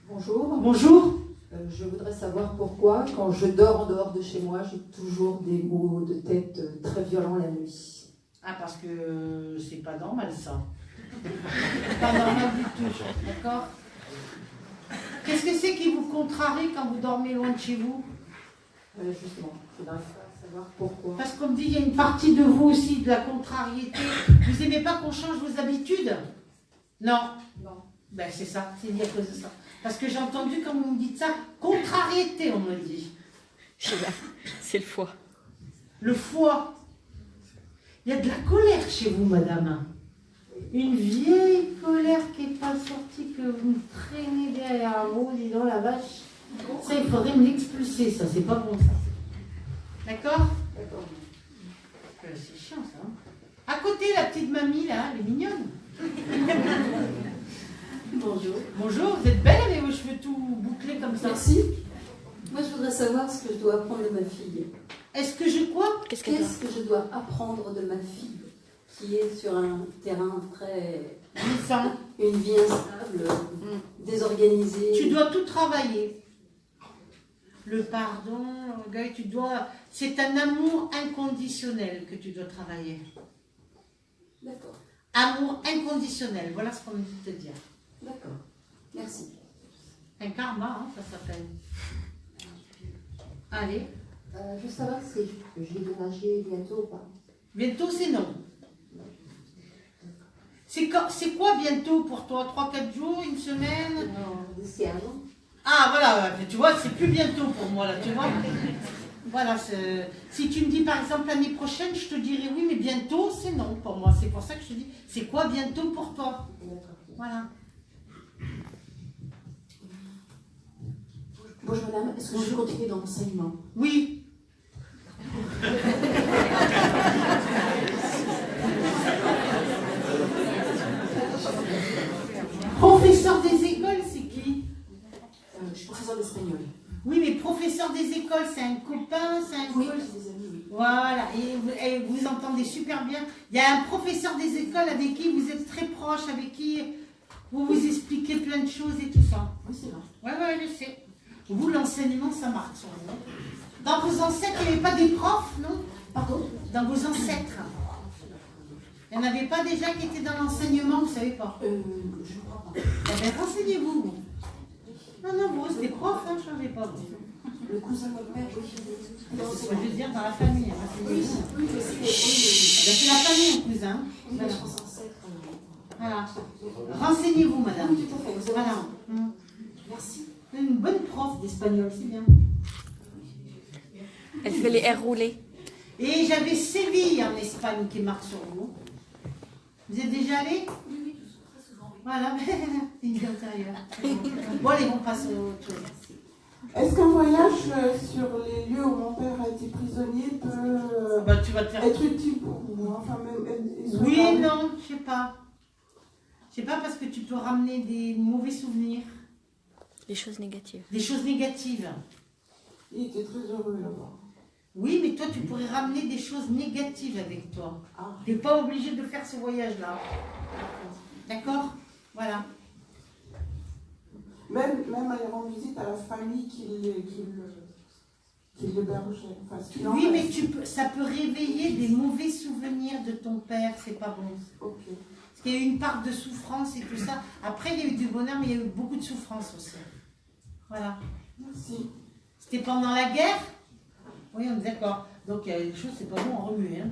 Bonjour. Bonjour. Je voudrais savoir pourquoi, quand je dors en dehors de chez moi, j'ai toujours des maux de tête très violents la nuit. Ah, parce que c'est pas normal, ça. Pas normal du tout, d'accord? Qu'est-ce que c'est qui vous contrarie quand vous dormez loin de chez vous? Justement, je n'arrive pas à savoir pourquoi. Parce qu'on me dit, il y a une partie de vous aussi, de la contrariété. Vous n'aimez pas qu'on change vos habitudes? Non. Non. Ben c'est ça, c'est lié à cause de ça. Parce que j'ai entendu quand vous me dites ça, contrariété, on me dit. C'est le foie. Le foie. Il y a de la colère chez vous, madame. Une vieille colère qui n'est pas sortie, que vous me traînez derrière vous, dis donc la vache. Ça, il faudrait me l'expulser, ça, c'est pas bon, ça. D'accord? D'accord. C'est chiant, ça. À côté, la petite mamie, là, elle est mignonne. Bonjour. Bonjour, vous êtes belle avec vos cheveux tout bouclés comme ça. Merci. Moi, je voudrais savoir ce que je dois apprendre de ma fille. Est-ce que je quoi? Qu'est-ce que je dois apprendre de ma fille qui est sur un terrain très... glissant, une vie instable, désorganisée. Tu dois tout travailler. Le pardon, l'orgueil, tu dois... C'est un amour inconditionnel que tu dois travailler. D'accord. Amour inconditionnel, voilà ce qu'on me dit de te dire. D'accord. Merci. Un karma, hein, ça s'appelle. Allez. Je veux savoir si je vais déménager bientôt ou pas. Bientôt, c'est non. C'est quoi bientôt pour toi? 3-4 jours, une semaine? Non, d'ici un an. Ah, voilà, tu vois, c'est plus bientôt pour moi, là, tu vois. Voilà, si tu me dis par exemple l'année prochaine, je te dirais oui, mais bientôt, c'est non pour moi. C'est pour ça que je te dis, c'est quoi bientôt pour toi? Voilà. Bonjour madame, est-ce que je continue dans l'enseignement? Oui. Professeur des écoles, c'est qui? Je suis professeur d'espagnol. Oui, mais professeur des écoles, c'est un copain, c'est un... Oui, j'ai des amis, oui. Voilà, et vous entendez super bien. Il y a un professeur des écoles avec qui vous êtes très proche, avec qui vous vous expliquez plein de choses et tout ça. Oui, c'est vrai. Ouais, je sais. Vous, l'enseignement, ça marque sur vous. Dans vos ancêtres, il n'y avait pas des profs, non? Pardon? Dans vos ancêtres. Il n'y en avait pas déjà qui étaient dans l'enseignement, vous ne savez pas? Je crois pas. Eh bien, renseignez-vous. Vous. Non, vous restez prof, ne changez pas. Vous. Le cousin de mon père, oui. C'est ce que je veux dire dans la famille. Renseignez-vous. C'est la famille, mon cousin. Voilà. Voilà. Renseignez-vous, madame. Oui, tout à fait. Vous avez Voilà. raison. Merci. Une bonne prof d'espagnol, c'est bien. Elle fait les airs roulés. Et j'avais Séville en Espagne qui marque sur vous. Vous êtes déjà allé? Oui, très souvent. Voilà, une vie antérieure. Bon, allez, on passe au autre chose. Est-ce qu'un voyage sur les lieux où mon père a été prisonnier peut tu vas te faire... être utile pour vous? Enfin, même, Oui et non, je sais pas. Je sais pas parce que tu peux ramener des mauvais souvenirs. Les choses négatives. Des choses négatives. Il était très heureux là-bas. Oui, mais toi, tu pourrais ramener des choses négatives avec toi. Tu n'es pas obligé de faire ce voyage-là. D'accord? Voilà. Même aller rendre visite à la famille qui l'hébergeait. Enfin, Oui, mais ça peut réveiller des mauvais souvenirs de ton père, c'est pas bon. Ok. Parce qu'il y a eu une part de souffrance et tout ça. Après, il y a eu du bonheur, mais il y a eu beaucoup de souffrance aussi. Voilà. Merci. C'était pendant la guerre? Oui, on est d'accord. Donc, il y a des choses, c'est pas bon en remuer. Hein.